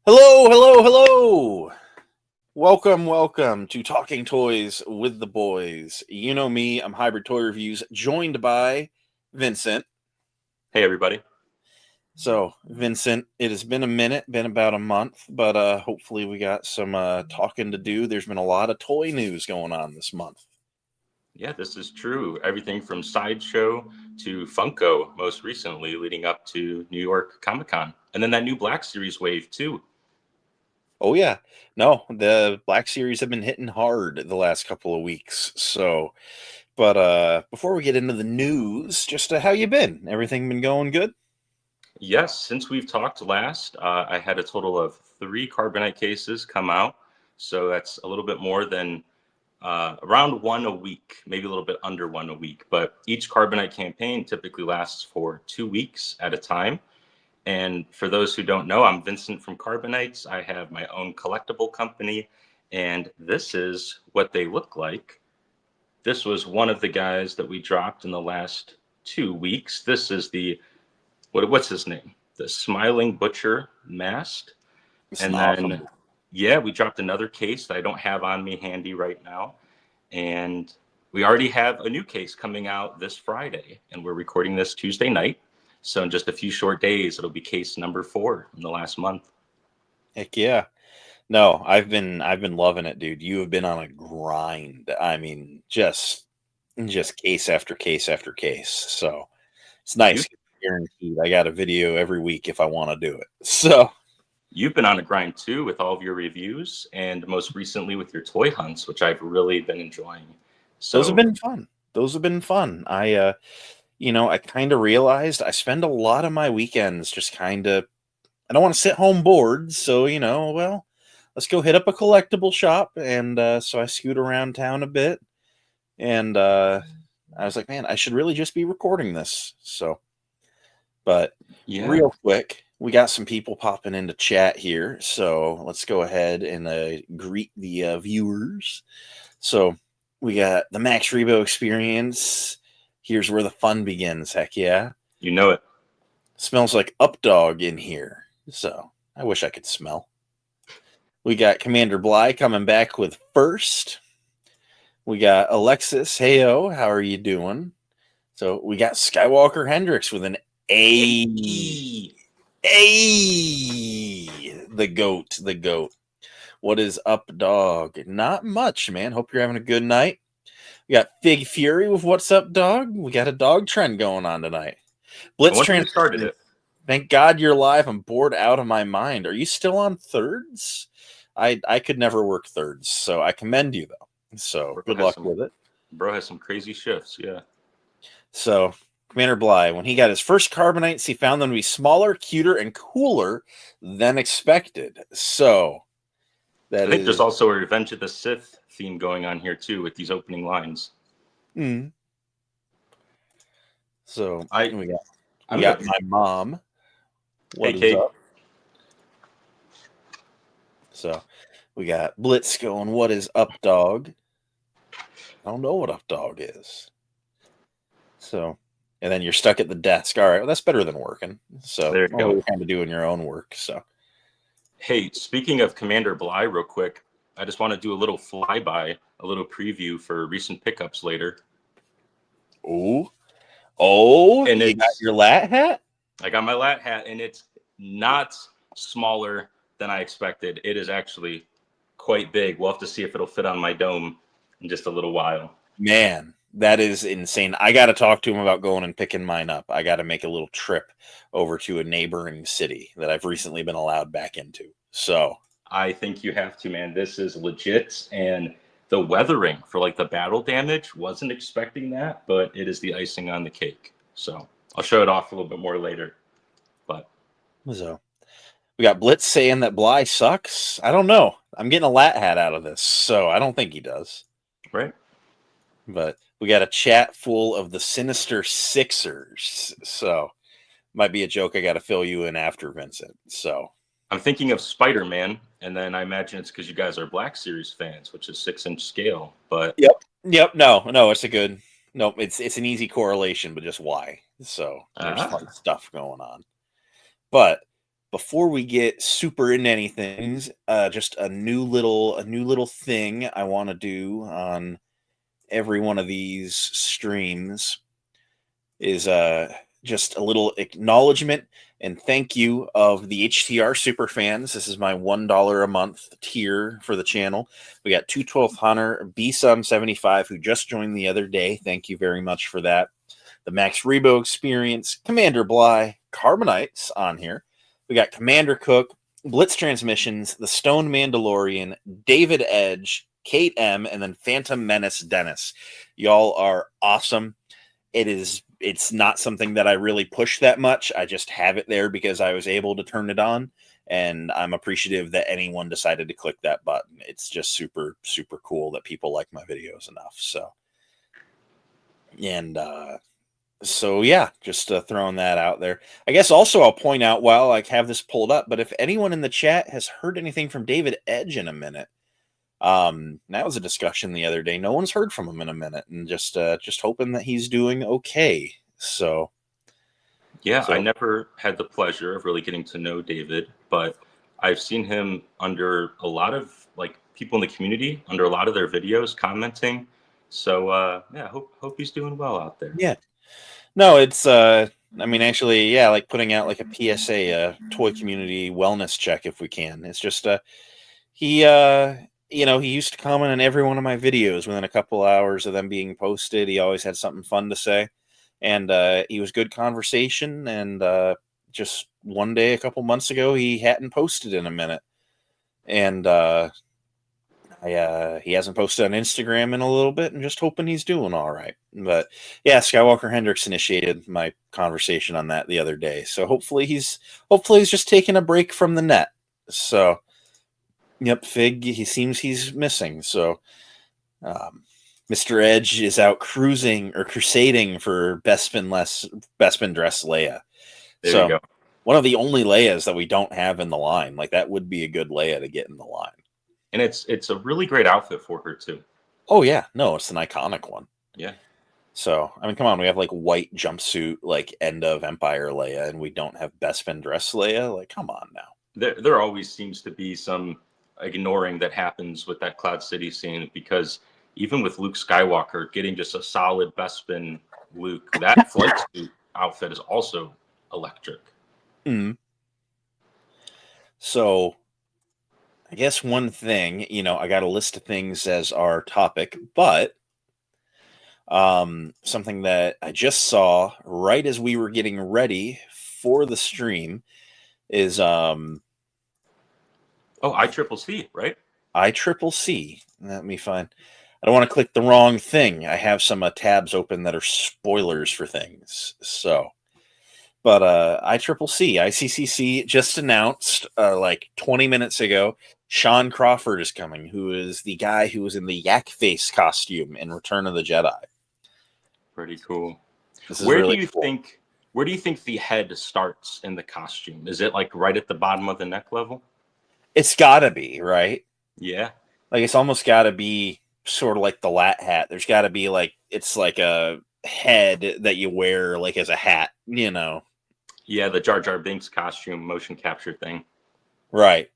Hello, hello, hello. Welcome to Talking Toys with the Boys. You know me, I'm Hybrid Toy Reviews, joined by Vincent. Hey, everybody. So, Vincent, it has been a minute, been about a month, but hopefully we got some talking to do. There's been a lot of toy news going on this month. Yeah, this is true. Everything from Sideshow to Funko, most recently, leading up to New York Comic Con. And then that new Black Series wave, too. Oh, yeah. No, the Black Series have been hitting hard the last couple of weeks. But before we get into the news, just how you been? Everything been going good? Yes, since we've talked last, I had a total of 3 Carbonite cases come out. So that's a little bit more than around one a week, maybe a little bit under one a week. But each Carbonite campaign typically lasts for 2 weeks at a time. And for those who don't know, I'm Vincent from Carbonites. I have my own collectible company, and this is what they look like. This was one of the guys that we dropped in the last 2 weeks. This is the, what's his name? The Smiling Butcher mask. It's And awesome. then, yeah, we dropped another case that I don't have on me handy right now. And we already have a new case coming out this Friday, and we're recording this Tuesday night. So in just a few short days, it'll be case number 4 in the last month. Heck yeah. No, I've been loving it, dude. You have been on a grind. I mean, just case after case after case. So it's You, nice. Guaranteed. I got a video every week if I want to do it. So you've been on a grind too with all of your reviews and most recently with your toy hunts, which I've really been enjoying. those have So been fun. Those have been fun. I kind of realized I spend a lot of my weekends just I don't want to sit home bored. So, well, let's go hit up a collectible shop. And so I scoot around town a bit. And I was like, man, I should really just be recording this. But yeah, real quick, we got some people popping into chat here. So let's go ahead and greet the viewers. So we got the Max Rebo experience. Here's where the fun begins. Heck yeah. you know it. Smells like Updog in here. So I wish I could smell. We got Commander Bly coming back with first. We got Alexis. Heyo, how are you doing? So we got Skywalker Hendricks with an A. The goat, the goat. What is up, dog? Not much, man. Hope you're having a good night. We got Fig Fury with what's up, dog. We got a dog trend going on tonight. I Blitz wonder who started transition. it. Thank God you're live. I'm bored out of my mind. Are you still on thirds? I could never work thirds, so I commend you though. So good luck with it. Bro has some crazy shifts, yeah. So Commander Bly, when he got his first Carbonites, he found them to be smaller, cuter, and cooler than expected. So I think there's also a Revenge of the Sith theme going on here too with these opening lines. So we got my mom. What is Kate. up? So we got Blitz going, what is up, dog? I don't know what up, dog is. So, and then you're stuck at the desk. All right, well, that's better than working. So there you go. You're kind of doing your own work. So, hey, speaking of Commander Bly, real quick, I just want to do a little flyby, a little preview for recent pickups later. And you got your lat hat? I got my lat hat, and it's not smaller than I expected. It is actually quite big. We'll have to see if it'll fit on my dome in just a little while. Man, that is insane. I got to talk to him about going and picking mine up. I got to make a little trip over to a neighboring city that I've recently been allowed back into. So I think you have to, man. This is legit. And the weathering for like the battle damage, wasn't expecting that, but it is the icing on the cake. So I'll show it off a little bit more later. But so we got Blitz saying that Bly sucks. I don't know. I'm getting a lat hat out of this, so I don't think he does. Right. But we got a chat full of the Sinister Sixers. So might be a joke I got to fill you in after, Vincent. So I'm thinking of Spider-Man, and then I imagine it's because you guys are Black Series fans, which is 6-inch scale. But yep. No, it's a good. Nope, it's an easy correlation, but just why? So there's fun stuff going on. But before we get super into anything, just a new little thing I want to do on every one of these streams is just a little acknowledgement and thank you of the HTR super fans. This is my $1 a month tier for the channel. We got 212 Hunter, BSum75, who just joined the other day. Thank you very much for that. The Max Rebo Experience, Commander Bly, Carbonites on here. We got Commander Cook, Blitz Transmissions, The Stone Mandalorian, David Edge, Kate M, and then Phantom Menace Dennis. Y'all are awesome. It's not something that I really push that much. I just have it there because I was able to turn it on, and I'm appreciative that anyone decided to click that button. It's just super, super cool that people like my videos enough. So yeah, just throwing that out there. I guess also I'll point out while I have this pulled up, but if anyone in the chat has heard anything from David Edge in a minute, that was a discussion the other day. No one's heard from him in a minute, and just hoping that he's doing okay. So I never had the pleasure of really getting to know David, but I've seen him under a lot of like people in the community, under a lot of their videos commenting. So hope he's doing well out there. Yeah. No, it's I mean, actually, yeah, like putting out like a PSA, toy community wellness check if we can. It's just he he used to comment on every one of my videos within a couple hours of them being posted. He always had something fun to say, and he was good conversation. And just one day a couple months ago, he hadn't posted in a minute, and he hasn't posted on Instagram in a little bit, and just hoping he's doing all right. But yeah, Skywalker Hendricks initiated my conversation on that the other day, so hopefully he's just taking a break from the net. So, yep, Fig, he seems he's missing. So, Mr. Edge is out cruising or crusading for Bespin dress Leia. There you go. One of the only Leias that we don't have in the line. Like that would be a good Leia to get in the line. And it's a really great outfit for her too. Oh yeah, no, it's an iconic one. Yeah. So I mean, come on, we have like white jumpsuit, like end of Empire Leia, and we don't have Bespin dress Leia. Like, come on now. There always seems to be some ignoring that happens with that Cloud City scene, because even with Luke Skywalker getting just a solid Bespin Luke, that flight suit outfit is also electric. Mm-hmm. So I guess one thing, I got a list of things as our topic, but something that I just saw right as we were getting ready for the stream is ICCC, right? ICCC. Let me find. I don't want to click the wrong thing. I have some tabs open that are spoilers for things. So, but ICCC just announced like 20 minutes ago, Sean Crawford is coming, who is the guy who was in the yak face costume in Return of the Jedi. Pretty cool. Where do you think the head starts in the costume? Is it like right at the bottom of the neck level? It's gotta be, right? Yeah. Like it's almost gotta be sort of like the lat hat. There's gotta be like, it's like a head that you wear like as a hat, Yeah, the Jar Jar Binks costume motion capture thing. Right.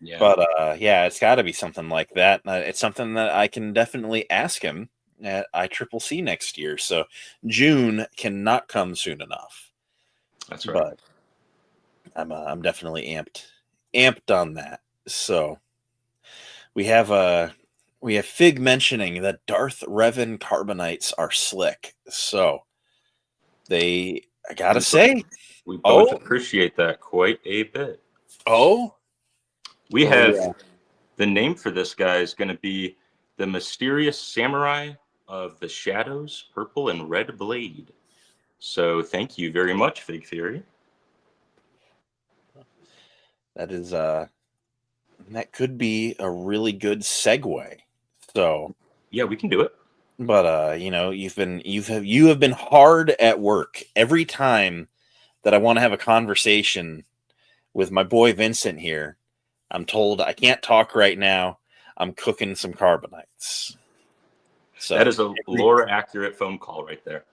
Yeah. But yeah, it's got to be something like that. It's something that I can definitely ask him at ICCC next year. So June cannot come soon enough. That's right. But I'm definitely amped on that. So we have Fig mentioning that Darth Revan Carbonites are slick. So I gotta say, we both appreciate that quite a bit. We have the name for this guy is going to be the Mysterious Samurai of the Shadows, Purple and Red Blade. So thank you very much, Fig Theory. That is that could be a really good segue. So yeah, we can do it. But you have been hard at work every time that I want to have a conversation with my boy Vincent here. I'm told I can't talk right now. I'm cooking some Carbonites. So that is a lore accurate phone call right there.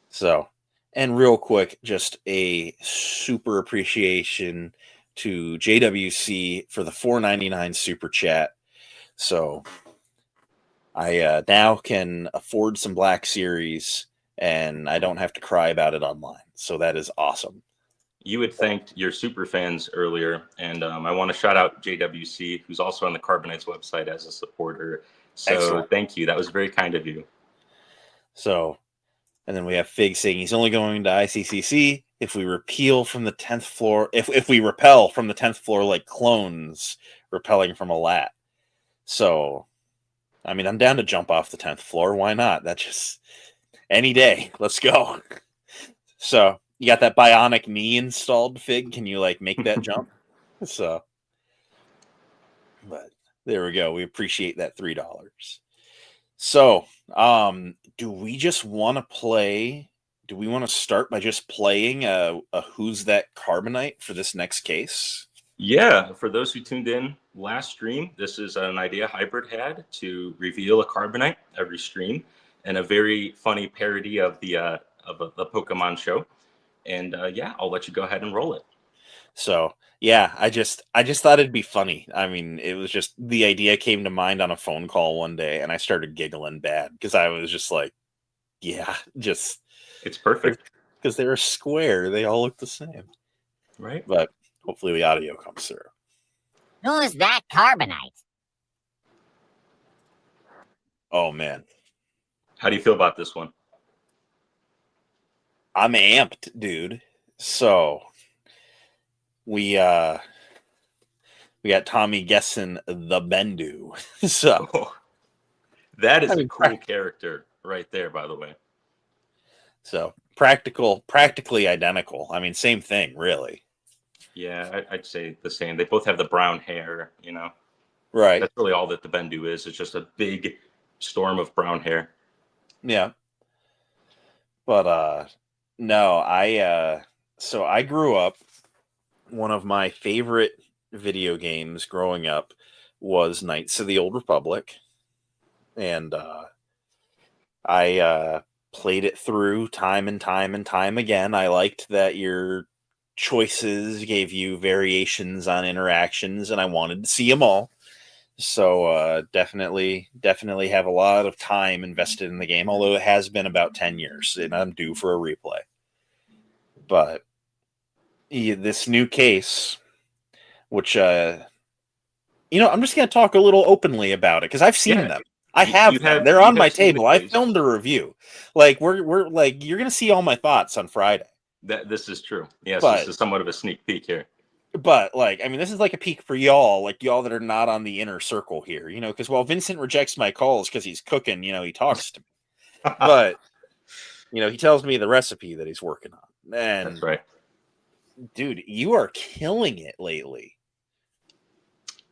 So, and real quick, just a super appreciation to JWC for the $4.99 super chat. So I now can afford some Black Series, and I don't have to cry about it online. So that is awesome. You had thanked your super fans earlier, and I want to shout out JWC, who's also on the Carbonites website as a supporter. So Excellent. thank you. That was very kind of you. So, and then we have Fig saying he's only going to ICCC if we repel from the 10th floor, if we repel from the 10th floor like clones repelling from a lat. So, I mean, I'm down to jump off the 10th floor. Why not? That's just any day. Let's go. So, you got that bionic knee installed, Fig? Can you like make that jump? So, but there we go. We appreciate that $3. So, do we just want to play? Do we want to start by just playing a Who's That Carbonite for this next case? Yeah, for those who tuned in last stream, this is an idea Hybrid had to reveal a Carbonite every stream, and a very funny parody of the Pokemon show. And yeah, I'll let you go ahead and roll it. So yeah, I just thought it'd be funny. I mean, it was just the idea came to mind on a phone call one day, and I started giggling bad because I was just like, yeah, just it's perfect because they're a square. They all look the same, right? But hopefully the audio comes through. Who's that Carbonite? Oh man, how do you feel about this one? I'm amped, dude. So we got Tommy guessing the Bendu. So that is a cool character right there, by the way. So practically identical. I mean, same thing, really. Yeah, I'd say the same. They both have the brown hair, you know. Right. That's really all that the Bendu is. It's just a big storm of brown hair. Yeah. But no, so I grew up, one of my favorite video games growing up was Knights of the Old Republic. And I played it through time and time and time again. I liked that your choices gave you variations on interactions, and I wanted to see them all. So definitely have a lot of time invested in the game, although it has been about 10 years, and I'm due for a replay. But this new case, which, I'm just going to talk a little openly about it, because I've seen them. I have them. They're on my table. I filmed a review. Like, we're like, you're going to see all my thoughts on Friday. This is true. Yes, this is somewhat of a sneak peek here. But, like, I mean, this is like a peek for y'all, like y'all that are not on the inner circle here, because while Vincent rejects my calls because he's cooking, he talks to me. But, he tells me the recipe that he's working on. And, that's right. Dude, you are killing it lately.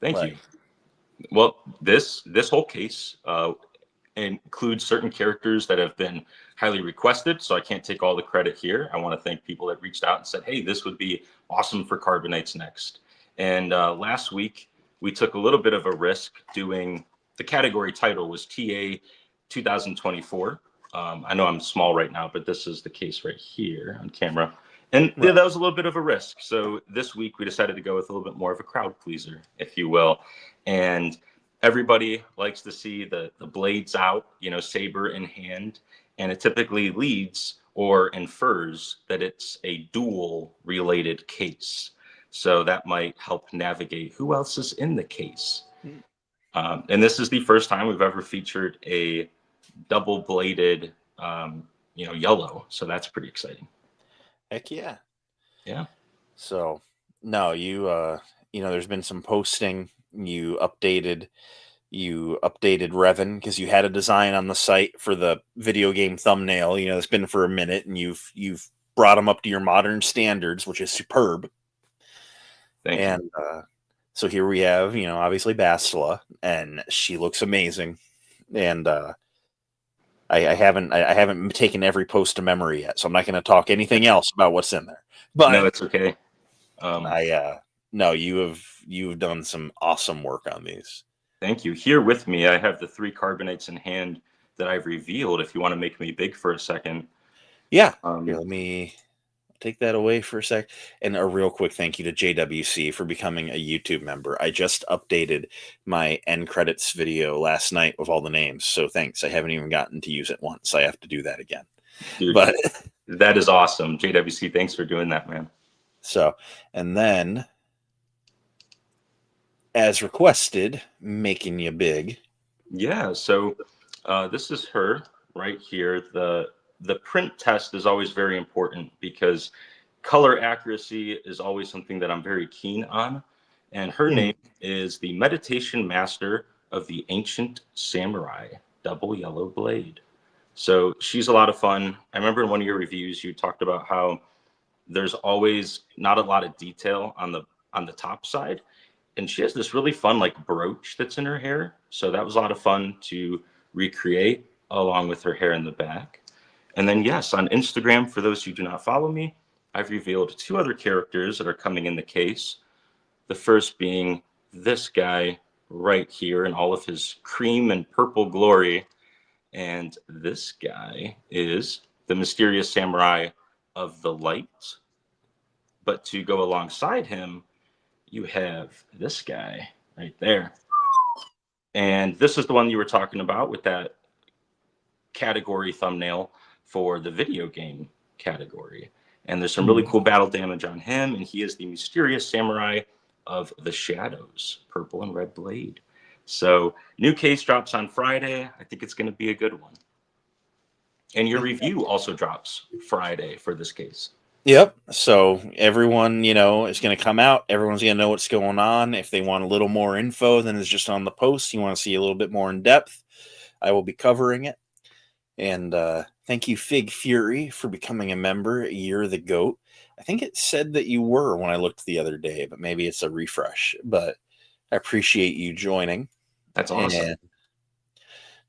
Thank you. Well, this whole case includes certain characters that have been highly requested, so I can't take all the credit here. I want to thank people that reached out and said, hey, this would be awesome for Carbonites next. And last week, we took a little bit of a risk doing, the category title was TA 2024. I know I'm small right now, but this is the case right here on camera. And yeah, that was a little bit of a risk. So this week, we decided to go with a little bit more of a crowd pleaser, if you will. And everybody likes to see the blades out, saber in hand. And it typically leads or infers that it's a duel related case. So that might help navigate who else is in the case. And this is the first time we've ever featured a double bladed, yellow. So that's pretty exciting. Heck yeah. Yeah. So no, there's been some posting. You updated Revan because you had a design on the site for the video game thumbnail. It's been for a minute, and you've brought them up to your modern standards, which is superb. Thank you. So here we have, obviously Bastila, and she looks amazing. And I haven't taken every post to memory yet, so I'm not going to talk anything else about what's in there. But no, it's okay. No, you've done some awesome work on these. Thank you. Here with me, I have the 3 Carbonites in hand that I've revealed. If you want to make me big for a second. Yeah. Here, take that away for a sec. And a real quick thank you to JWC for becoming a YouTube member. I just updated my end credits video last night with all the names. So thanks. I haven't even gotten to use it once. I have to do that again. Dude, But that is awesome. JWC, thanks for doing that, man. so, and then as requested, making you big. Yeah, so this is her right here. The print test is always very important because color accuracy is always something that I'm very keen on. And her name is the Meditation Master of the Ancient Samurai, Double Yellow Blade. So she's a lot of fun. I remember in one of your reviews you talked about how there's always not a lot of detail on the top side, and she has this really fun like brooch that's in her hair. So that was a lot of fun to recreate along with her hair in the back. And then yes, on Instagram, for those who do not follow me, I've revealed 2 other characters that are coming in the case. The first being this guy right here in all of his cream and purple glory. And this guy is the mysterious samurai of the light. But to go alongside him, you have this guy right there. And this is the one you were talking about with that category thumbnail for the video game category. And there's some really cool battle damage on him. And he is the mysterious samurai of the shadows, purple and red blade. So new case drops on Friday. I think it's going to be a good one. And your review also drops Friday for this case. Yep. So everyone, is going to come out. Everyone's going to know what's going on. If they want a little more info than is just on the post, you want to see a little bit more in depth, I will be covering it. And thank you, Fig Fury, for becoming a member. You're the GOAT. I think it said that you were when I looked the other day, but maybe it's a refresh. But I appreciate you joining. That's awesome. And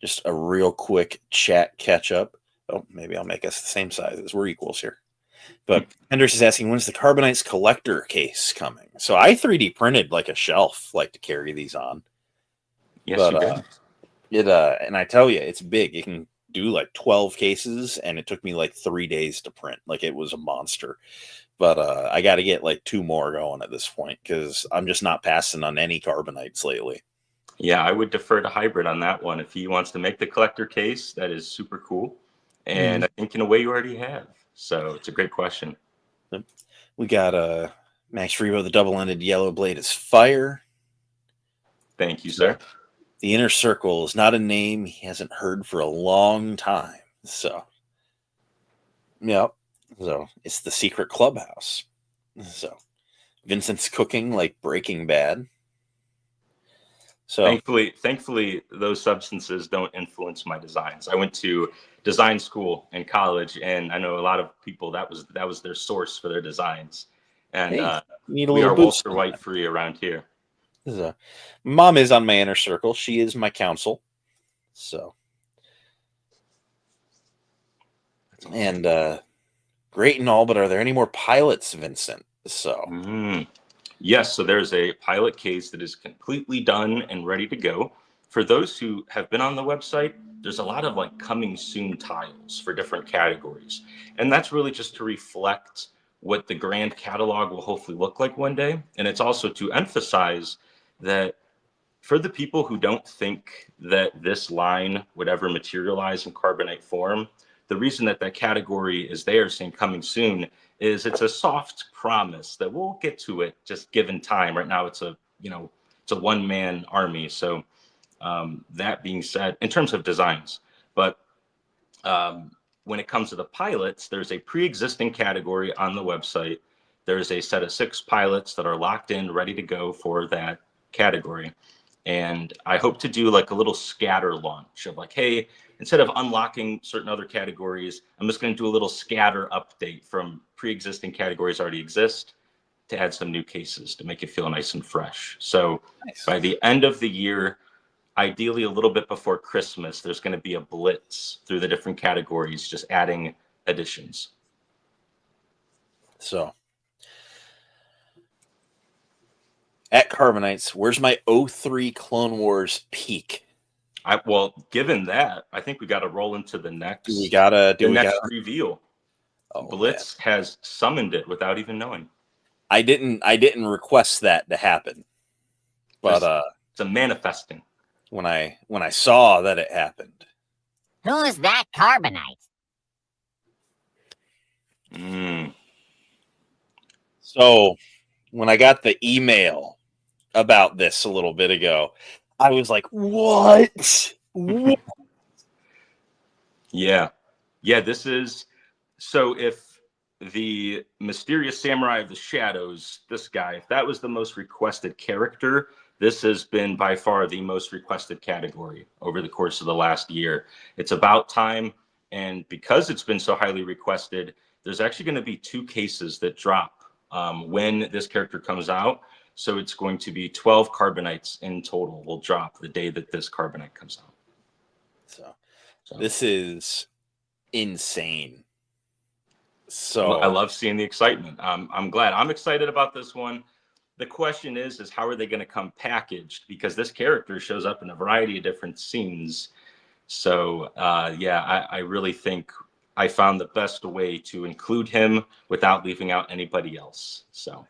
just a real quick chat catch up. Oh, maybe I'll make us the same size. We're equals here. But Hendrix is asking, when's the Carbonites collector case coming? So I 3D printed like a shelf, like to carry these on. Yes, but, you did. And I tell you, it's big. It can do like 12 cases, and it took me like 3 days to print. Like it was a monster. But I got to get like 2 more going at this point because I'm just not passing on any Carbonites lately. Yeah, I would defer to Hybrid on that one. If he wants to make the collector case, that is super cool. And I think in a way you already have. So it's a great question. We got Max Rebo, the double-ended yellow blade is fire. Thank you, sir. The Inner Circle is not a name he hasn't heard for a long time. So, yep. So it's the secret clubhouse. So Vincent's cooking like Breaking Bad. So thankfully, those substances don't influence my designs. I went to design school in college, and I know a lot of people that was their source for their designs. And hey, need a we little are boost Walter White free around here. Mom is on my Inner Circle. She is my counsel. So, and great and all, but are there any more pilots, Vincent? So. Yes, so there's a pilot case that is completely done and ready to go. For those who have been on the website, there's a lot of like coming soon tiles for different categories. And that's really just to reflect what the grand catalog will hopefully look like one day. And it's also to emphasize that for the people who don't think that this line would ever materialize in carbonite form, the reason that that category is there saying coming soon is it's a soft promise that we'll get to it just given time. Right now it's a one-man army. So that being said, in terms of designs, but when it comes to the pilots, there's a pre-existing category on the website. There's a set of 6 pilots that are locked in, ready to go for that category. And I hope to do like a little scatter launch of like, hey, instead of unlocking certain other categories, I'm just going to do a little scatter update from pre-existing categories already exist to add some new cases to make it feel nice and fresh. So by the end of the year, ideally a little bit before Christmas, there's going to be a blitz through the different categories, just adding additions. So at Carbonites, where's my 03 Clone Wars peak? Well, given that, I think we got to roll into the next. Do we gotta reveal. Oh, Blitz has summoned it without even knowing. I didn't request that to happen, but It's a manifesting. when I saw that it happened, Who's that Carbonite? So when I got the email about this a little bit ago, I was like, "What? What?" Yeah. This is so if the mysterious samurai of the shadows, this guy, if that was the most requested character, this has been by far the most requested category over the course of the last year. It's about time, and because it's been so highly requested, there's actually going to be 2 cases that drop when this character comes out. So it's going to be 12 Carbonites in total will drop the day that this Carbonite comes out. So this is insane. So I love seeing the excitement. I'm glad. I'm excited about this one. The question is how are they going to come packaged? Because this character shows up in a variety of different scenes. So I really think I found the best way to include him without leaving out anybody else. So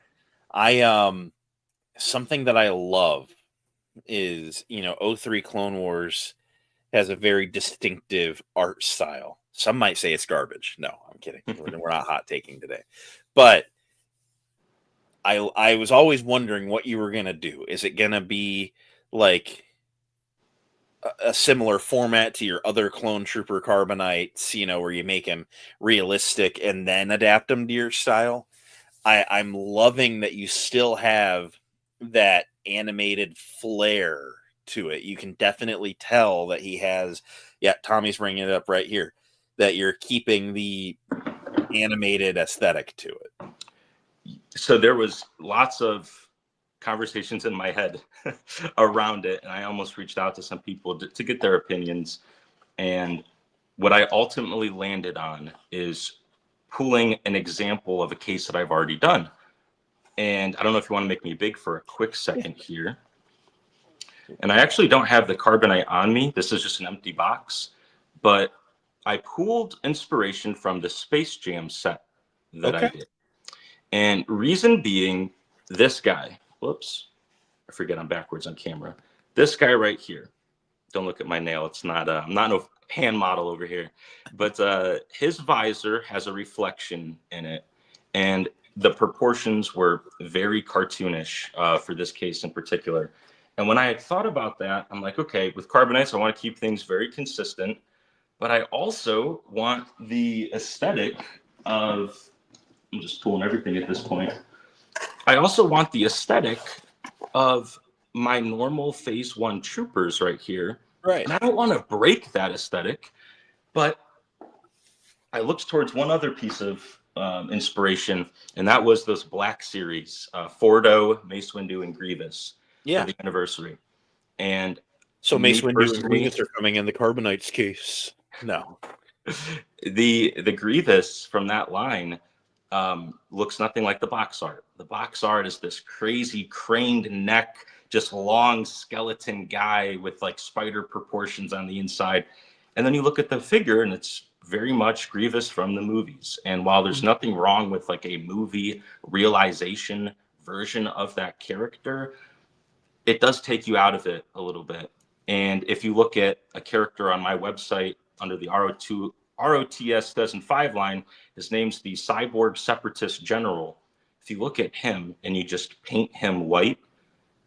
something that I love is, O3 Clone Wars has a very distinctive art style. Some might say it's garbage. No, I'm kidding. We're not hot taking today. But I was always wondering what you were going to do. Is it going to be like a similar format to your other Clone Trooper Carbonites, where you make them realistic and then adapt them to your style? I'm loving that you still have that animated flair to it. You can definitely tell that he has, Tommy's bringing it up right here, that you're keeping the animated aesthetic to it. So there was lots of conversations in my head around it, and I almost reached out to some people to get their opinions. And what I ultimately landed on is pulling an example of a case that I've already done. And I don't know if you want to make me big for a quick second here. And I actually don't have the Carbonite on me. This is just an empty box. But I pulled inspiration from the Space Jam set that I did. And reason being, this guy, whoops, I forget I'm backwards on camera. This guy right here. Don't look at my nail. It's not, I'm not no hand model over here. But his visor has a reflection in it. And the proportions were very cartoonish for this case in particular. And when I had thought about that, I'm like, okay, with Carbonites, I want to keep things very consistent. But I also want the aesthetic of, I'm just pulling everything at this point. I also want the aesthetic of my normal phase 1 troopers right here. Right. And I don't want to break that aesthetic, but I looked towards one other piece of inspiration, and that was this Black Series, Fordo, Mace Windu, and Grievous for the anniversary. And so Mace Windu and Grievous are coming in the Carbonites case. No. The Grievous from that line looks nothing like the box art. The box art is this crazy craned neck, just long skeleton guy with like spider proportions on the inside. And then you look at the figure and it's very much Grievous from the movies. And while there's nothing wrong with like a movie realization version of that character, it does take you out of it a little bit. And if you look at a character on my website under the ROTS 2005 line, his name's the Cyborg Separatist General. If you look at him and you just paint him white,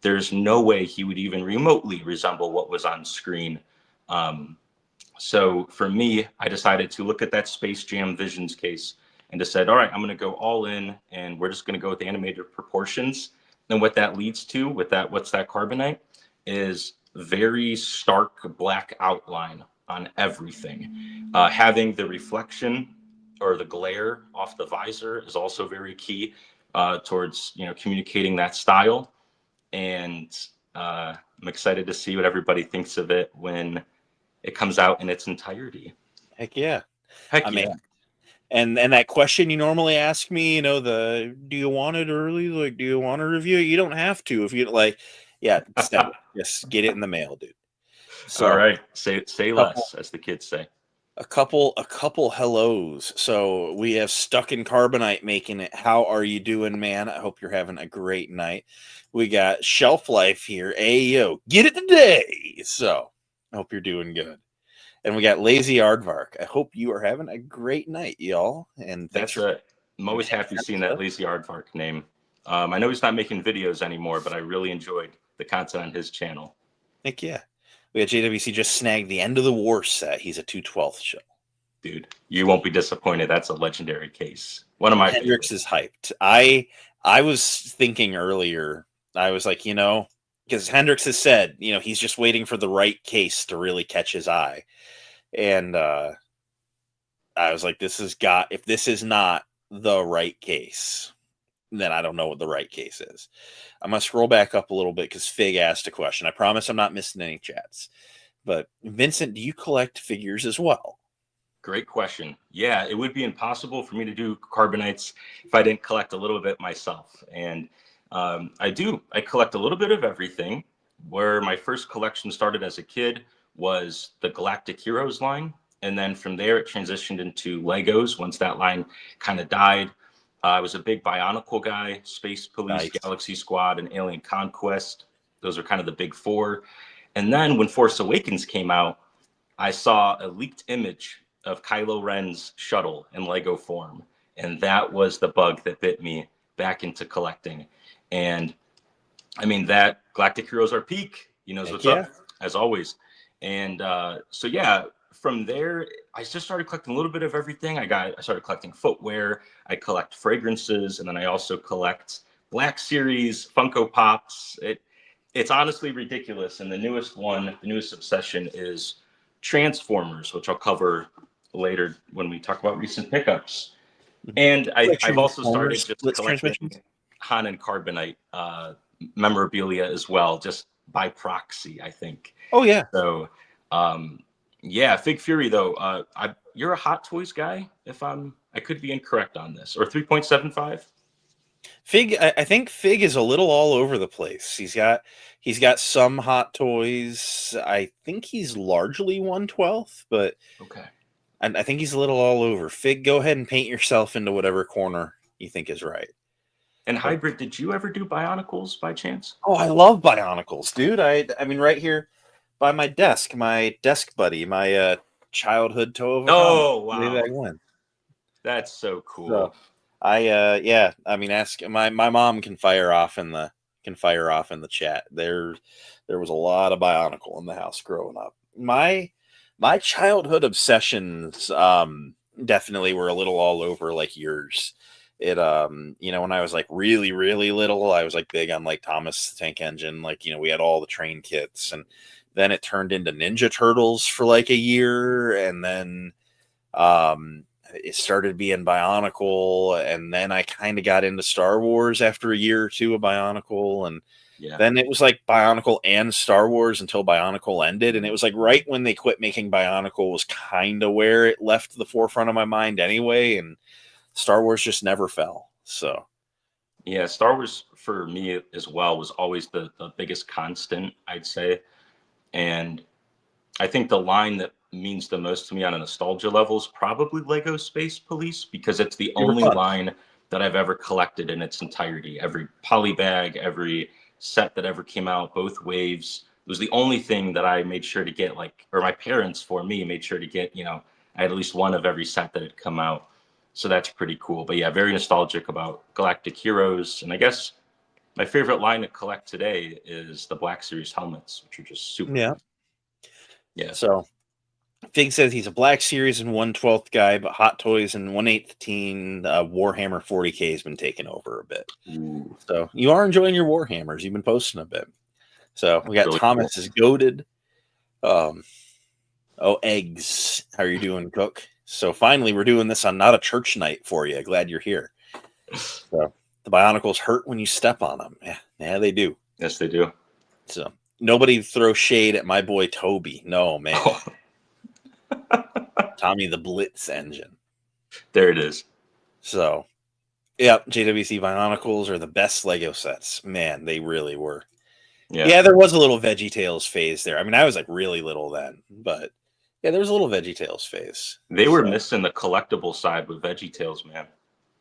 there's no way he would even remotely resemble what was on screen. So for me, I decided to look at that Space Jam Visions case and just said, all right, I'm going to go all in and we're just going to go with the animated proportions. And what that leads to with that, what's that Carbonite, is very stark black outline on everything. Having the reflection or the glare off the visor is also very key towards communicating that style. And I'm excited to see what everybody thinks of it when it comes out in its entirety. Heck yeah. Heck yeah. And that question you normally ask me, do you want it early? Like, do you want to review it? You don't have to. If you like, just get it in the mail, dude. So, all right. Say less, as the kids say. A couple hellos. So we have Stuck in Carbonite making it. How are you doing, man? I hope you're having a great night. We got Shelf Life here. Ayo, get it today. So I hope you're doing good. And we got Lazy Aardvark. I hope you are having a great night, y'all. And thanks I'm always happy seeing that Lazy Aardvark name. I know he's not making videos anymore, but I really enjoyed the content on his channel. Heck yeah. We had JWC just snagged the End of the War set. He's a 2/12 show. Dude, you won't be disappointed. That's a legendary case. One of my Hendrix favorites. is hyped. I was thinking earlier, I was like, because Hendrix has said, he's just waiting for the right case to really catch his eye. And I was like, if this is not the right case, then I don't know what the right case is. I'm going to scroll back up a little bit because Fig asked a question. I promise I'm not missing any chats. But Vincent, do you collect figures as well? Great question. Yeah, it would be impossible for me to do Carbonites if I didn't collect a little bit myself. And I do. I collect a little bit of everything. Where my first collection started as a kid was the Galactic Heroes line. And then from there, it transitioned into Legos once that line kind of died. I was a big Bionicle guy, Space Police, Nice. Galaxy Squad, and Alien Conquest. Those are kind of the big four. And then when Force Awakens came out, I saw a leaked image of Kylo Ren's shuttle in Lego form. And that was the bug that bit me back into collecting. And I mean, that Galactic Heroes are peak. He knows what's up, as always. And so, yeah, from there, I just started collecting a little bit of everything. I started collecting footwear. I collect fragrances. And then I also collect Black Series, Funko Pops. It's honestly ridiculous. And the newest obsession is Transformers, which I'll cover later when we talk about recent pickups. And I've also started just collecting Han and Carbonite memorabilia as well, just by proxy, I think. Oh yeah. So yeah, Fig Fury though, you're a Hot Toys guy, I could be incorrect on this, or 3.75. Fig, I think Fig is a little all over the place. He's got some Hot Toys. I think he's largely 1/12, but okay. I think he's a little all over. Fig, go ahead and paint yourself into whatever corner you think is right. And Hybrid, did you ever do Bionicles by chance? Oh, I love Bionicles, dude. I mean, right here by my desk buddy, my childhood toe of a Oh, wow. way back when. That's so cool. So, yeah. I mean, ask my mom can fire off in the chat. There was a lot of Bionicle in the house growing up. My childhood obsessions definitely were a little all over like yours. It when I was like really, really little, I was like big on like Thomas the Tank Engine. Like, we had all the train kits, and then it turned into Ninja Turtles for like a year, and then it started being Bionicle, and then I kind of got into Star Wars after a year or two of Bionicle, and then it was like Bionicle and Star Wars until Bionicle ended, and it was like right when they quit making Bionicle was kind of where it left the forefront of my mind anyway, and Star Wars just never fell. So yeah, Star Wars for me as well was always the biggest constant, I'd say. And I think the line that means the most to me on a nostalgia level is probably Lego Space Police, because it's the only line that I've ever collected in its entirety. Every polybag, every set that ever came out, both waves. It was the only thing that I made sure to get, or my parents for me made sure to get, I had at least one of every set that had come out. So that's pretty cool. But yeah, very nostalgic about Galactic Heroes. And I guess my favorite line to collect today is the Black Series helmets, which are just super yeah. cool. Yeah. So Fig says he's a Black Series and 1/12 guy, but Hot Toys and 1/18 Warhammer 40K has been taking over a bit. Ooh. So you are enjoying your Warhammers. You've been posting a bit. So we got really Thomas is goated. Eggs. How are you doing, Cook? So finally, we're doing this on not a church night for you. Glad you're here. So the Bionicles hurt when you step on them. Yeah, they do. Yes, they do. So nobody throw shade at my boy Toby. No, man. Oh. Tommy the Blitz engine. There it is. So, yeah, JWC Bionicles are the best Lego sets. Man, they really were. Yeah, there was a little VeggieTales phase there. I mean, I was like really little then, but Yeah, there was a little VeggieTales phase. They were So. missing the collectible side with VeggieTales, man.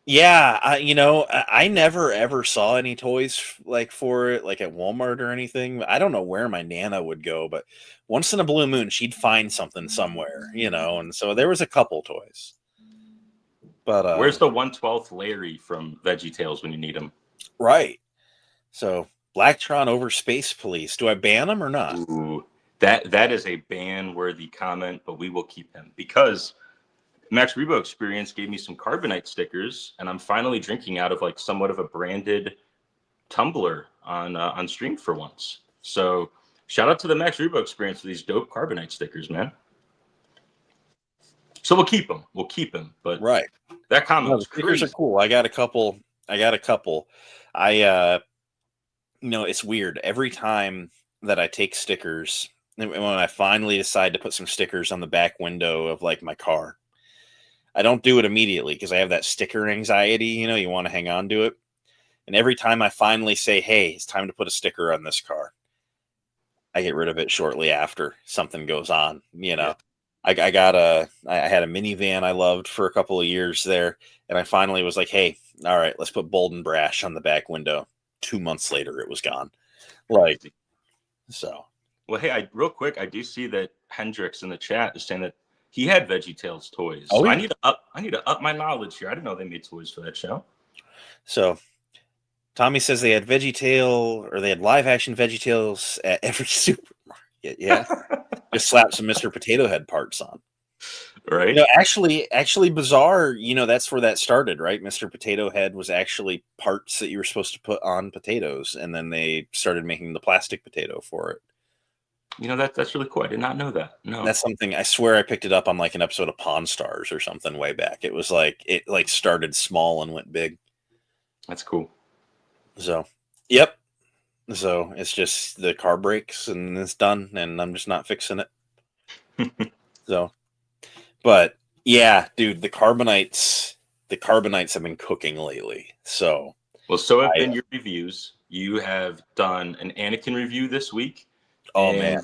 Yeah, I never ever saw any toys like for it, like at Walmart or anything. I don't know where my Nana would go, but once in a blue moon, she'd find something somewhere, and so there was a couple toys. But Where's the 1/12th Larry from VeggieTales when you need him? right. So Blacktron over Space Police. Do I ban him or not? Ooh, that is a ban-worthy comment, but we will keep him because Max Rebo Experience gave me some Carbonite stickers, and I'm finally drinking out of like somewhat of a branded tumbler on stream for once. So shout out to the Max Rebo Experience for these dope Carbonite stickers, man. So we'll keep him. We'll keep him. But Right. that comment No, was the stickers crazy. are cool. I got a couple. It's weird. Every time that I take stickers, and when I finally decide to put some stickers on the back window of like my car, I don't do it immediately because I have that sticker anxiety. You want to hang on to it. And every time I finally say, hey, it's time to put a sticker on this car, I get rid of it shortly after something goes on. Yeah. I had a minivan I loved for a couple of years there. And I finally was like, hey, all right, let's put Bold and Brash on the back window. 2 months later, it was gone. Like, so. Well, hey, real quick, I do see that Hendrix in the chat is saying that he had VeggieTales toys. Oh, so yeah. I need to up my knowledge here. I didn't know they made toys for that show. So Tommy says they had they had live action VeggieTales at every supermarket. Yeah. Just slap some Mr. Potato Head parts on. Right. Actually bizarre, that's where that started, right? Mr. Potato Head was actually parts that you were supposed to put on potatoes, and then they started making the plastic potato for it. That's really cool. I did not know that. No. That's something I swear I picked it up on like an episode of Pawn Stars or something way back. It was like it started small and went big. That's cool. So, yep. So it's just the car breaks and it's done, and I'm just not fixing it. So, but yeah, dude, the Carbonites have been cooking lately. So, so have been your reviews. You have done an Anakin review this week. Oh, and man.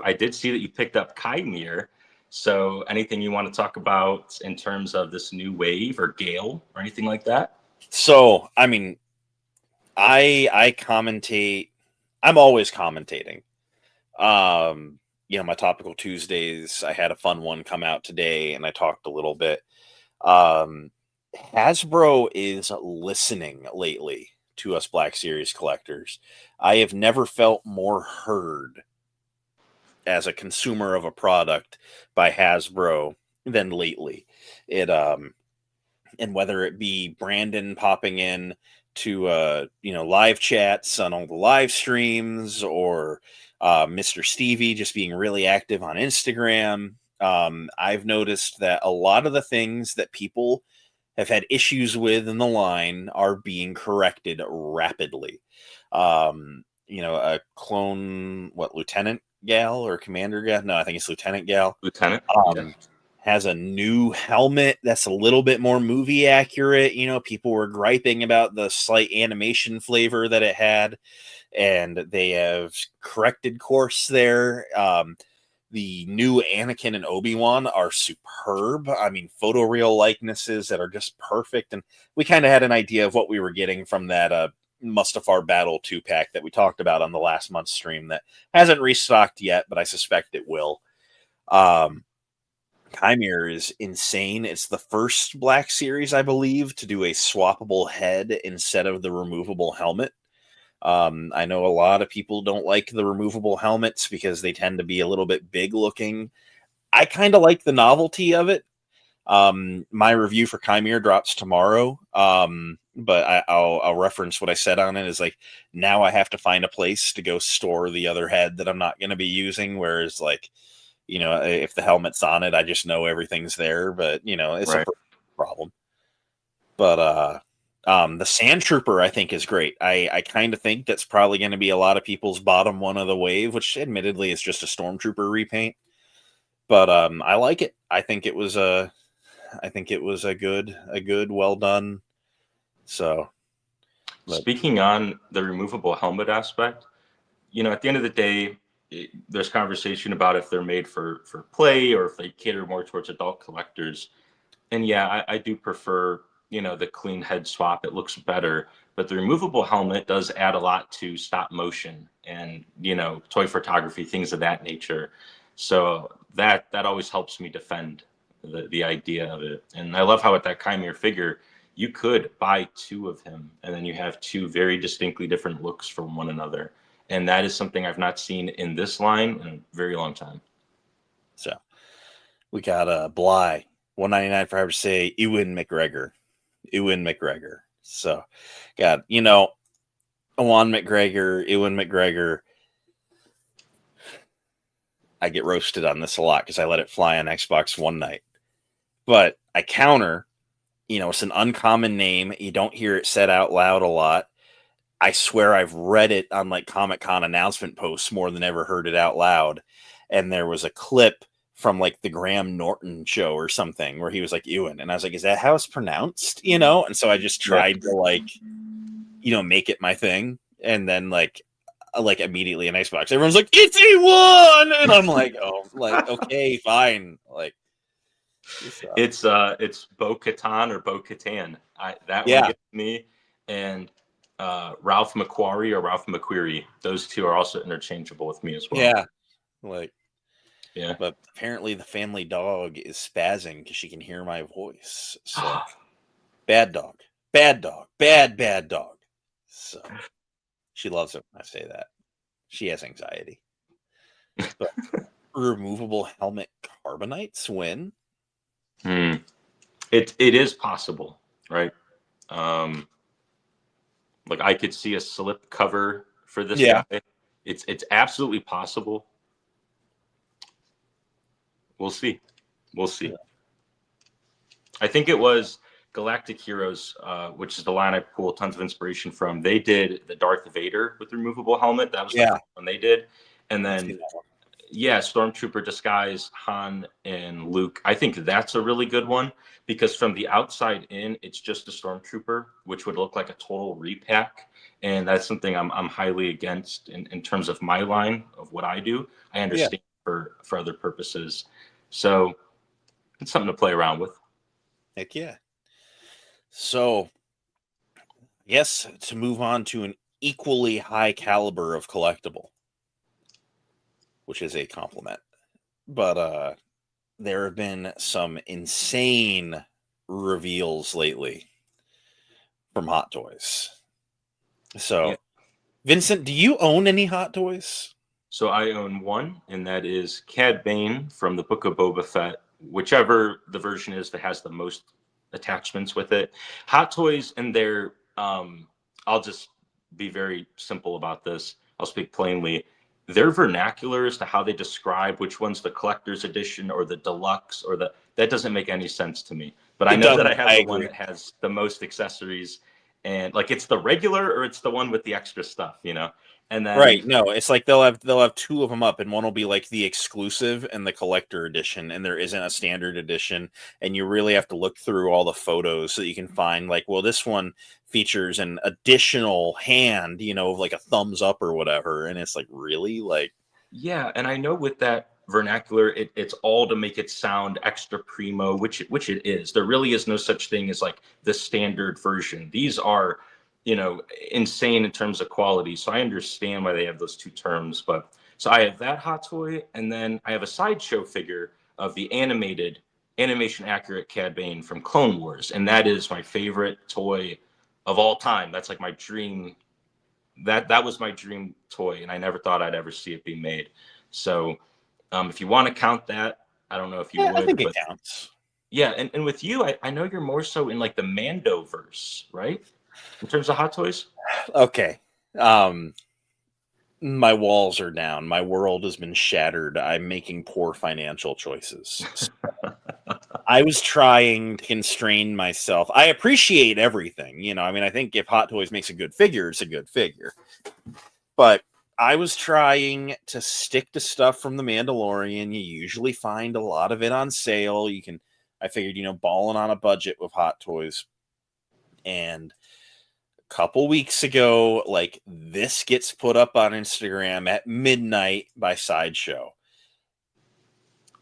I did see that you picked up Chimere. So anything you want to talk about in terms of this new wave or Gale or anything like that? So, I mean, I commentate. I'm always commentating. My Topical Tuesdays, I had a fun one come out today, and I talked a little bit. Hasbro is listening lately to us Black Series collectors. I have never felt more heard as a consumer of a product by Hasbro than lately. And whether it be Brandon popping in to live chats on all the live streams, or Mr. Stevie just being really active on Instagram, I've noticed that a lot of the things that people have had issues with in the line are being corrected rapidly. A clone, Lieutenant Gal or Commander Gal? No, I think it's Lieutenant Gal. Lieutenant. Has a new helmet that's a little bit more movie accurate. People were griping about the slight animation flavor that it had, and they have corrected course there. The new Anakin and Obi-Wan are superb. I mean, photoreal likenesses that are just perfect. And we kind of had an idea of what we were getting from that Mustafar Battle 2-pack that we talked about on the last month's stream that hasn't restocked yet, but I suspect it will. Chimere is insane. It's the first Black Series, I believe, to do a swappable head instead of the removable helmet. I know a lot of people don't like the removable helmets because they tend to be a little bit big looking. I kind of like the novelty of it. My review for Chimere drops tomorrow. But I'll reference what I said on it is like, now I have to find a place to go store the other head that I'm not going to be using. Whereas like, if the helmet's on it, I just know everything's there, but it's a problem. But, the Sand Trooper, I think, is great. I kind of think that's probably going to be a lot of people's bottom one of the wave, which admittedly is just a Stormtrooper repaint. But I like it. I think it was a good, well done. So, speaking on the removable helmet aspect, at the end of the day, there's conversation about if they're made for play or if they cater more towards adult collectors. And yeah, I do prefer, the clean head swap. It looks better, but the removable helmet does add a lot to stop motion and, toy photography, things of that nature. So that always helps me defend the idea of it. And I love how at that Chimere figure, you could buy two of him and then you have two very distinctly different looks from one another. And that is something I've not seen in this line in a very long time. So we got Bly, $199 for Harvard say Ewan McGregor. So got, Ewan McGregor. I get roasted on this a lot because I let it fly on Xbox one night. But I counter, it's an uncommon name. You don't hear it said out loud a lot. I swear I've read it on like Comic-Con announcement posts more than ever heard it out loud. And there was a clip from like the Graham Norton show or something where he was like Ewan. And I was like, is that how it's pronounced? And so I just tried to make it my thing. And then like immediately in Xbox, everyone's like, it's Ewan. And I'm like, oh, like, okay, fine. Like, it's Bo-Katan or Bo-Katan. That one gets me. And Ralph McQuarrie or Ralph McQuarrie. Those two are also interchangeable with me as well. Yeah. Yeah. But apparently the family dog is spazzing because she can hear my voice. So bad dog. So she loves it when I say that. She has anxiety. But removable helmet Carbonites win. It is possible, right? Like I could see a slip cover for this guy. It's absolutely possible. We'll see. Yeah. I think it was Galactic Heroes, which is the line I pull tons of inspiration from. They did the Darth Vader with removable helmet. That was the first one they did. And then Stormtrooper disguise, Han and Luke. I think that's a really good one because from the outside in, it's just a Stormtrooper, which would look like a total repack. And that's something I'm highly against in terms of my line of what I do. I understand for other purposes. So it's something to play around with. Heck yeah. So, yes, to move on to an equally high caliber of collectible, which is a compliment. But there have been some insane reveals lately from Hot Toys. So, Vincent, do you own any Hot Toys? So I own one, and that is Cad Bane from the Book of Boba Fett, whichever the version is that has the most attachments with it. Hot Toys and their, I'll just be very simple about this. I'll speak plainly. Their vernacular as to how they describe which one's the collector's edition or the deluxe or that doesn't make any sense to me. But I know that I have the one that has the most accessories, and like it's the regular or it's the one with the extra stuff, And then no, it's like they'll have two of them up, and one will be like the exclusive and the collector edition, and there isn't a standard edition, and you really have to look through all the photos so that you can find like, well, this one features an additional hand, like a thumbs up or whatever, and it's like really like and I know with that vernacular, it's all to make it sound extra primo, which it is. There really is no such thing as like the standard version. These are insane in terms of quality. So I understand why they have those two terms. But so I have that Hot Toy, and then I have a sideshow figure of the animation accurate Cad Bane from Clone Wars, and that is my favorite toy of all time. That's like my dream. That was my dream toy, and I never thought I'd ever see it be made. So if you want to count that, I don't know if you would. I think it counts. Yeah, and with you, I know you're more so in like the Mando verse, right? In terms of Hot Toys? Okay. My walls are down. My world has been shattered. I'm making poor financial choices. I was trying to constrain myself. I appreciate everything. I think if Hot Toys makes a good figure, it's a good figure. But I was trying to stick to stuff from The Mandalorian. You usually find a lot of it on sale. I figured, balling on a budget with Hot Toys. And couple weeks ago, like, this gets put up on Instagram at midnight by Sideshow.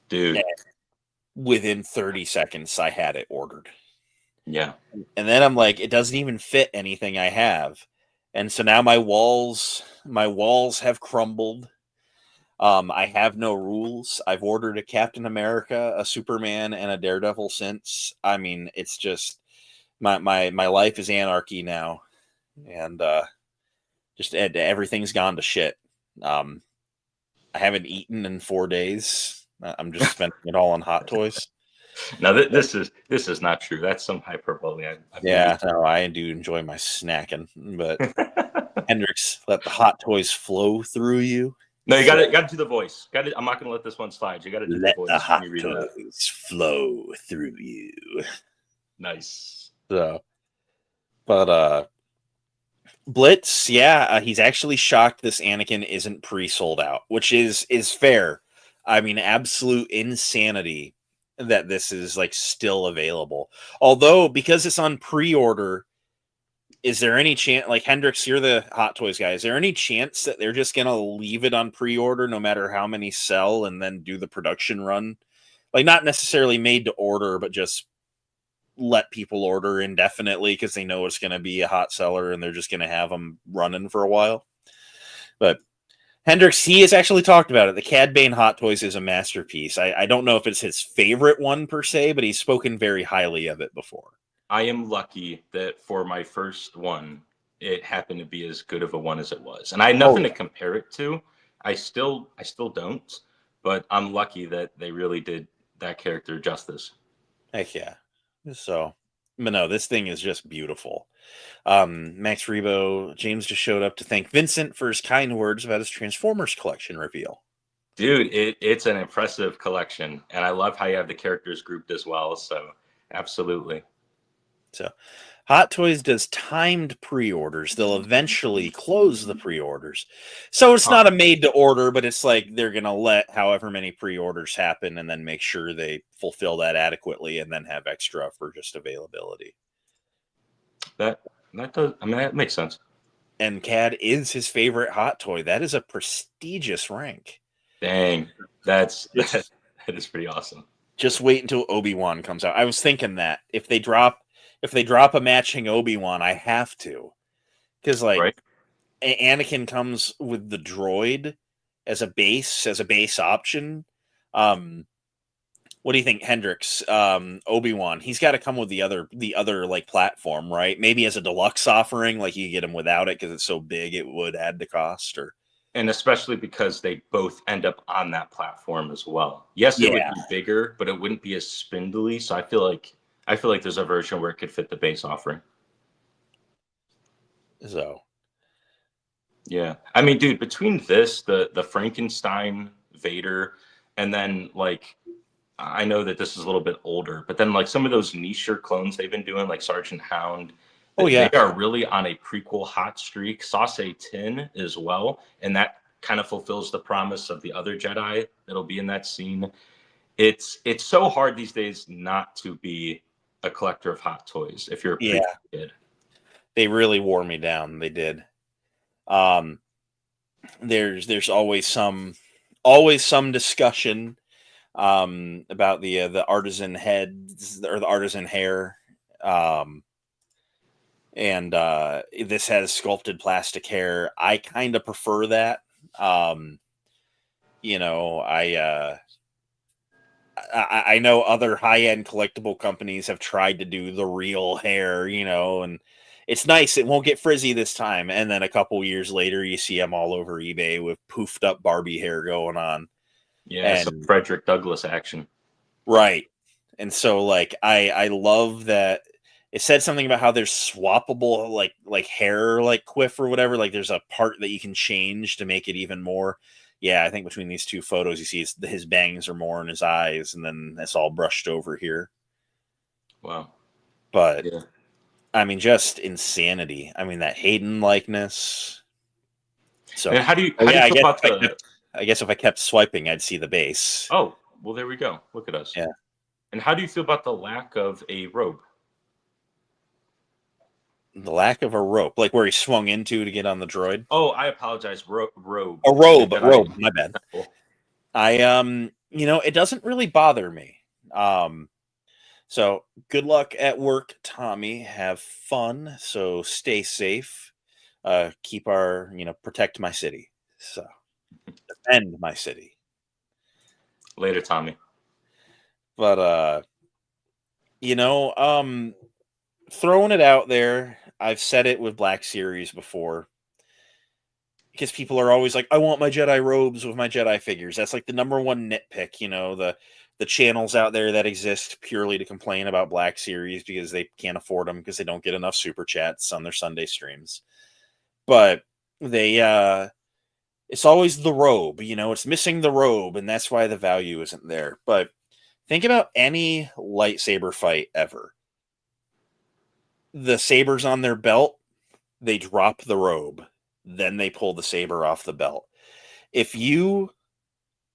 Dude. And within 30 seconds, I had it ordered. Yeah. And then I'm like, it doesn't even fit anything I have. And so now my walls have crumbled. I have no rules. I've ordered a Captain America, a Superman, and a Daredevil since. I mean, it's just my life is anarchy now. And just everything's gone to shit. I haven't eaten in 4 days. I'm just spending it all on Hot Toys. Now this is not true. That's some hyperbole. Yeah, no, I do enjoy my snacking, but Hendrix, let the Hot Toys flow through you. No, you got to do the voice. I'm not going to let this one slide. You got to do Let the voice. the Hot Toys flow through you. Nice. So, but Blitz, yeah, he's actually shocked this Anakin isn't pre-sold out, which is fair. I mean, absolute insanity that this is like still available. Although, because it's on pre-order, is there any chance, like, Hendrix, you're the Hot Toys guy, is there any chance that they're just gonna leave it on pre-order no matter how many sell and then do the production run? Like, not necessarily made to order, but just let people order indefinitely because they know it's going to be a hot seller and they're just going to have them running for a while. But Hendrix, he has actually talked about it. The Cad Bane Hot Toys is a masterpiece. I don't know if it's his favorite one per se, but he's spoken very highly of it before. I am lucky that for my first one, it happened to be as good of a one as it was. And I had nothing to compare it to. I still don't, but I'm lucky that they really did that character justice. Heck yeah. So, but no, this thing is just beautiful. Max Rebo, James just showed up to thank Vincent for his kind words about his Transformers collection reveal. Dude, it's an impressive collection, and I love how you have the characters grouped as well. So, absolutely. So, Hot Toys does timed pre-orders. They'll eventually close the pre-orders. So it's not a made to order, but it's like they're going to let however many pre-orders happen and then make sure they fulfill that adequately and then have extra for just availability. That does, I mean, that makes sense. And CAD is his favorite Hot Toy. That is a prestigious rank. Dang. That is pretty awesome. Just wait until Obi-Wan comes out. I was thinking that if they drop a matching Obi-Wan, I have to. Because, like, right? Anakin comes with the droid as a base option. What do you think, Hendrix? Obi-Wan, he's got to come with the other like platform, right? Maybe as a deluxe offering, like you get him without it because it's so big it would add the cost, and especially because they both end up on that platform as well. Yes, it would be bigger, but it wouldn't be as spindly. So I feel like there's a version where it could fit the base offering. So, yeah, I mean, dude, between this, the Frankenstein Vader, and then like, I know that this is a little bit older, but then like some of those niche clones they've been doing, like Sergeant Hound. Oh yeah, they are really on a prequel hot streak. Sauce 10 as well, and that kind of fulfills the promise of the other Jedi that'll be in that scene. It's so hard these days not to be a collector of Hot Toys if you're a prequel kid. They really wore me down. They did. There's always some discussion about the artisan heads or the artisan hair. And this has sculpted plastic hair. I kind of prefer that. You know, I know other high-end collectible companies have tried to do the real hair, you know, and it's nice. It won't get frizzy this time. And then a couple years later, you see them all over eBay with poofed up Barbie hair going on. Yeah, and some Frederick Douglass action. Right. And so, like, I love that it said something about how there's swappable, like hair, like quiff or whatever. Like, there's a part that you can change to make it even more. Yeah, I think between these two photos, you see his bangs are more in his eyes, and then it's all brushed over here. Wow. But, yeah. I mean, just insanity. I mean, that Hayden likeness. So, and how do you feel about I guess if I kept swiping, I'd see the base. Oh, well, there we go. Look at us. Yeah. And how do you feel about the lack of a robe? The lack of a rope, like where he swung into to get on the droid. Oh, I apologize. Robe. A robe, Jedi robe. My bad. temple. It doesn't really bother me. So good luck at work, Tommy. Have fun. So stay safe. Keep protect my city. So defend my city. Later, Tommy. But throwing it out there, I've said it with Black Series before. Because people are always like, I want my Jedi robes with my Jedi figures. That's like the number one nitpick, the channels out there that exist purely to complain about Black Series because they can't afford them because they don't get enough super chats on their Sunday streams. But it's always the robe, it's missing the robe, and that's why the value isn't there. But think about any lightsaber fight ever. The saber's on their belt, they drop the robe. Then they pull the saber off the belt. If you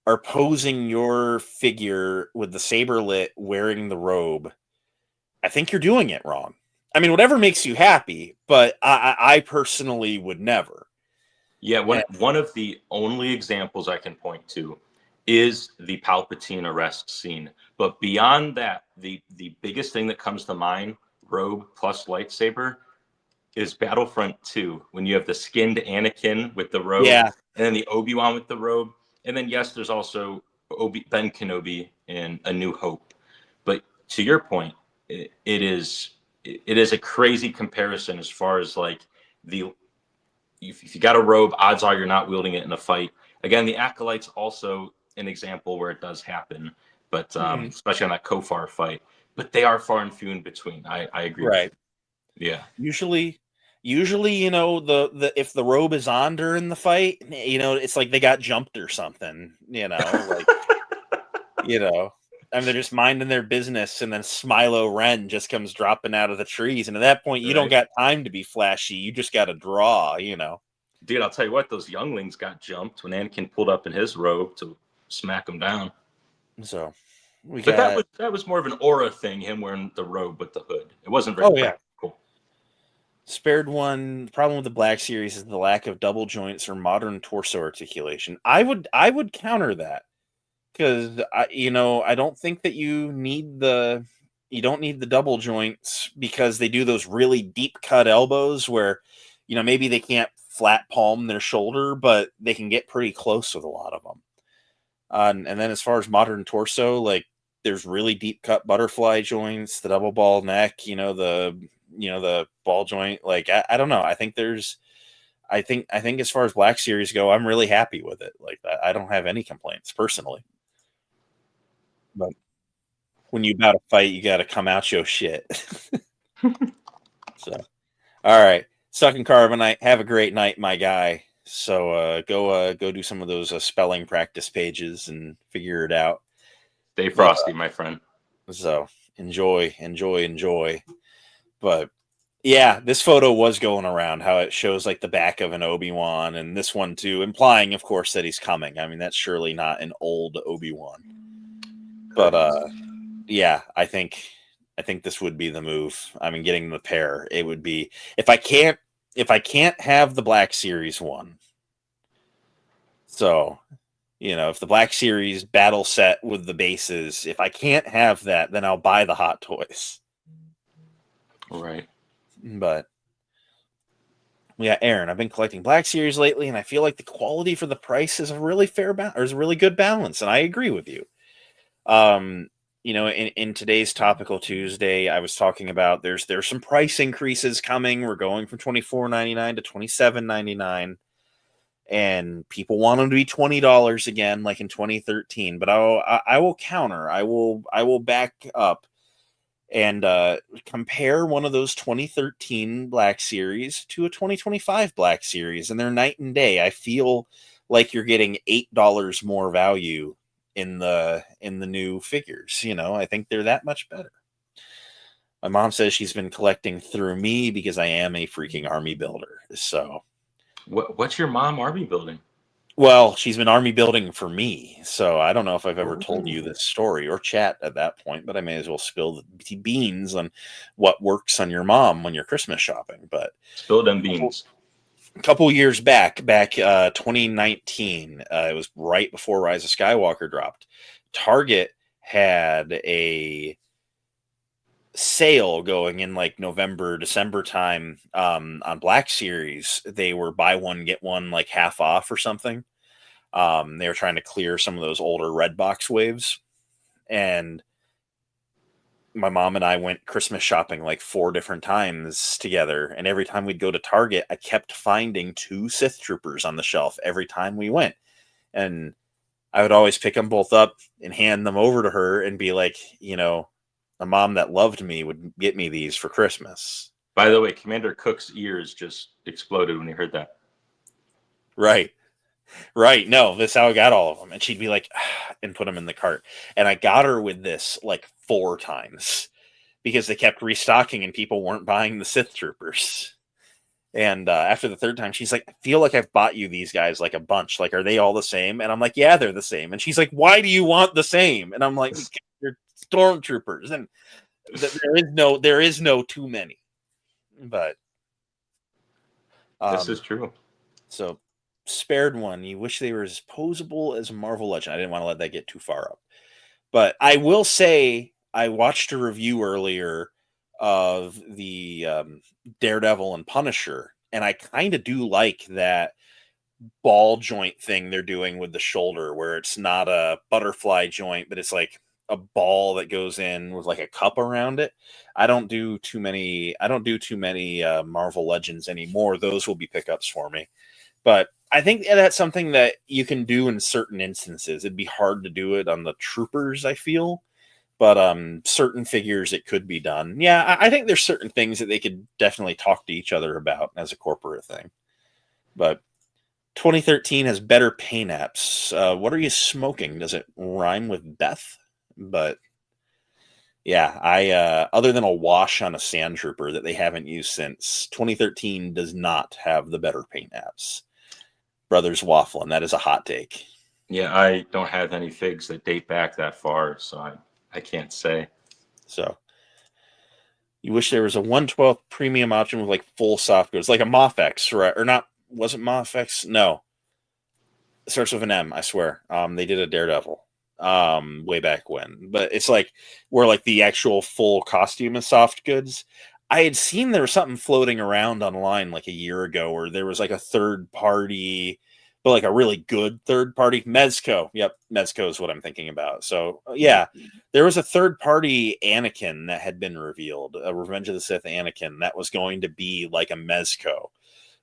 are posing your figure with the saber lit wearing the robe, I think you're doing it wrong. I mean, whatever makes you happy, but I personally would never. Yeah, one of the only examples I can point to is the Palpatine arrest scene. But beyond that, the biggest thing that comes to mind, robe plus lightsaber, is Battlefront 2, when you have the skinned Anakin with the robe, Yeah. and then the Obi-Wan with the robe. And then, yes, there's also Ben Kenobi in A New Hope. But to your point, it is a crazy comparison as far as like if you got a robe, odds are you're not wielding it in a fight. Again, the Acolyte's also an example where it does happen, but especially on that Kofar fight. But they are far and few in between. I agree. Right. With you. Yeah. Usually, the if the robe is on during the fight, it's like they got jumped or something, like, they're just minding their business, and then Smilo Ren just comes dropping out of the trees, and at that point, you don't got time to be flashy. You just got to draw, Dude, I'll tell you what, those younglings got jumped when Anakin pulled up in his robe to smack him down. So, that was more of an aura thing, him wearing the robe with the hood. It wasn't very practical. Spared one. The problem with the Black Series is the lack of double joints or modern torso articulation. I would counter that, because I don't think that you don't need the double joints, because they do those really deep cut elbows where maybe they can't flat palm their shoulder, but they can get pretty close with a lot of them. And then as far as modern torso, like, there's really deep cut butterfly joints, the double ball neck, the ball joint. Like, I don't know. I think as far as Black Series go, I'm really happy with it. Like, I don't have any complaints personally. But when you about to fight, you got to come out your shit. So, all right, Sucking Carbonite, have a great night, my guy. So go do some of those spelling practice pages and figure it out. Stay frosty, my friend. So enjoy. But yeah, this photo was going around, how it shows like the back of an Obi-Wan, and this one too, implying, of course, that he's coming. I mean, that's surely not an old Obi-Wan. But yeah, I think this would be the move. I mean, getting the pair, it would be, if I can't have the Black Series one. So, if the Black Series battle set with the bases, if I can't have that, then I'll buy the Hot Toys. Right. But yeah, Aaron, I've been collecting Black Series lately, and I feel like the quality for the price is a really is a really good balance, and I agree with you. In today's Topical Tuesday, I was talking about there's some price increases coming. We're going from $24.99 to $27.99, and people want them to be $20 again, like in 2013. But I will counter. I will back up and compare one of those 2013 Black Series to a 2025 Black Series, and they're night and day. I feel like you're getting $8 more value in the new figures. I think they're that much better. My mom says she's been collecting through me because I am a freaking army builder. So what's your mom army building? Well, she's been army building for me, so I don't know if I've ever told you Ooh. this story or chat at that point, but I may as well spill the beans on what works on your mom when you're Christmas shopping. But Spill them beans. a couple years back 2019, it was right before Rise of Skywalker dropped. Target had a sale going in like November, December time on Black Series. They were buy one, get one like half off or something. They were trying to clear some of those older red box waves. And my mom and I went Christmas shopping like 4 different times together. And every time we'd go to Target, I kept finding 2 Sith troopers on the shelf every time we went. And I would always pick them both up and hand them over to her and be like, a mom that loved me would get me these for Christmas. By the way, Commander Cook's ears just exploded when he heard that. Right. Right. No, that's how I got all of them. And she'd be like, and put them in the cart. And I got her with this like 4 times because they kept restocking and people weren't buying the Sith troopers. And after the 3rd time, she's like, I feel like I've bought you these guys like a bunch. Like, are they all the same? And I'm like, yeah, they're the same. And she's like, why do you want the same? And I'm like, you're stormtroopers. And there is no too many. But This is true. So spared one. You wish they were as posable as Marvel Legend. I didn't want to let that get too far up. But I will say I watched a review earlier of the Daredevil and Punisher, and I kind of do like that ball joint thing they're doing with the shoulder, where it's not a butterfly joint, but it's like a ball that goes in with like a cup around it. I don't do too many Marvel Legends anymore. Those will be pickups for me. But I think that's something that you can do in certain instances. It'd be hard to do it on the troopers, I feel. But certain figures, it could be done. Yeah, I think there's certain things that they could definitely talk to each other about as a corporate thing. But 2013 has better paint apps. What are you smoking? Does it rhyme with Beth? But yeah, I other than a wash on a sand trooper that they haven't used since 2013 does not have the better paint apps. Brothers waffling. That is a hot take. Yeah, I don't have any figs that date back that far, so I can't say. So you wish there was a 1/12 premium option with like full soft goods, like a Mofex, right? Or not? Was it Mofex? No. It starts with an M, I swear. They did a Daredevil way back when. But it's like where like the actual full costume is soft goods. I had seen there was something floating around online like a year ago where there was like a third party, but like a really good third party. Mezco. Yep, Mezco is what I'm thinking about. So yeah, there was a third party Anakin that had been revealed, a Revenge of the Sith Anakin that was going to be like a Mezco,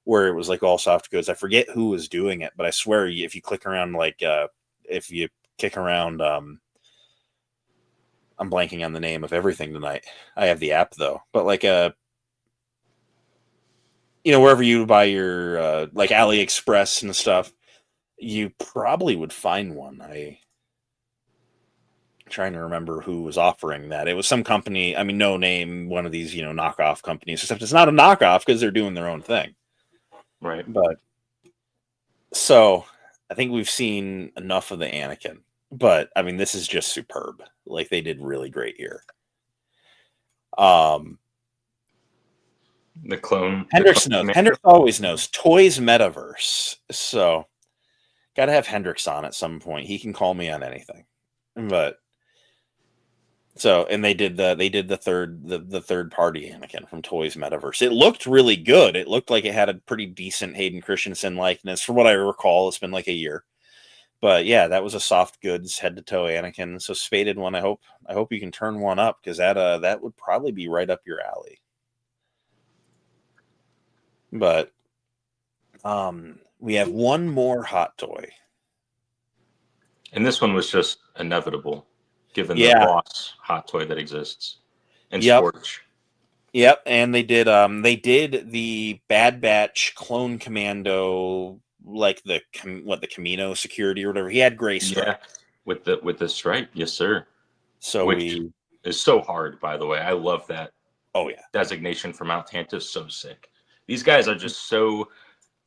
where it was like all soft goods. I forget who was doing it, but I swear if you click around, like if you kick around, I'm blanking on the name of everything tonight. I have the app though, but like wherever you buy your like AliExpress and stuff, you probably would find one. I'm trying to remember who was offering that. It was some company. I mean, no name, one of these knockoff companies. Except it's not a knockoff because they're doing their own thing. Right. But so I think we've seen enough of the Anakin. But I mean, this is just superb. Like they did really great here. The clone. Hendrix knows. Hendrix always knows. Toys Metaverse. So got to have Hendrix on at some point. He can call me on anything. But so, and they did the third party Anakin from Toys Metaverse. It looked really good. It looked like it had a pretty decent Hayden Christensen likeness. From what I recall, it's been like a year. But yeah, that was a soft goods head to toe Anakin. So spaded one. I hope you can turn one up because that would probably be right up your alley. But we have one more hot toy. And this one was just inevitable, given the boss hot toy that exists in Scorch. Yep, and they did the Bad Batch Clone Commando, like the Camino security or whatever. He had gray stripe. Yeah, with the stripe, yes sir. So which is so hard, by the way. I love that. Oh yeah, designation for Mount Tantus, so sick. These guys are just so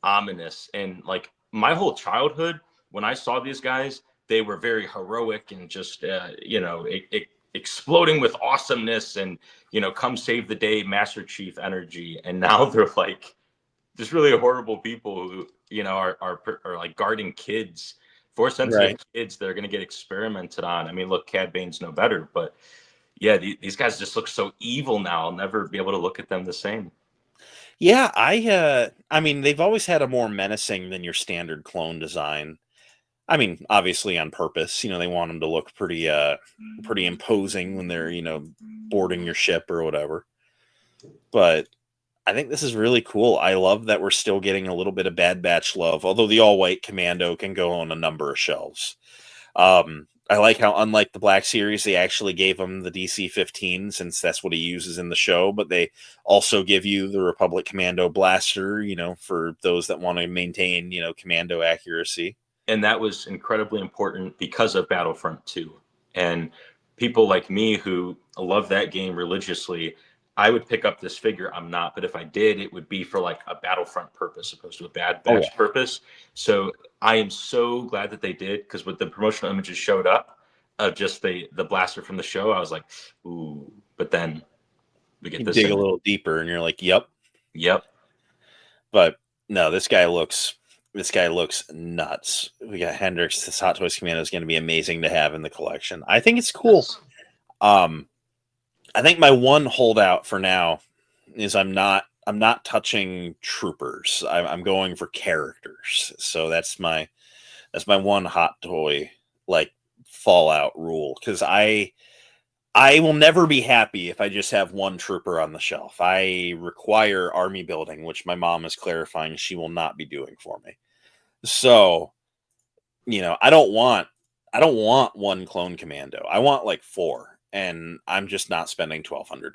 ominous, and like my whole childhood, when I saw these guys, they were very heroic and just, exploding with awesomeness and, come save the day, Master Chief energy. And now they're like just really horrible people who, are like guarding kids, force sensitive kids that are going to get experimented on. I mean, look, Cad Bane's no better, but yeah, these guys just look so evil now. I'll never be able to look at them the same. Yeah, I mean, they've always had a more menacing than your standard clone design. I mean, obviously on purpose. They want them to look pretty imposing when they're, boarding your ship or whatever. But I think this is really cool. I love that we're still getting a little bit of Bad Batch love, although the all-white Commando can go on a number of shelves. I like how, unlike the Black Series, they actually gave him the DC-15 since that's what he uses in the show, but they also give you the Republic Commando blaster, for those that want to maintain, commando accuracy. And that was incredibly important because of Battlefront 2. And people like me who love that game religiously, I would pick up this figure. I'm not, but if I did, it would be for like a Battlefront purpose opposed to a Bad Batch purpose. So I am so glad that they did, because with the promotional images showed up of just the blaster from the show, I was like, ooh. But then we get this. Dig a little deeper, and you're like, yep. But no, this guy looks nuts. We got Hendrix. This Hot Toys Commando is going to be amazing to have in the collection. I think it's cool. Yes. I think my one holdout for now is I'm not touching troopers. I'm going for characters. So that's my one Hot Toy like fallout rule, because I will never be happy if I just have one trooper on the shelf. I require army building, which my mom is clarifying she will not be doing for me. So, I don't want one clone commando. I want like 4, and I'm just not spending $1,200.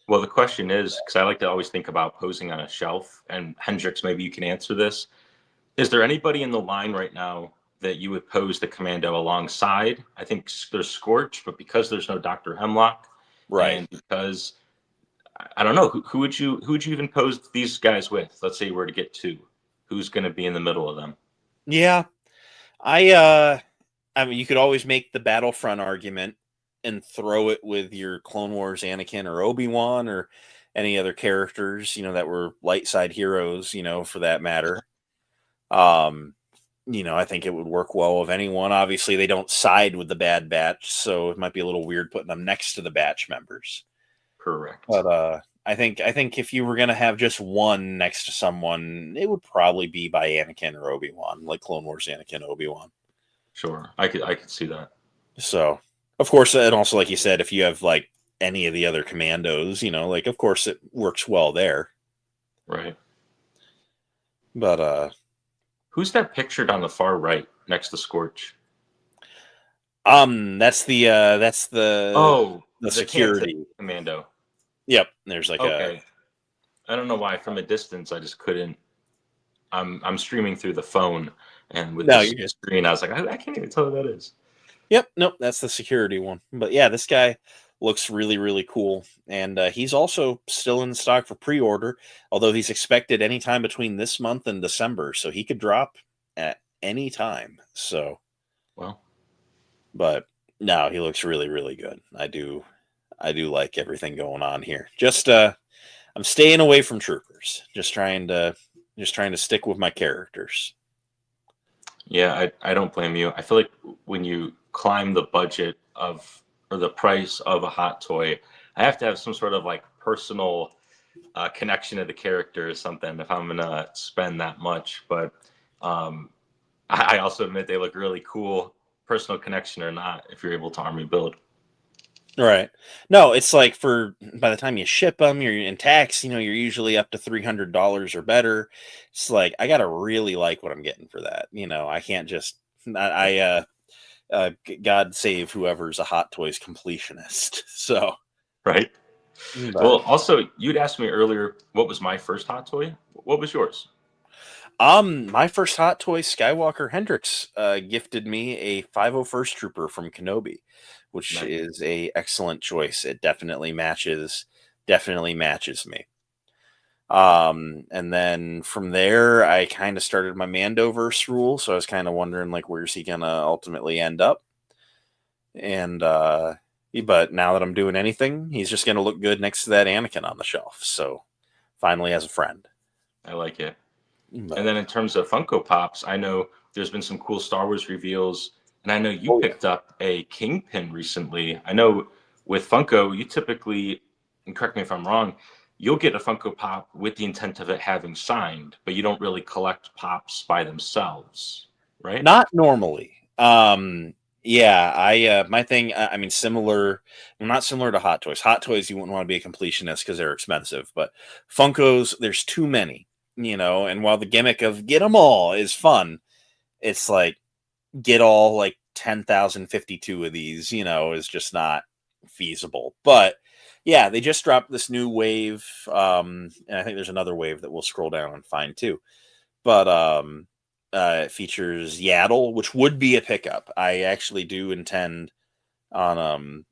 Well, the question is, because I like to always think about posing on a shelf, and Hendrix, maybe you can answer this. Is there anybody in the line right now that you would pose the commando alongside? I think there's Scorch, but because there's no Dr. Hemlock, right? And because I don't know, who would you even pose these guys with? Let's say you were to get 2. Who's going to be in the middle of them? Yeah, I mean, you could always make the Battlefront argument and throw it with your Clone Wars Anakin or Obi-Wan or any other characters, that were light side heroes, for that matter. I think it would work well with anyone. Obviously, they don't side with the Bad Batch, so it might be a little weird putting them next to the Batch members. Correct. But I think if you were going to have just one next to someone, it would probably be by Anakin or Obi-Wan, like Clone Wars Anakin, Obi-Wan. Sure, I could see that. So, of course, and also like you said, if you have like any of the other commandos, like of course it works well there. Right. But who's that pictured on the far right next to Scorch? That's the security commando. Yep, there's like I don't know why from a distance I just couldn't. I'm streaming through the phone, and with the screen I was like, I can't even tell who that is. Yep, nope, that's the security one. But yeah, this guy looks really, really cool, and he's also still in stock for pre-order, although he's expected anytime between this month and December, so he could drop at any time. So, well, but no, he looks really, really good. I do like everything going on here. Just I'm staying away from troopers. Just trying to stick with my characters. Yeah, I don't blame you. I feel like when you climb the budget or the price of a hot toy, I have to have some sort of like personal connection to the character or something if I'm gonna spend that much. But I also admit they look really cool, personal connection or not, if you're able to army build. Right. No, it's like by the time you ship them, you're in tax, you're usually up to $300 or better. It's like, I got to really like what I'm getting for that. I can't just, God save whoever's a Hot Toys completionist. So. Right. But, well, also you'd asked me earlier, what was my first Hot Toy? What was yours? My first Hot Toy, Skywalker Hendrix, gifted me a 501st Trooper from Kenobi, which is a excellent choice. It definitely matches me. And then from there, I kind of started my Mandoverse rule. So I was kind of wondering, like, where's he gonna ultimately end up? And but now that I'm doing anything, he's just gonna look good next to that Anakin on the shelf. So finally, as a friend. I like it. But, And then in terms of Funko Pops, I know there's been some cool Star Wars reveals, and I know you oh, yeah. picked up a Kingpin recently. I know with Funko, you typically, and correct me if I'm wrong, you'll get a Funko Pop with the intent of it having signed, but you don't really collect pops by themselves, right? Not normally. Yeah, I my thing. I mean, similar. Not similar to Hot Toys. Hot Toys, you wouldn't want to be a completionist because they're expensive. But Funkos, there's too many. And while the gimmick of get them all is fun, it's like get all like 10,052 of these. Is just not feasible. But yeah, they just dropped this new wave, and I think there's another wave that we'll scroll down and find too. But it features Yaddle, which would be a pickup. I actually do intend on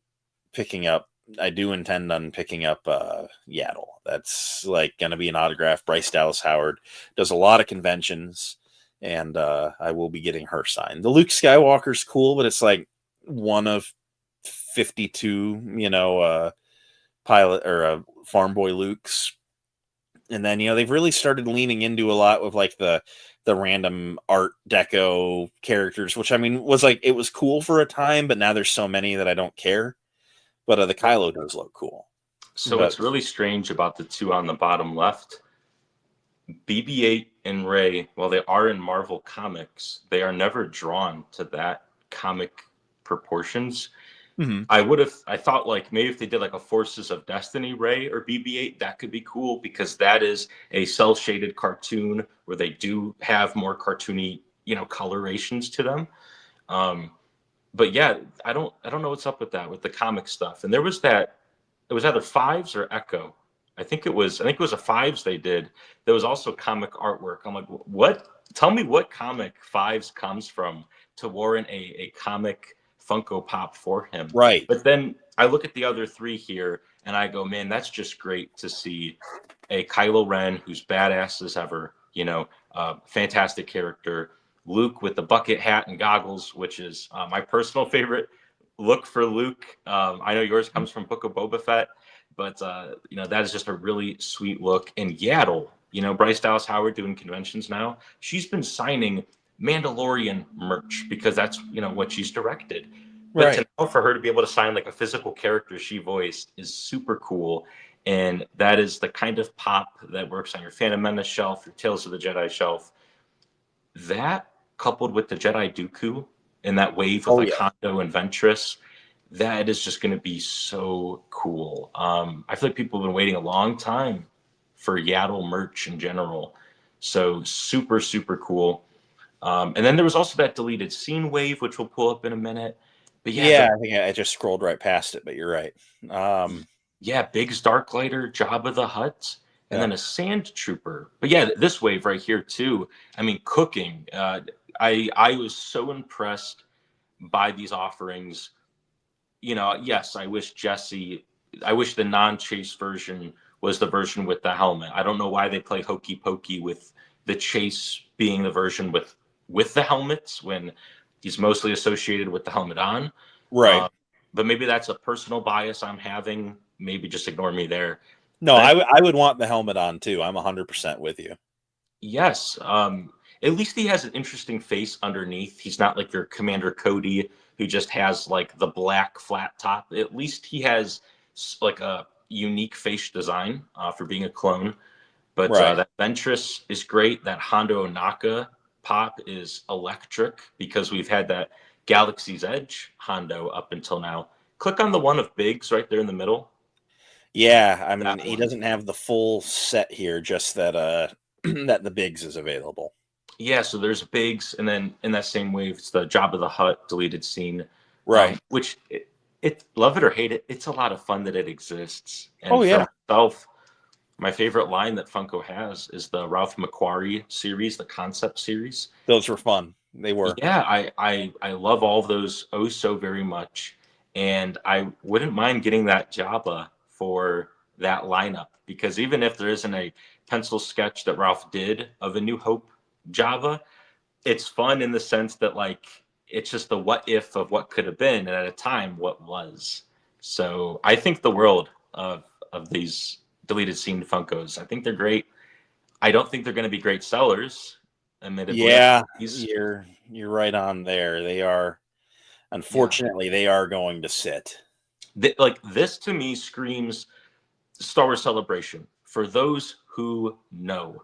picking up. I do intend on picking up Yaddle. That's like going to be an autograph. Bryce Dallas Howard does a lot of conventions, and I will be getting her signed. The Luke Skywalker's cool, but it's like one of 52, pilot or farm boy Luke's. And then they've really started leaning into a lot with like the random art deco characters, which I mean it was cool for a time, but now there's so many that I don't care. But the Kylo does look cool. So But what's really strange about the two on the bottom left, BB-8 and Rey, while they are in Marvel Comics, they are never drawn to that comic proportions. mhm. I thought like maybe if they did like a Forces of Destiny Rey or BB-8, that could be cool because that is a cell shaded cartoon where they do have more cartoony, colorations to them. But yeah, I don't know what's up with that with the comic stuff. And there was that it was either Fives or Echo. I think it was a Fives they did. There was also comic artwork. I'm like, what? Tell me what comic Fives comes from to warrant a comic Funko Pop for him. Right. But then I look at the other three here and I go, man, that's just great to see a Kylo Ren who's badass as ever. Fantastic character. Luke with the bucket hat and goggles, which is my personal favorite look for Luke. I know yours comes from Book of Boba Fett, but that is just a really sweet look. And Yaddle, Bryce Dallas Howard doing conventions now. She's been signing Mandalorian merch because that's what she's directed. But Right. for her to be able to sign like a physical character she voiced is super cool. And that is the kind of pop that works on your Phantom Menace shelf, your Tales of the Jedi shelf. That coupled with the Jedi Dooku and that wave with Oh like yeah. Hondo and Ventress, that is just going to be so cool. I feel like people have been waiting a long time for Yaddle merch in general. So super, super cool. And then there was also that deleted scene wave, which we'll pull up in a minute. But Yeah, I think I just scrolled right past it, but you're right. Biggs Darklighter, Jabba the Hutt, and Yeah. then a Sand Trooper. But yeah, this wave right here too. I mean, cooking. I was so impressed by these offerings. Yes, I wish the non-chase version was the version with the helmet. I don't know why they play hokey pokey with the chase being the version with the helmets when he's mostly associated with the helmet on. Right. But maybe that's a personal bias I'm having. Maybe just ignore me there. No, Then, I would want the helmet on too. I'm 100% with you. yes, at least he has an interesting face underneath. He's not like your Commander Cody who just has like the black flat top. At least he has like a unique face design for being a clone. But Right. that Ventress is great. That Hondo Naka pop is electric because we've had that Galaxy's Edge Hondo up until now. Click on the one of Biggs right there in the middle. Yeah, I mean, That he one. doesn't have the full set here, just that that the Biggs is available. Yeah, so there's Biggs, and then in that same wave, it's the Jabba the Hutt deleted scene, Right. which it love it or hate it, it's a lot of fun that it exists. Oh And yeah. for myself, my favorite line that Funko has is the Ralph McQuarrie series, the concept series. Those were fun. They were. Yeah, I love all of those oh so very much, and I wouldn't mind getting that Jabba for that lineup because even if there isn't a pencil sketch that Ralph did of A New Hope Java. It's fun in the sense that like it's just the what if of what could have been, and at a time what was. So I think the world of these deleted scene Funkos. I think they're great. I don't think they're going to be great sellers, admittedly. Yeah, you're right on there. They are, unfortunately, they are going to sit. Like this to me screams Star Wars Celebration. For those who know,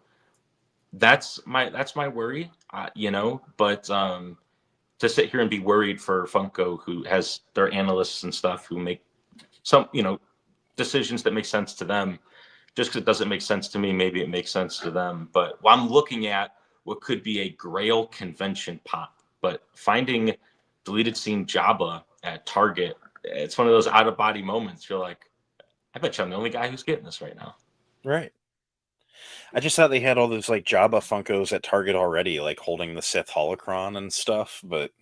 that's my worry. But to sit here and be worried for Funko, who has their analysts and stuff who make some decisions that make sense to them. Just because it doesn't make sense to me, maybe it makes sense to them. But I'm looking at what could be a Grail convention pop, but finding deleted scene Jabba at Target, it's one of those out of body moments. You're like, I bet you I'm the only guy who's getting this right now. Right. I just thought they had all those like Jabba Funkos at Target already, like holding the Sith holocron and stuff. But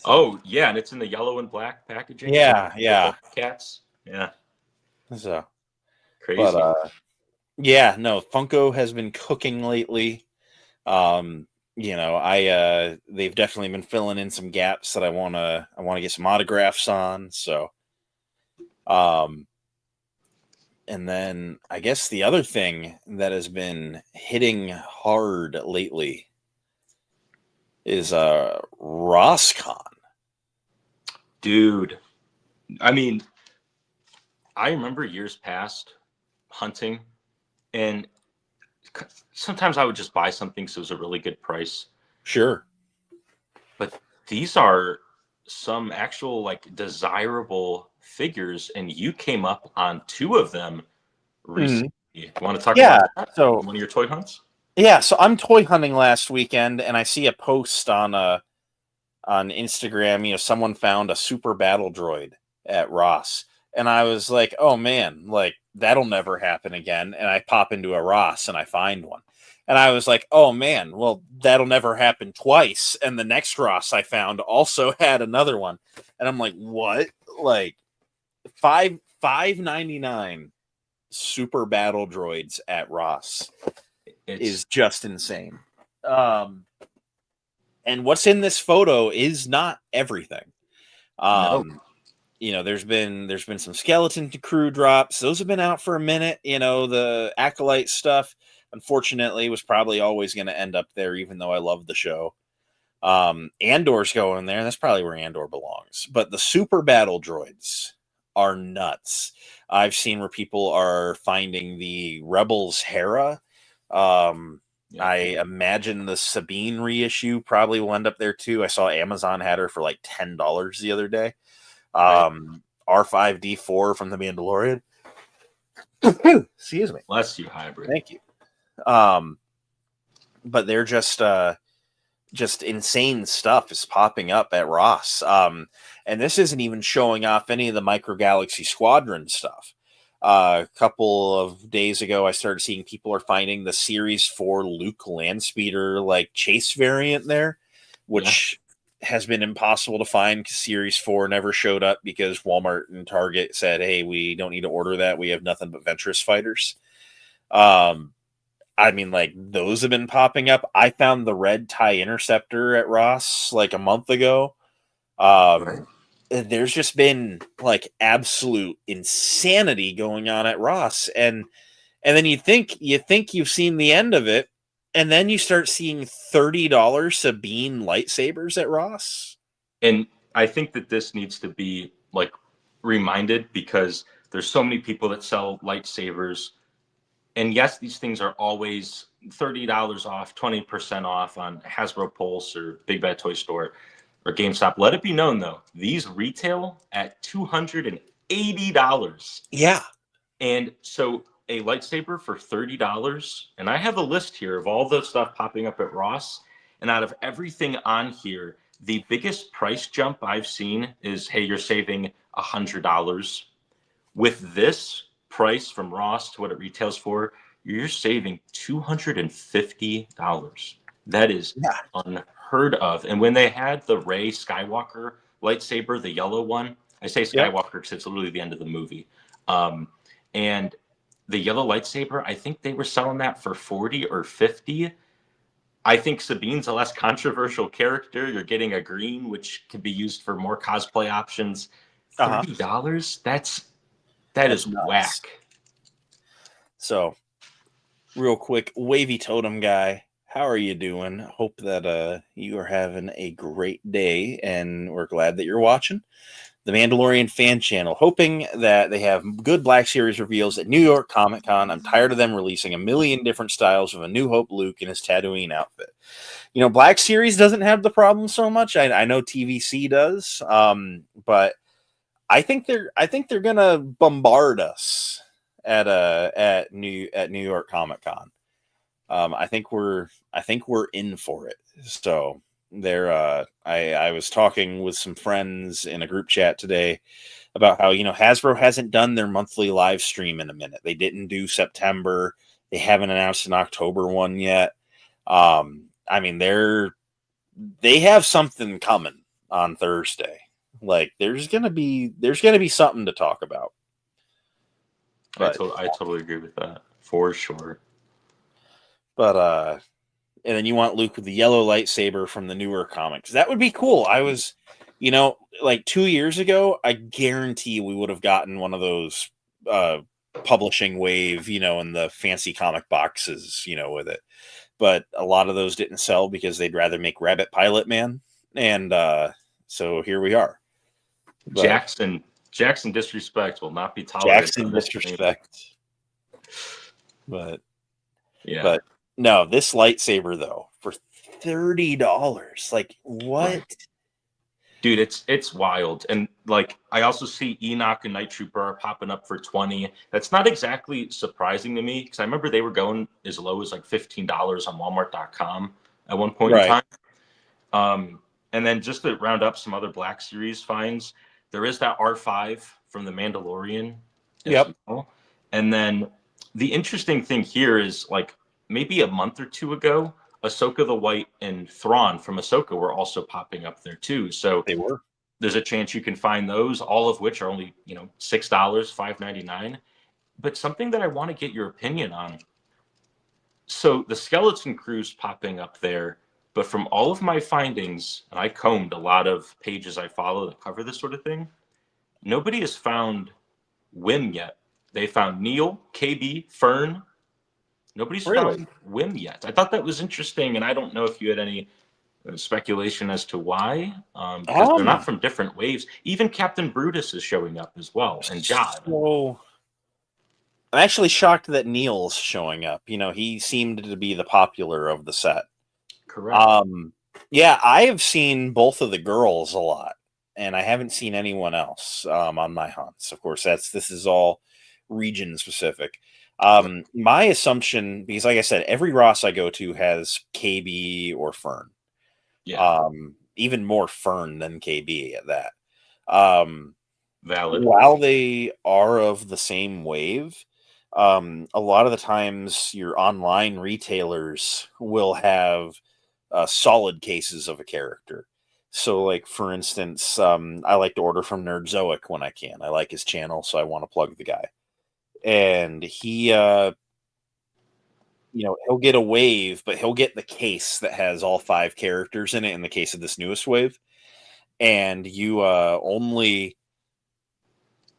oh yeah, and it's in the yellow and black packaging. Yeah. Black cats. Yeah. So crazy. But yeah, no, Funko has been cooking lately. They've definitely been filling in some gaps that I wanna get some autographs on. So and then I guess the other thing that has been hitting hard lately is ROSScon. Dude, I mean, I remember years past hunting, and sometimes I would just buy something because it was a really good price. Sure. But these are some actual like desirable figures, and you came up on two of them recently. You want to talk about that? So One of your toy hunts? Yeah, so I'm toy hunting last weekend, and I see a post on Instagram. Someone found a super battle droid at Ross, and I was like, "Oh man, like that'll never happen again." And I pop into a Ross and I find one, and I was like, "Oh man, well that'll never happen twice." And the next Ross I found also had another one, and I'm like, "What? Like $5.99 super battle droids at Ross is just insane." And what's in this photo is not everything. No. There's been some skeleton crew drops. Those have been out for a minute. The Acolyte stuff, unfortunately, was probably always going to end up there, even though I love the show. Andor's going there. That's probably where Andor belongs. But the super battle droids are nuts. I've seen where people are finding the Rebels Hera. I imagine the Sabine reissue probably will end up there too. I saw Amazon had her for like $10 the other day. R5D4 from the Mandalorian. Excuse me. Bless you, hybrid. Thank you. But they're just insane stuff is popping up at Ross. And this isn't even showing off any of the Micro Galaxy Squadron stuff. A couple of days ago, I started seeing people are finding the Series 4 Luke Landspeeder like chase variant there, which has been impossible to find because Series 4 never showed up because Walmart and Target said, "Hey, we don't need to order that. We have nothing but Ventress fighters." I mean, like, those have been popping up. I found the red TIE Interceptor at Ross like a month ago. There's just been like absolute insanity going on at Ross, and then you think you've seen the end of it, and then you start seeing $30 Sabine lightsabers at Ross. And I think that this needs to be like reminded because there's so many people that sell lightsabers, and yes, these things are always $30 off, 20% off on Hasbro Pulse or Big Bad Toy Store or GameStop. Let it be known, though, these retail at $280. Yeah. And so a lightsaber for $30, and I have a list here of all the stuff popping up at Ross, and out of everything on here, the biggest price jump I've seen is, hey, you're saving $100. With this price from Ross to what it retails for, you're saving $250. That is unheard of. And when they had the Rey Skywalker lightsaber, the yellow one, I say Skywalker because it's literally the end of the movie. And the yellow lightsaber, I think they were selling that for 40 or 50. I think Sabine's a less controversial character. You're getting a green, which can be used for more cosplay options. Uh-huh. $30? That That's is nuts. whack. So, real quick, Wavy Totem guy, how are you doing? Hope that you are having a great day, and we're glad that you're watching the Mandalorian fan channel, hoping that they have good Black Series reveals at New York Comic Con. I'm tired of them releasing a million different styles of A New Hope Luke in his Tatooine outfit. You know, Black Series doesn't have the problem so much. I know TVC does, but I think they're gonna bombard us at New York Comic Con. I think we're in for it. So I was talking with some friends in a group chat today about how, Hasbro hasn't done their monthly live stream in a minute. They didn't do September. They haven't announced an October one yet. I mean, they have something coming on Thursday. Like there's gonna be something to talk about. But I totally agree with that for sure. But and then you want Luke with the yellow lightsaber from the newer comics. That would be cool. I was, like 2 years ago, I guarantee we would have gotten one of those publishing wave, in the fancy comic boxes, with it. But a lot of those didn't sell because they'd rather make Rabbit Pilot Man. And so here we are. But Jackson disrespect will not be tolerated. Jackson disrespect. But yeah. But no, this lightsaber though, for $30. Like what? Right. Dude, it's wild. And like I also see Enoch and Night Trooper are popping up for 20. That's not exactly surprising to me because I remember they were going as low as like $15 on Walmart.com at one point in time. And then just to round up some other Black Series finds, there is that R5 from the Mandalorian. Yep. Well. And then the interesting thing here is like maybe a month or two ago, Ahsoka the White and Thrawn from Ahsoka were also popping up there too. So they were. There's a chance you can find those, all of which are only, $6, $5.99. But something that I want to get your opinion on. So the Skeleton Crew's popping up there, but from all of my findings, and I combed a lot of pages I follow that cover this sort of thing, nobody has found Wim yet. They found Neil, KB, Fern. Nobody's found Wim yet. I thought that was interesting, and I don't know if you had any speculation as to why, because they're not from different waves. Even Captain Brutus is showing up as well, and Jod. So, I'm actually shocked that Neil's showing up. He seemed to be the popular of the set. Correct. Yeah, I have seen both of the girls a lot, and I haven't seen anyone else on my hunts. Of course, this is all region specific. My assumption, because like I said, every Ross I go to has KB or Fern. Yeah. Even more Fern than KB at that. Valid. While they are of the same wave, a lot of the times your online retailers will have solid cases of a character. So, like for instance, I like to order from Nerdzoic when I can. I like his channel, so I want to plug the guy. And he, he'll get a wave, but he'll get the case that has all 5 characters in it in the case of this newest wave. And you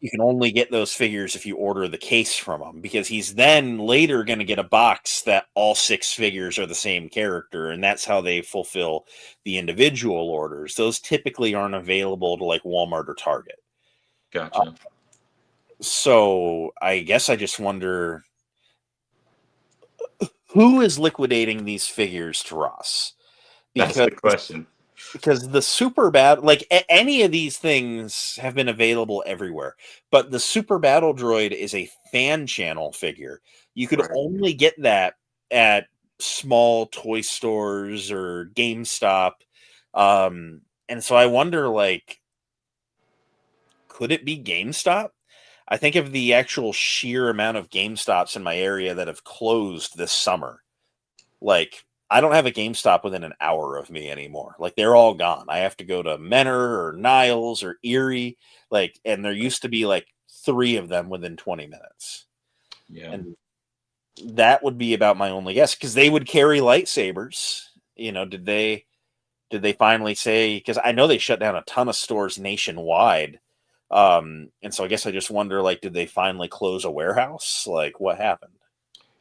can only get those figures if you order the case from him, because he's then later going to get a box that all 6 figures are the same character, and that's how they fulfill the individual orders. Those typically aren't available to like Walmart or Target. Gotcha. So I guess I just wonder who is liquidating these figures to Ross? That's the question. Because the super bad, like any of these things have been available everywhere, but the super battle droid is a fan channel figure. You could only get that at small toy stores or GameStop. And so I wonder, like, could it be GameStop? I think of the actual sheer amount of GameStops in my area that have closed this summer. Like, I don't have a GameStop within an hour of me anymore. Like, they're all gone. I have to go to Menor or Niles or Erie. Like, and there used to be like 3 of them within 20 minutes. Yeah. And that would be about my only guess, because they would carry lightsabers. Did they finally say, because I know they shut down a ton of stores nationwide. And so I guess I just wonder, like, did they finally close a warehouse? Like, what happened?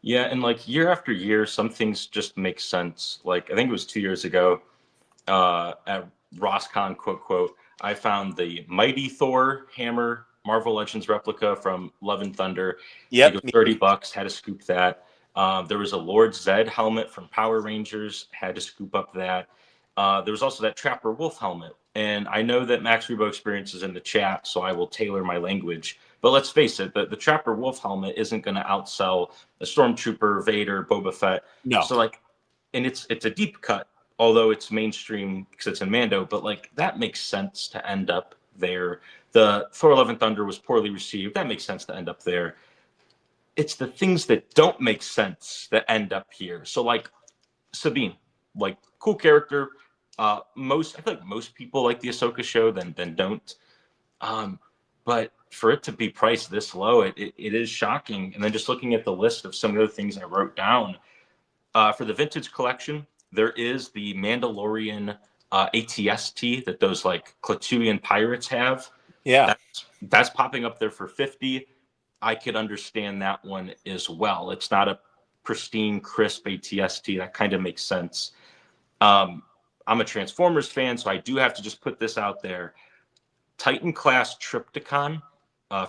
Yeah, and like year after year, some things just make sense. Like I think it was 2 years ago, at ROSScon, quote quote, I found the Mighty Thor hammer Marvel Legends replica from Love and Thunder. I think Yep. it was $30. Had to scoop that. There was a Lord Zed helmet from Power Rangers. Had to scoop up that. There was also that Trapper Wolf helmet. And I know that Max Rebo Experience is in the chat, so I will tailor my language. But let's face it, the Trapper Wolf helmet isn't going to outsell a Stormtrooper, Vader, Boba Fett. No. So like, and it's a deep cut, although it's mainstream because it's in Mando. But like that makes sense to end up there. The Thor: Love and Thunder was poorly received. That makes sense to end up there. It's the things that don't make sense that end up here. So like Sabine, like cool character. I feel like most people like the Ahsoka show than don't. But for it to be priced this low, it is shocking. And then just looking at the list of some of the other things I wrote down, for the vintage collection, there is the Mandalorian ATST that those like Klatooinian pirates have. Yeah. That's popping up there for 50. I could understand that one as well. It's not a pristine, crisp ATST. That kind of makes sense. I'm a Transformers fan, so I do have to just put this out there. Titan class Triptychon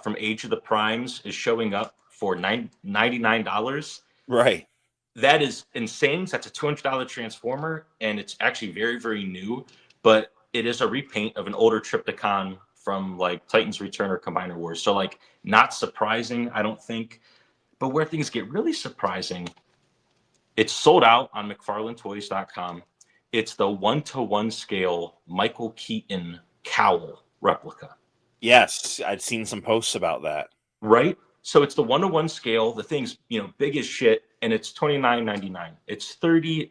from Age of the Primes is showing up for $99. Right. That is insane. That's a $200 Transformer, and it's actually very, very new, but it is a repaint of an older Triptychon from like Titan's Return or Combiner Wars. So like not surprising, I don't think. But where things get really surprising, it's sold out on McFarlaneToys.com. It's the 1-to-1 scale Michael Keaton cowl replica. Yes, I'd seen some posts about that. Right? So it's the 1-to-1 scale. The thing's, big as shit, and it's $29.99. It's $30,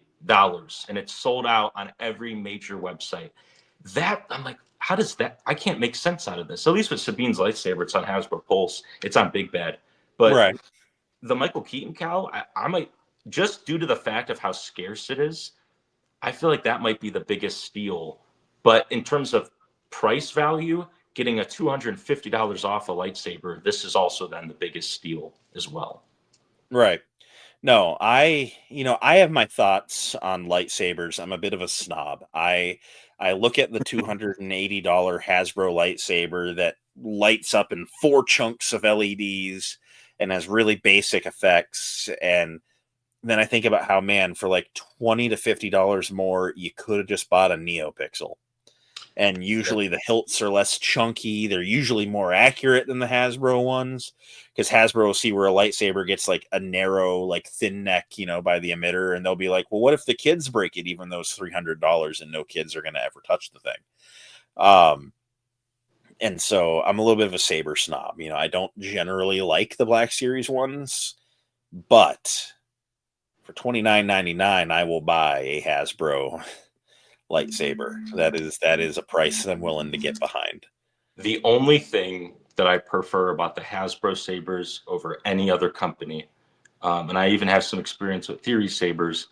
and it's sold out on every major website. That, I'm like, how does that? I can't make sense out of this. At least with Sabine's lightsaber, it's on Hasbro Pulse. It's on Big Bad. But Right. the Michael Keaton cowl, I might, just due to the fact of how scarce it is, I feel like that might be the biggest steal. But in terms of price value, getting a $250 off a lightsaber, this is also then the biggest steal as well. Right. No, I have my thoughts on lightsabers. I'm a bit of a snob. I look at the $280 Hasbro lightsaber that lights up in 4 chunks of LEDs and has really basic effects, and then I think about how, man, for like $20 to $50 more, you could have just bought a NeoPixel. And usually the hilts are less chunky. They're usually more accurate than the Hasbro ones, because Hasbro will see where a lightsaber gets like a narrow, like thin neck, by the emitter. And they'll be like, well, what if the kids break it, even though it's $300 and no kids are going to ever touch the thing? And so I'm a little bit of a saber snob. I don't generally like the Black Series ones, but for $29.99, I will buy a Hasbro lightsaber. That is a price I'm willing to get behind. The only thing that I prefer about the Hasbro sabers over any other company, and I even have some experience with Theory sabers,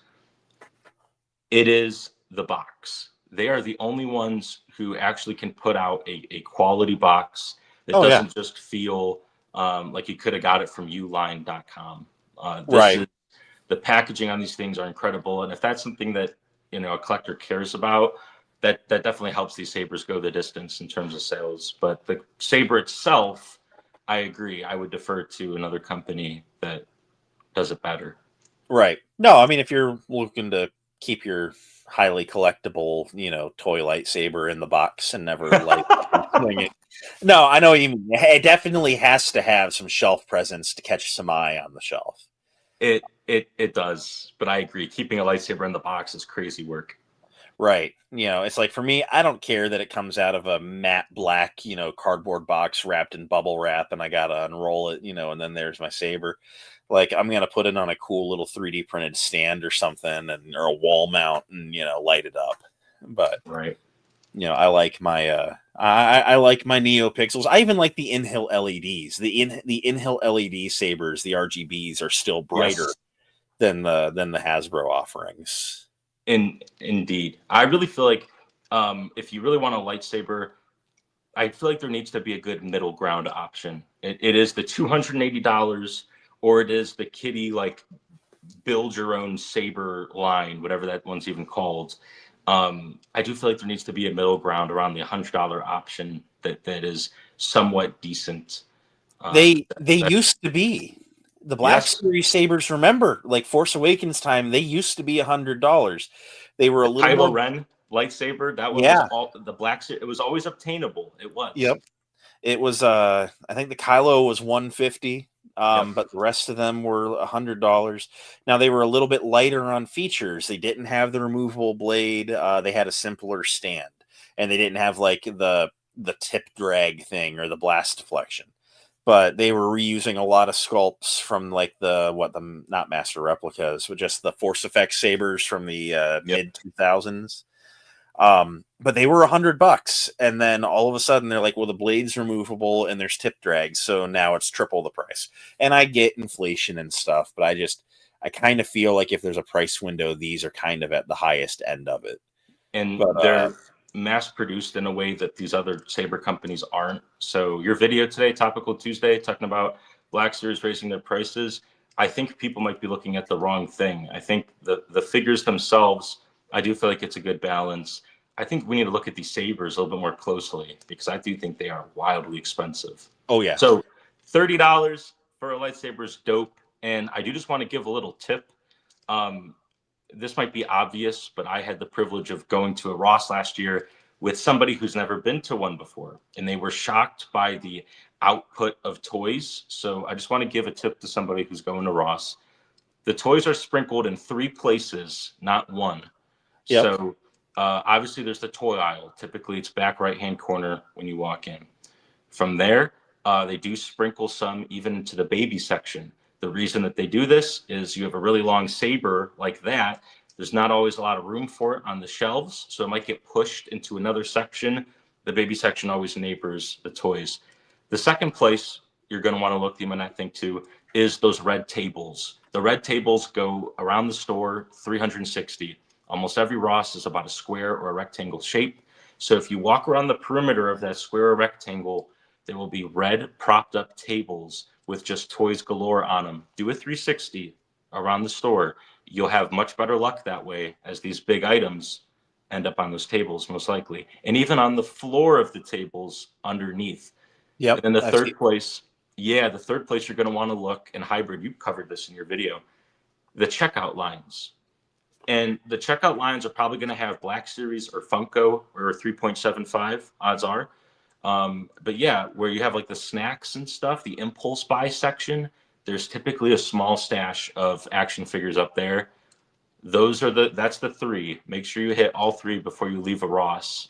it is the box. They are the only ones who actually can put out a quality box that doesn't just feel like you could have got it from uline.com. Right. The packaging on these things are incredible, and if that's something that a collector cares about, that definitely helps these sabers go the distance in terms of sales. But the saber itself, I agree, I would defer to another company that does it better. Right. No, I mean, if you're looking to keep your highly collectible, toy lightsaber in the box and never like swing it. No, I know what you mean. It definitely has to have some shelf presence to catch some eye on the shelf. It does, but I agree. Keeping a lightsaber in the box is crazy work. Right. It's like, for me, I don't care that it comes out of a matte black, cardboard box wrapped in bubble wrap, and I gotta unroll it, and then there's my saber. Like, I'm gonna put it on a cool little 3D printed stand or something, or a wall mount, and light it up. But right. I like my I like my NeoPixels. I even like the in-hill LEDs. The in-hill LED sabers, the RGBs, are still brighter Yes. than the Hasbro offerings. Indeed, I really feel like if you really want a lightsaber, I feel like there needs to be a good middle ground option. It is the $280, or it is the kitty like build your own saber line, whatever that one's even called. I do feel like there needs to be a middle ground around the $100 option that is somewhat decent. They That used to be the Black yes, Series sabers. Remember, like Force Awakens time, they used to be $100. They were the a little Kylo more. Ren lightsaber, that one was Yeah. all the black. It was always obtainable. It was. Yep. It was I think the Kylo was 150, Yep. but the rest of them were $100. Now they were a little bit lighter on features. They didn't have the removable blade. They had a simpler stand, and they didn't have like the tip drag thing or the blast deflection. But they were reusing a lot of sculpts from like the not master replicas, but just the Force Effects sabers from the Yep. mid 2000s. But they were $100, and then all of a sudden they're like, well, the blade's removable and there's tip drags, so now it's triple the price. And I get inflation and stuff, but I kind of feel like if there's a price window, these are kind of at the highest end of it. And But they're mass produced in a way that these other saber companies aren't. So your video today, Topical Tuesday, talking about Black Series raising their prices, I think people might be looking at the wrong thing. I think the figures themselves, I do feel like it's a good balance. I think we need to look at these sabers a little bit more closely because I do think they are wildly expensive. oh yeah, So $30 for a lightsaber is dope. And I do just want to give a little tip. This might be obvious, but I had the privilege of going to a Ross last year with somebody who's never been to one before, and they were shocked by the output of toys. So I just want to give a tip to somebody who's going to Ross. The toys are sprinkled in 3 places, not one. Yep. So obviously there's the toy aisle. Typically it's back right-hand corner when you walk in. From there, they do sprinkle some even into the baby section. The reason that they do this is you have a really long saber like that. There's not always a lot of room for it on the shelves, so it might get pushed into another section. The baby section always neighbors the toys. The second place you're going to want to look, the I think, to is those red tables. The red tables go around the store 360. Almost every Ross is about a square or a rectangle shape. So if you walk around the perimeter of that square or rectangle, there will be red propped up tables with just toys galore on them. Do a 360 around the store. You'll have much better luck that way, as these big items end up on those tables most likely. And even on the floor of the tables underneath. yep. And then the third place you're going to want to look, and Hybrid, you covered this in your video, the checkout lines. And the checkout lines are probably going to have Black Series or Funko or 3.75, odds are. But yeah, where you have like the snacks and stuff, the impulse buy section, there's typically a small stash of action figures up there. That's the 3. Make sure you hit all 3 before you leave a Ross.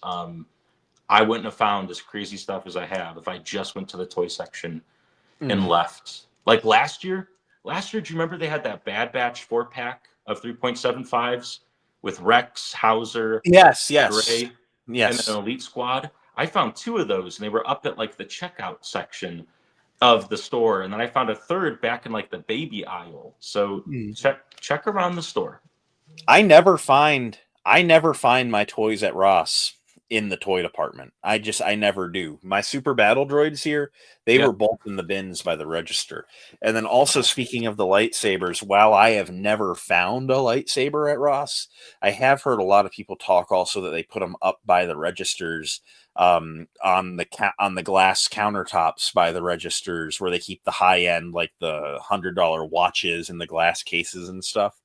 I wouldn't have found as crazy stuff as I have if I just went to the toy section and left. Like last year, do you remember they had that Bad Batch 4-pack of 3.75s with Rex, Hauser, Yes. Gray, Yes. and an Elite Squad? I found 2 of those, and they were up at like the checkout section of the store, and then I found a third back in like the baby aisle. So check around the store. I never find my toys at Ross in the toy department. I never do. My super battle droids here, they were both in the bins by the register. And then also, speaking of the lightsabers, while I have never found a lightsaber at Ross, I have heard a lot of people talk also that they put them up by the registers, on the glass countertops by the registers, where they keep the high end, like the $100 watches in the glass cases and stuff.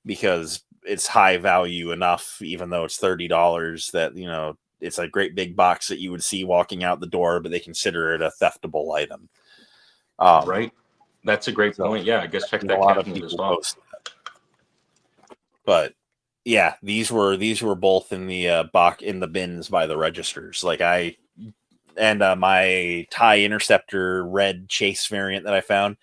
Because it's high value enough, even though it's $30, that, you know, it's a great big box that you would see walking out the door, but they consider it a theftable item. Right. That's a great point. Yeah, I guess check that cabinet as well. But yeah, these were both in the in the bins by the registers. Like my TIE Interceptor red chase variant that I found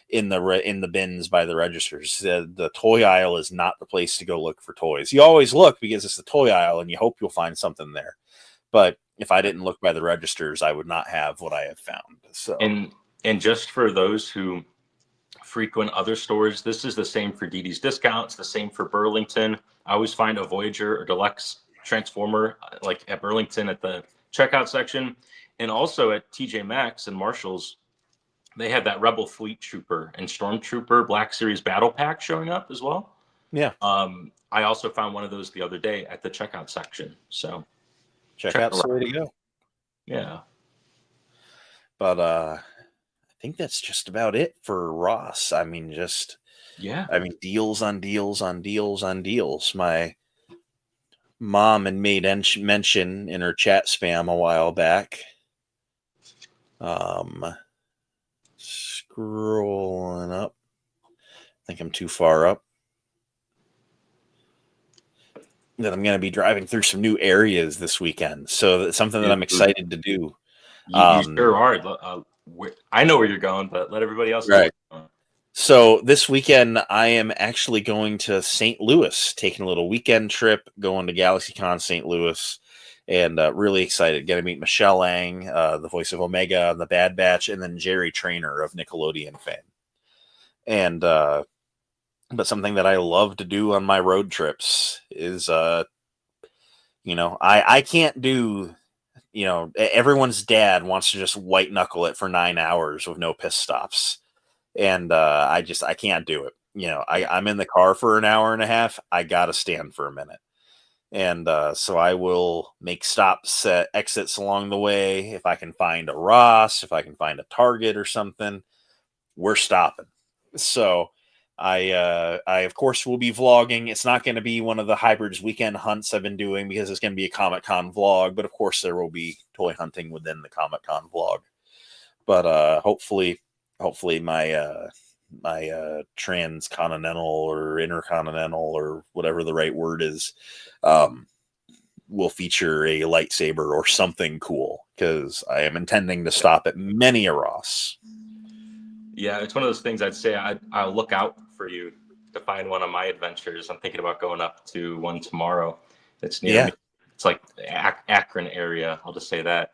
in the bins by the registers. The toy aisle is not the place to go look for toys. You always look because it's the toy aisle and you hope you'll find something there. But if I didn't look by the registers, I would not have what I have found. So, and just for those who frequent other stores, this is the same for DD's Discounts, the same for Burlington. I always find a Voyager or Deluxe Transformer like at Burlington at the checkout section, and also at TJ Maxx and Marshalls. They have that Rebel Fleet Trooper and Stormtrooper Black Series Battle Pack showing up as well. yeah. I also found one of those the other day at the checkout section. So Checkout's the way to go. Yeah. But I think that's just about it for Ross. I mean, deals on deals on deals on deals. My mom had made mention in her chat spam a while back. Scrolling up. I think I'm too far up. That I'm going to be driving through some new areas this weekend. So that's something that I'm excited to do. You sure are. I know where you're going, but let everybody else know. Right. So this weekend, I am actually going to St. Louis, taking a little weekend trip, going to GalaxyCon St. Louis, and really excited. Going to meet Michelle Lang, the voice of Omega on The Bad Batch, and then Jerry Trainer of Nickelodeon fame. And but something that I love to do on my road trips is, I can't do. Everyone's dad wants to just white knuckle it for 9 hours with no pit stops. And I can't do it. I'm in the car for an hour and a half. I got to stand for a minute. And so I will make stops at exits along the way. If I can find a Ross, if I can find a Target or something, we're stopping. So I of course will be vlogging. It's not going to be one of the hybrids weekend hunts I've been doing because it's going to be a Comic-Con vlog, but of course there will be toy hunting within the Comic-Con vlog. But hopefully my transcontinental or intercontinental or whatever the right word is will feature a lightsaber or something cool, because I am intending to stop at many a Ross. Yeah, it's one of those things I'd say I'll look out for you to find one of my adventures. I'm thinking about going up to one tomorrow. It's near me. It's like the Akron area. I'll just say that.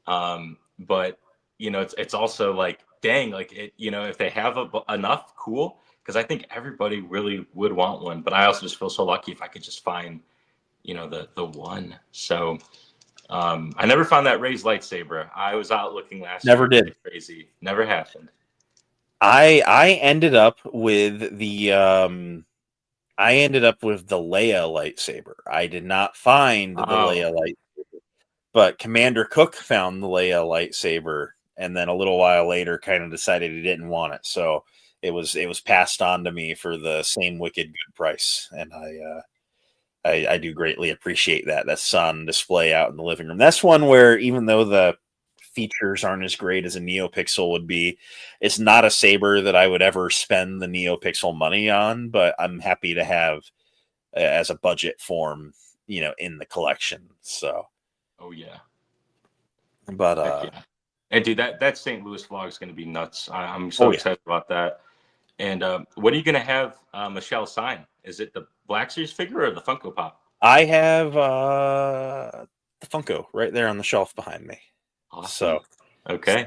But it's also like, dang, like it. If they have enough, cool. Because I think everybody really would want one. But I also just feel so lucky if I could just find, the one. So I never found that Ray's lightsaber. I was out looking last year. Never did. Crazy. Never happened. I ended up with the Leia lightsaber. I did not find the Leia lightsaber, but Commander Cook found the Leia lightsaber, and then a little while later kind of decided he didn't want it. So it was passed on to me for the same wicked good price, and I do greatly appreciate that. That's on display out in the living room. That's one where, even though the features aren't as great as a NeoPixel would be, it's not a saber that I would ever spend the NeoPixel money on, but I'm happy to have as a budget form, in the collection. So, oh yeah, but and dude, that St. Louis vlog is going to be nuts. I'm so excited about that. And what are you going to have Michelle sign? Is it the Black Series figure or the Funko Pop? I have the Funko right there on the shelf behind me. Awesome. So, okay.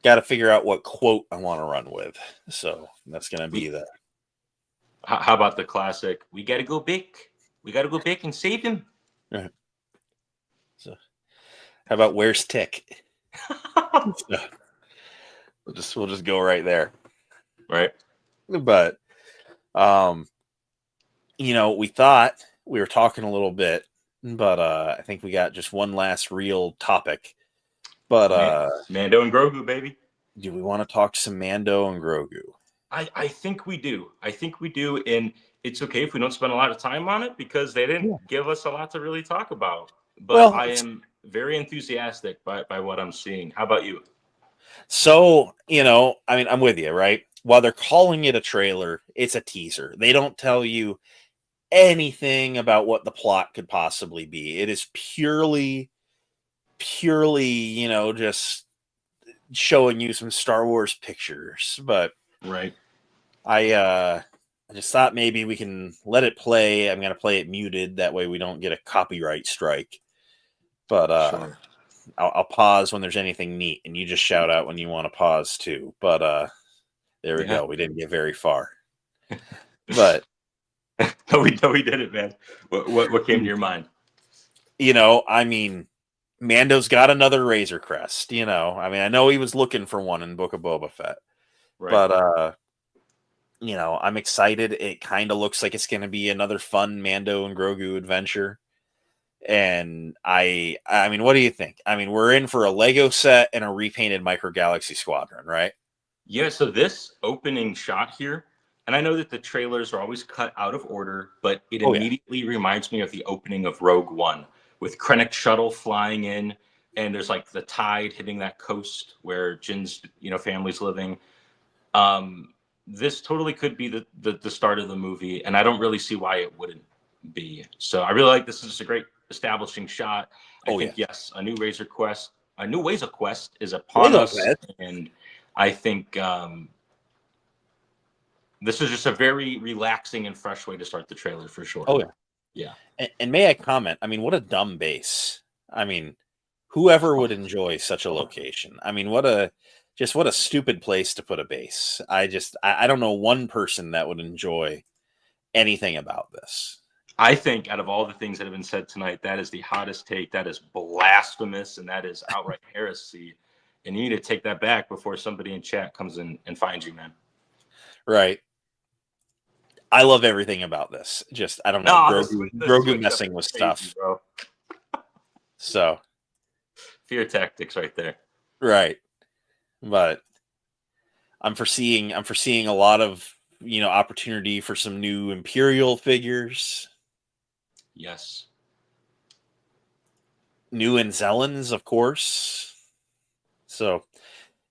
Got to figure out what quote I want to run with. So that's going to be the. How about the classic? We got to go big. We got to go big and save him. Right. So, how about where's Tick? So, we'll just go right there. Right. But, we thought we were talking a little bit, but I think we got just one last real topic. But Mando and Grogu, baby. Do we want to talk some Mando and Grogu? I think we do. And it's okay if we don't spend a lot of time on it because they didn't give us a lot to really talk about. But I am very enthusiastic by what I'm seeing. How about you? So, I'm with you, right? While they're calling it a trailer, it's a teaser. They don't tell you anything about what the plot could possibly be. It is purely, just showing you some Star Wars pictures. But right, I just thought maybe we can let it play. I'm going to play it muted. That way we don't get a copyright strike. But sure. I'll pause when there's anything neat, and you just shout out when you want to pause too. But there we go. We didn't get very far. But no, we did it, man. What came to your mind? I mean, Mando's got another Razor Crest. I mean, I know he was looking for one in Book of Boba Fett, Right. but I'm excited. It kind of looks like it's going to be another fun Mando and Grogu adventure. And I mean, what do you think? I mean, we're in for a Lego set and a repainted Micro Galaxy Squadron, right? Yeah, so this opening shot here, and I know that the trailers are always cut out of order, but it immediately reminds me of the opening of Rogue One with Krennic's shuttle flying in, and there's like the tide hitting that coast where Jin's family's living. This totally could be the start of the movie, and I don't really see why it wouldn't be. So I really like this. Is just a great establishing shot. I think yes, a new Razor Quest, a new Razor Quest is upon us, and I think this is just a very relaxing and fresh way to start the trailer for sure. Oh yeah. And may I comment? I mean, what a dumb base. I mean, whoever would enjoy such a location? I mean, what a stupid place to put a base. I don't know one person that would enjoy anything about this. I think out of all the things that have been said tonight, that is the hottest take. That is blasphemous, and that is outright heresy. And you need to take that back before somebody in chat comes in and finds you, man. Right. I love everything about this. Just, I don't know, Grogu messing with stuff. Bro. So. Fear tactics right there. Right. But I'm foreseeing a lot of, opportunity for some new Imperial figures. Yes. New Anzellans, of course. So,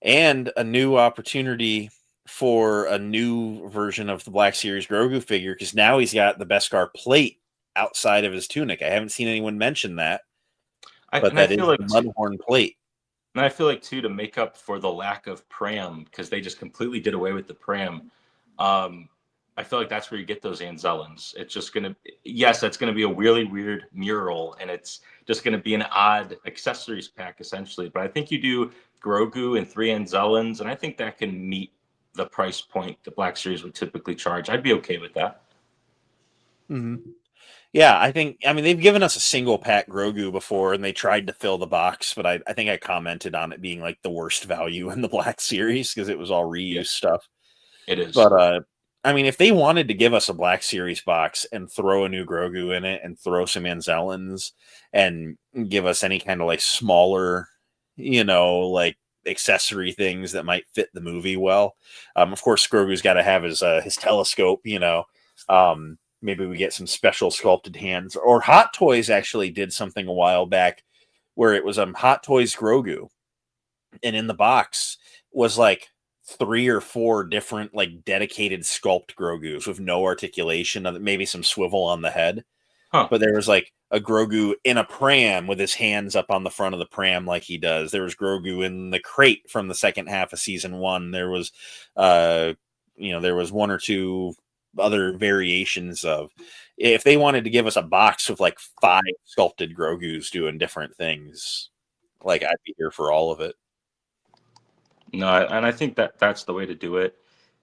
and a new opportunity for a new version of the Black Series Grogu figure, because now he's got the Beskar plate outside of his tunic. I haven't seen anyone mention that, but that is the Mudhorn plate. And I feel like, too, to make up for the lack of Pram, because they just completely did away with the Pram, I feel like that's where you get those Anzellans. It's just going to, yes, that's going to be a really weird mural, and it's just going to be an odd accessories pack, essentially. But I think you do Grogu and 3 Anzellans, and I think that can meet the price point the Black Series would typically charge. I'd be okay with that. Mm-hmm. Yeah, I mean, they've given us a single pack Grogu before, and they tried to fill the box, but I think I commented on it being like the worst value in the Black Series because it was all reused stuff. It is. But, I mean, if they wanted to give us a Black Series box and throw a new Grogu in it and throw some Anzellans and give us any kind of like smaller, like accessory things that might fit the movie well. Of course, Grogu's got to have his telescope, maybe we get some special sculpted hands, or Hot Toys actually did something a while back where it was Hot Toys Grogu, and in the box was like 3 or 4 different like dedicated sculpt Grogus with no articulation, maybe some swivel on the head. But there was like a Grogu in a pram with his hands up on the front of the pram like he does. There was Grogu in the crate from the second half of season 1. There was there was 1 or 2 other variations of, if they wanted to give us a box with like 5 sculpted Grogus doing different things, like I'd be here for all of it. No, and I think that's the way to do it,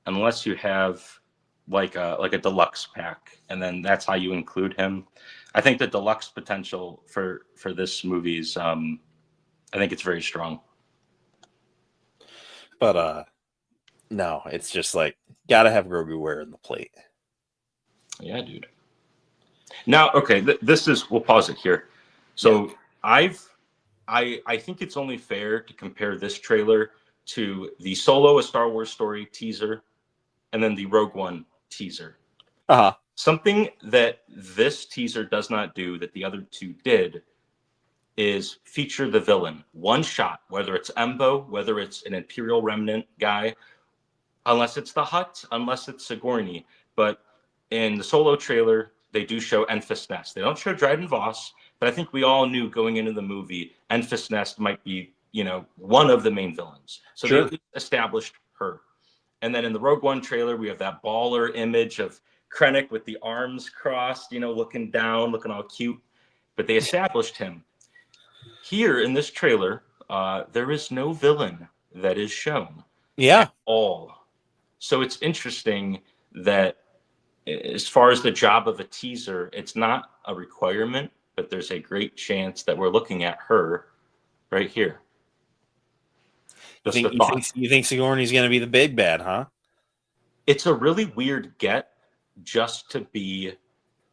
unless you have like a deluxe pack, and then that's how you include him. I think the deluxe potential for this movie is, I think it's very strong. But no, it's just like, gotta have Grogu wearing the plate. Yeah, dude. Now, okay, we'll pause it here. So yeah. I think it's only fair to compare this trailer to the Solo: A Star Wars Story teaser, and then the Rogue One teaser. Something that this teaser does not do that the other 2 did is feature the villain. One shot, whether it's Embo, whether it's an Imperial Remnant guy, unless it's the Hutt, unless it's Sigourney. But in the Solo trailer, they do show Enfys Nest. They don't show Dryden Voss, but I think we all knew going into the movie, Enfys Nest might be, one of the main villains. So they at least established her. And then in the Rogue One trailer, we have that baller image of Krennic with the arms crossed, looking down, looking all cute. But they established him. Here in this trailer, there is no villain that is shown Yeah. at all. So it's interesting that as far as the job of a teaser, it's not a requirement, but there's a great chance that we're looking at her right here. Just a thought. You think Sigourney's going to be the big bad, huh? It's a really weird get just to be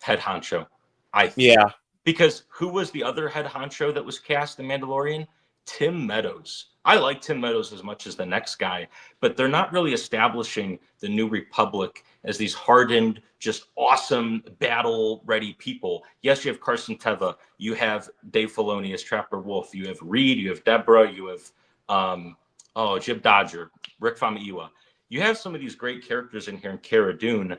head honcho, I think. Yeah. Because who was the other head honcho that was cast in Mandalorian? Tim Meadows. I like Tim Meadows as much as the next guy, but they're not really establishing the New Republic as these hardened, just awesome, battle-ready people. Yes, you have Carson Teva, you have Dave Filoni as Trapper Wolf, you have Reed, you have Deborah, you have Jib Dodger, Rick Famuyiwa. You have some of these great characters in here in Cara Dune,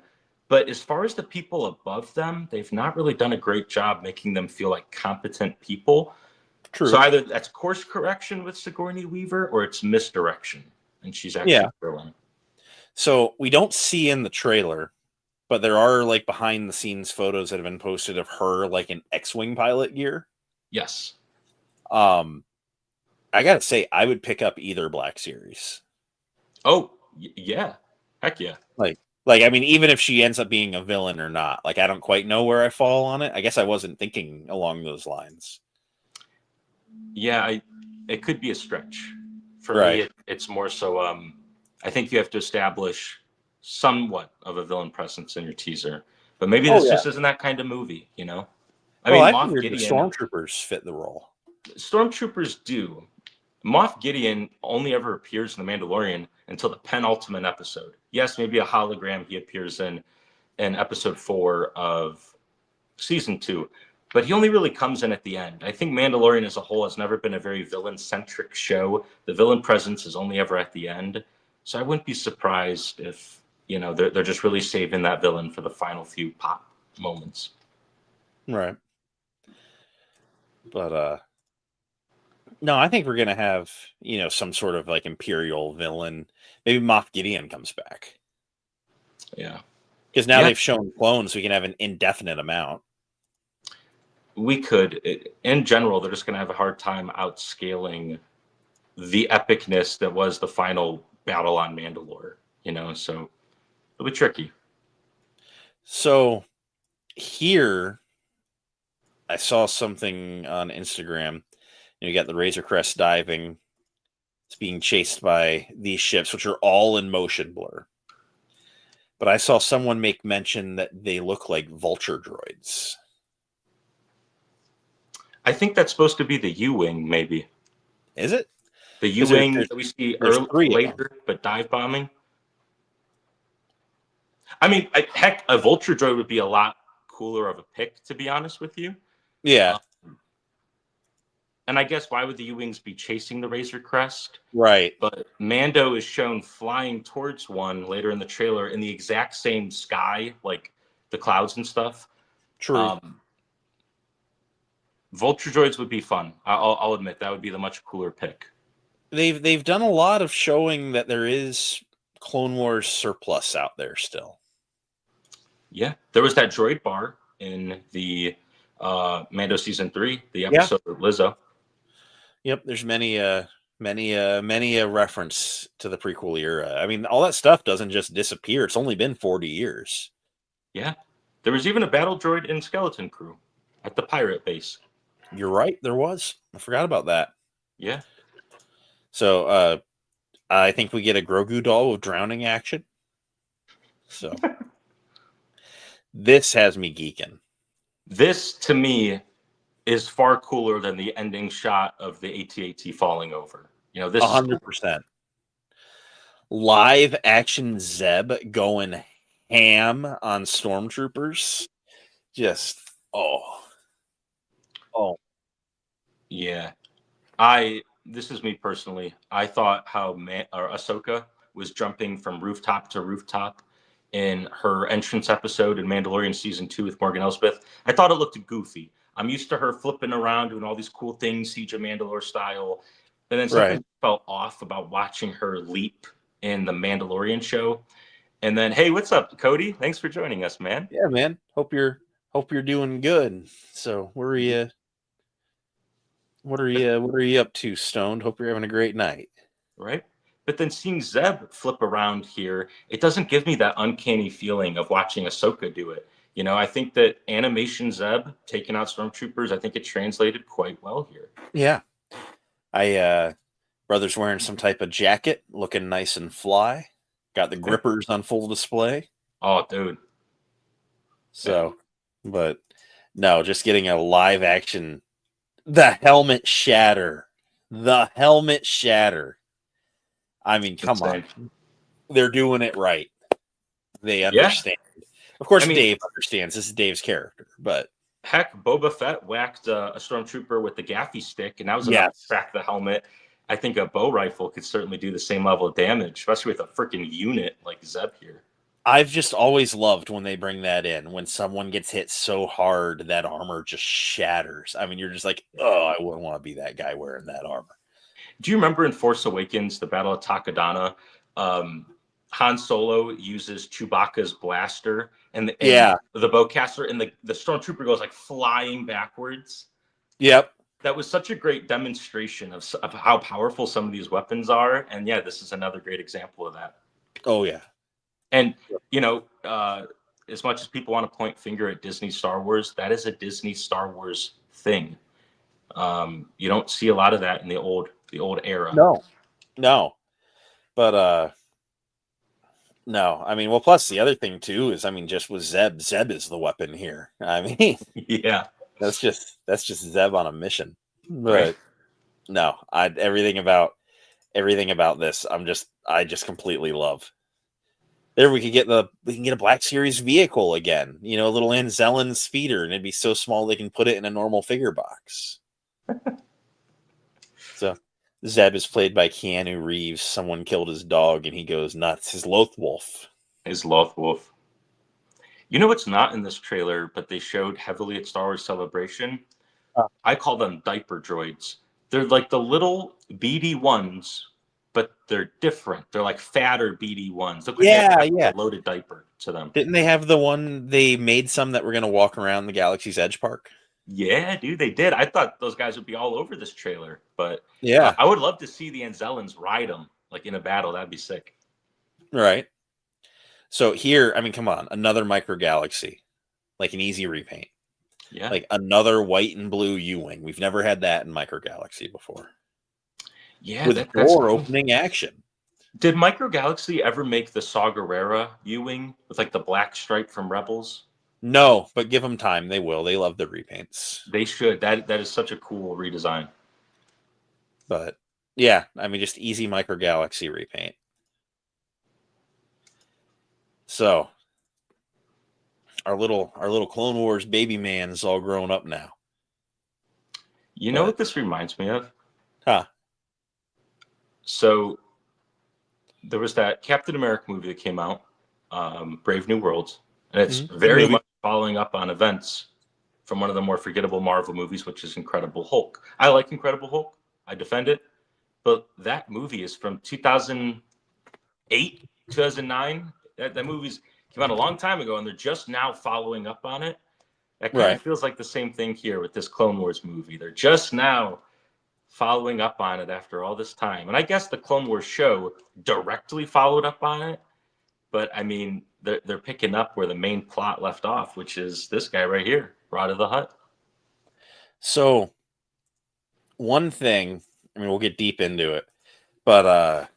but as far as the people above them, they've not really done a great job making them feel like competent people. True. So either that's course correction with Sigourney Weaver or it's misdirection. And she's actually villain. So we don't see in the trailer, but there are like behind the scenes photos that have been posted of her like in X-Wing pilot gear. Yes. I gotta say, I would pick up either Black Series. Oh, yeah. Heck yeah. Like, I mean, even if she ends up being a villain or not, like, I don't quite know where I fall on it. I guess I wasn't thinking along those lines. Yeah, it could be a stretch. For Right. me, it's more so, I think you have to establish somewhat of a villain presence in your teaser. But maybe this just isn't that kind of movie, you know? I figured the Stormtroopers fit the role. Stormtroopers do. Moff Gideon only ever appears in The Mandalorian until the penultimate episode. Yes, maybe a hologram he appears in episode 4 of season 2, but he only really comes in at the end. I think Mandalorian as a whole has never been a very villain-centric show. The villain presence is only ever at the end. So I wouldn't be surprised if, you know, they're just really saving that villain for the final few pop moments. Right. But no, I think we're gonna have, you know, some sort of like Imperial villain. Maybe Moff Gideon comes back. Yeah. Because now they've shown clones, we can have an indefinite amount. We could. In general, they're just going to have a hard time outscaling the epicness that was the final battle on Mandalore, you know, so it'll be tricky. So here, I saw something on Instagram. You got the Razor Crest diving. It's being chased by these ships, which are all in motion blur. But I saw someone make mention that they look like vulture droids. I think that's supposed to be the U-Wing, maybe. Is it? The U-Wing that we see later, but dive bombing? I mean, heck, a vulture droid would be a lot cooler of a pick, to be honest with you. Yeah. And I guess why would the U-Wings be chasing the Razor Crest? Right. But Mando is shown flying towards one later in the trailer in the exact same sky, like the clouds and stuff. True. Vulture droids would be fun. I'll admit that would be the much cooler pick. They've done a lot of showing that there is Clone Wars surplus out there still. Yeah, there was that droid bar in the Mando season 3, the episode with Lizzo. Yep, there's many a reference to the prequel era. I mean, all that stuff doesn't just disappear. It's only been 40 years. Yeah, there was even a battle droid in Skeleton Crew at the pirate base. You're right, there was. I forgot about that. Yeah. So I think we get a Grogu doll with drowning action. So this has me geeking. This to me is far cooler than the ending shot of the AT-AT falling over. You know, this 100%. Live action Zeb going ham on stormtroopers. Just yeah. This is me personally. I thought how Ahsoka was jumping from rooftop to rooftop in her entrance episode in Mandalorian season 2 with Morgan Elsbeth. I thought it looked goofy. I'm used to her flipping around doing all these cool things, Siege of Mandalore style. And then something felt off about watching her leap in the Mandalorian show. And then, hey, what's up, Cody? Thanks for joining us, man. Yeah, man. Hope you're doing good. So where are you? What are you up to, Stoned? Hope you're having a great night. Right? But then seeing Zeb flip around here, it doesn't give me that uncanny feeling of watching Ahsoka do it. I think that animation Zeb taking out stormtroopers, I think it translated quite well here. Yeah. Brother's wearing some type of jacket, looking nice and fly. Got the grippers on full display. Oh, dude. So, but no, just getting a live action. The helmet shatter. The helmet shatter. I mean, come on. They're doing it right. They understand. Of course, Dave understands. This is Dave's character, but heck, Boba Fett whacked a stormtrooper with the gaffy stick, and that was enough to crack the helmet. I think a bow rifle could certainly do the same level of damage, especially with a freaking unit like Zeb here. I've just always loved when they bring that in. When someone gets hit so hard, that armor just shatters. I mean, you're just like, oh, I wouldn't want to be that guy wearing that armor. Do you remember in Force Awakens, the Battle of Takodana, Han Solo uses Chewbacca's blaster and the bowcaster, and the stormtrooper goes like flying backwards? Yep. That was such a great demonstration of how powerful some of these weapons are. And yeah, this is another great example of that. Oh, yeah. And, as much as people want to point finger at Disney Star Wars, that is a Disney Star Wars thing. You don't see a lot of that in the old era. No. But, no, I mean, well, plus the other thing too is, I mean, just with Zeb is the weapon here. I mean, yeah, that's just Zeb on a mission. But no, everything about this, I just completely love. There, we can get a Black Series vehicle again. A little Anzellan speeder, and it'd be so small they can put it in a normal figure box. So, Zeb is played by Keanu Reeves. Someone killed his dog, and he goes nuts. His Lothwolf. You know what's not in this trailer, but they showed heavily at Star Wars Celebration? I call them diaper droids. They're like the little beady ones, but they're different. They're like fatter beady ones. Look like a loaded diaper to them. Didn't they have the one, they made some that were going to walk around the Galaxy's Edge Park? Yeah, dude, they did. I thought those guys would be all over this trailer, but yeah, I would love to see the Anzellans ride them like in a battle. That'd be sick. Right. So here, I mean, come on, another micro galaxy, like an easy repaint. Yeah, like another white and blue U-wing. We've never had that in micro galaxy before. Yeah, with door opening action. Did Micro Galaxy ever make the Saw Gerrera U-wing with like the black stripe from Rebels? No, but give them time. They will. They love the repaints. They should. That is such a cool redesign. But yeah, I mean, just easy Micro Galaxy repaint. So our little Clone Wars baby man is all grown up now. You know what this reminds me of? Huh. So there was that Captain America movie that came out, Brave New Worlds, and it's very much following up on events from one of the more forgettable Marvel movies, which is Incredible Hulk. I like Incredible Hulk. I defend it. But that movie is from 2008, 2009. That movie's came out a long time ago, and they're just now following up on it. That kind of feels like the same thing here with this Clone Wars movie. They're just now following up on it after all this time. And I guess the Clone Wars show directly followed up on it. But, I mean, they're picking up where the main plot left off, which is this guy right here, Rod of the Hutt. So, one thing, I mean, we'll get deep into it, but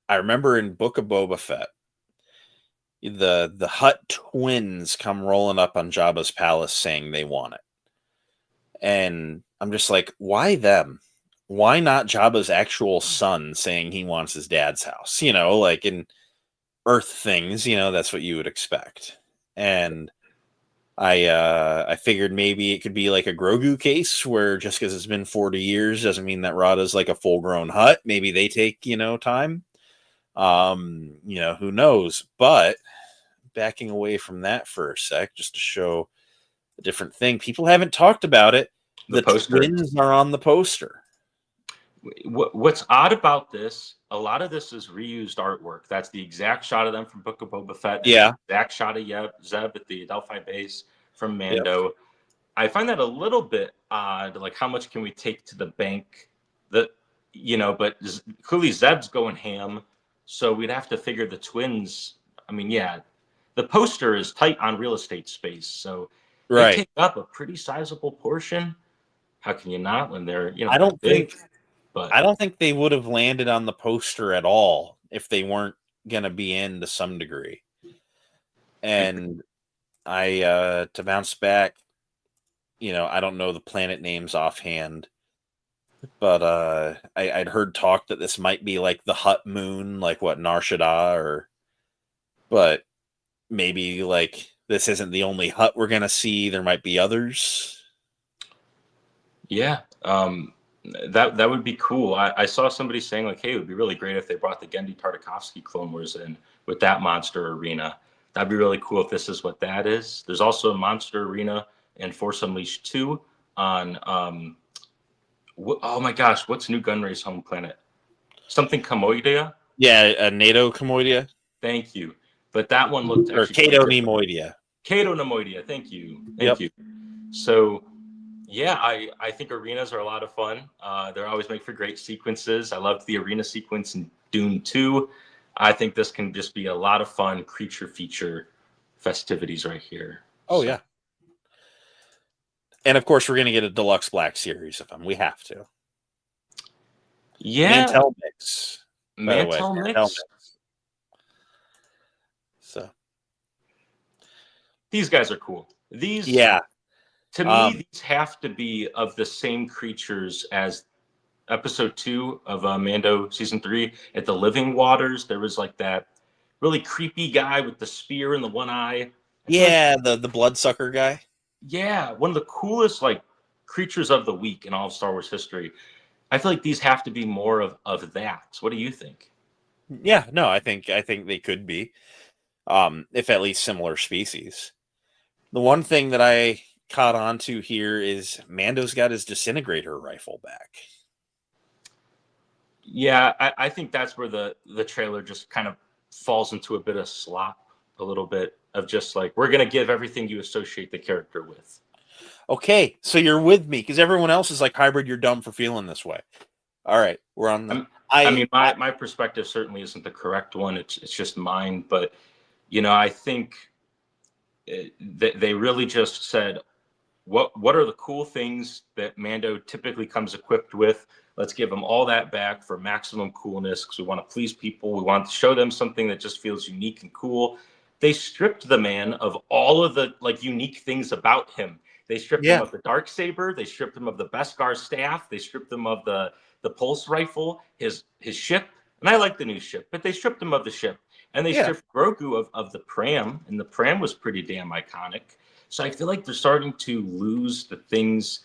I remember in Book of Boba Fett, the Hutt twins come rolling up on Jabba's palace saying they want it. And I'm just like, why them? Why not Jabba's actual son saying he wants his dad's house? You know, like in Earth things, you know, that's what you would expect. And I figured maybe it could be like a Grogu case where just because it's been 40 years doesn't mean that Rada's like a full-grown Hutt. Maybe they take, time. Who knows? But backing away from that for a sec, just to show a different thing. People haven't talked about it. The twins are on the poster. What's odd about this, a lot of this is reused artwork. That's the exact shot of them from Book of Boba Fett. Yeah. The exact shot of Zeb at the Adelphi base from Mando. Yep. I find that a little bit odd. Like, how much can we take to the bank? That but clearly Zeb's going ham, so we'd have to figure the twins. I mean, yeah, the poster is tight on real estate space, so they Right. take up a pretty sizable portion. How can you not when they're I don't big? think But I don't think they would have landed on the poster at all if they weren't gonna be in to some degree. And I to bounce back, I don't know the planet names offhand, but I'd heard talk that this might be like the Hut moon, like what Nar Shaddaa, but maybe like this isn't the only Hut we're gonna see. There might be others. yeah, that would be cool. I saw somebody saying like, hey, it would be really great if they brought the Gendy Tartakovsky Clone Wars in with that monster arena. That'd be really cool if this is what that is. There's also a monster arena in Force Unleashed 2 on oh my gosh, what's New Gunray's home planet? Something Comoidea? Yeah, a NATO Comoidia. Thank you. But that one looked Or actually Cato quite different. Nemoidia. Cato Nemoidia, thank you. Yep. Thank you. So yeah, I think arenas are a lot of fun. They always make for great sequences. I loved the arena sequence in Dune 2. I think this can just be a lot of fun creature feature festivities right here. Oh, yeah. And of course, we're going to get a deluxe Black Series of them. We have to. Yeah. Mantel mix. By the way. Mantel Mantel mix. mix. So. These guys are cool. These, yeah. To me, these have to be of the same creatures as episode 2 of Mando season 3 at the Living Waters. There was like that really creepy guy with the spear in the one eye. Yeah, the bloodsucker guy. Yeah, one of the coolest like creatures of the week in all of Star Wars history. I feel like these have to be more of that. What do you think? Yeah, no, I think they could be, if at least similar species. The one thing that I caught on to here is Mando's got his disintegrator rifle back. Yeah, I think that's where the trailer just kind of falls into a bit of slop, a little bit of just like, we're going to give everything you associate the character with. Okay, so you're with me because everyone else is like, Hybrid, you're dumb for feeling this way. All right, we're on the... I mean, my perspective certainly isn't the correct one. It's just mine. But, I think they really just said, what are the cool things that Mando typically comes equipped with? Let's give them all that back for maximum coolness because we want to please people. We want to show them something that just feels unique and cool. They stripped the man of all of the like unique things about him. They stripped him of the Darksaber. They stripped him of the Beskar staff. They stripped him of the pulse rifle, his ship. And I like the new ship, but they stripped him of the ship. And they stripped Grogu of the pram. And the pram was pretty damn iconic. So I feel like they're starting to lose the things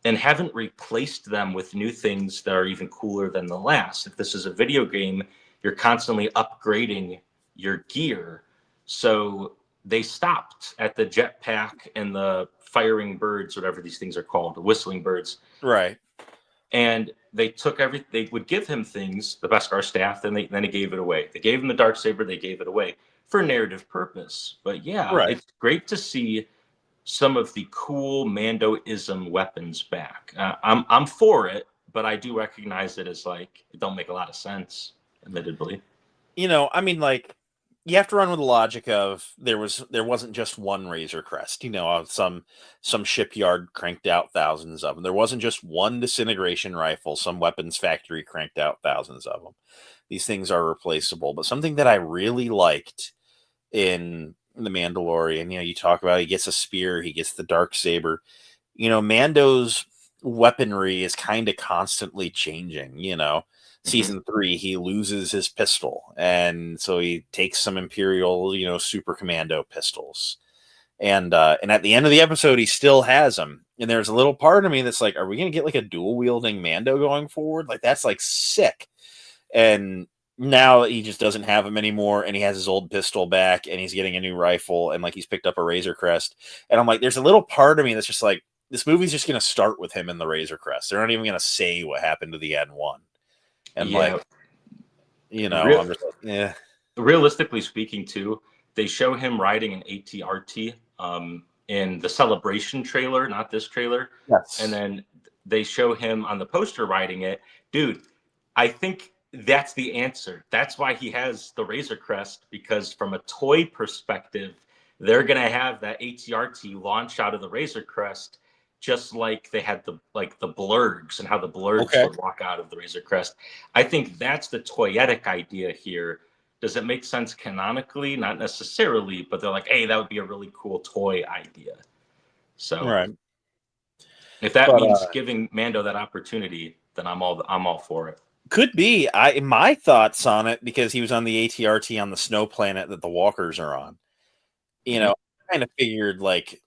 and haven't replaced them with new things that are even cooler than the last. If this is a video game, you're constantly upgrading your gear. So they stopped at the jetpack and the firing birds, whatever these things are called, the whistling birds. Right. And they took they would give him things, the Beskar staff, then they gave it away. They gave him the Darksaber, they gave it away for narrative purpose. But yeah, It's great to see some of the cool Mandoism weapons back. I'm for it, but I do recognize it as like it don't make a lot of sense, admittedly. I mean, like, you have to run with the logic of there wasn't just one Razor Crest. Some shipyard cranked out thousands of them. There wasn't just one disintegration rifle. Some weapons factory cranked out thousands of them. These things are replaceable. But something that I really liked in The Mandalorian, you talk about he gets a spear, he gets the Darksaber. Mando's weaponry is kind of constantly changing. Season 3, he loses his pistol, and so he takes some Imperial, Super Commando pistols, and at the end of the episode, he still has them. And there's a little part of me that's like, are we gonna get like a dual wielding Mando going forward? Like, that's like sick. And now he just doesn't have him anymore, and he has his old pistol back, and he's getting a new rifle, and like he's picked up a Razor Crest. And I'm like, there's a little part of me that's just like, this movie's just gonna start with him in the Razor Crest. They're not even gonna say what happened to the N1. And I'm just like, Realistically speaking, too, they show him riding an ATRT in the Celebration trailer, not this trailer. Yes. And then they show him on the poster riding it. Dude, I think that's the answer. That's why he has the Razor Crest, because from a toy perspective, they're going to have that ATRT launch out of the Razor Crest, just like they had the blurgs, and how the blurgs would walk out of the Razor Crest. I think that's the toyetic idea here. Does it make sense canonically? Not necessarily, but they're like, hey, that would be a really cool toy idea. So Right. if that means giving Mando that opportunity, then I'm all for it. Could be. My thoughts on it, because he was on the ATRT on the snow planet that the walkers are on. You know, I kind of figured, like,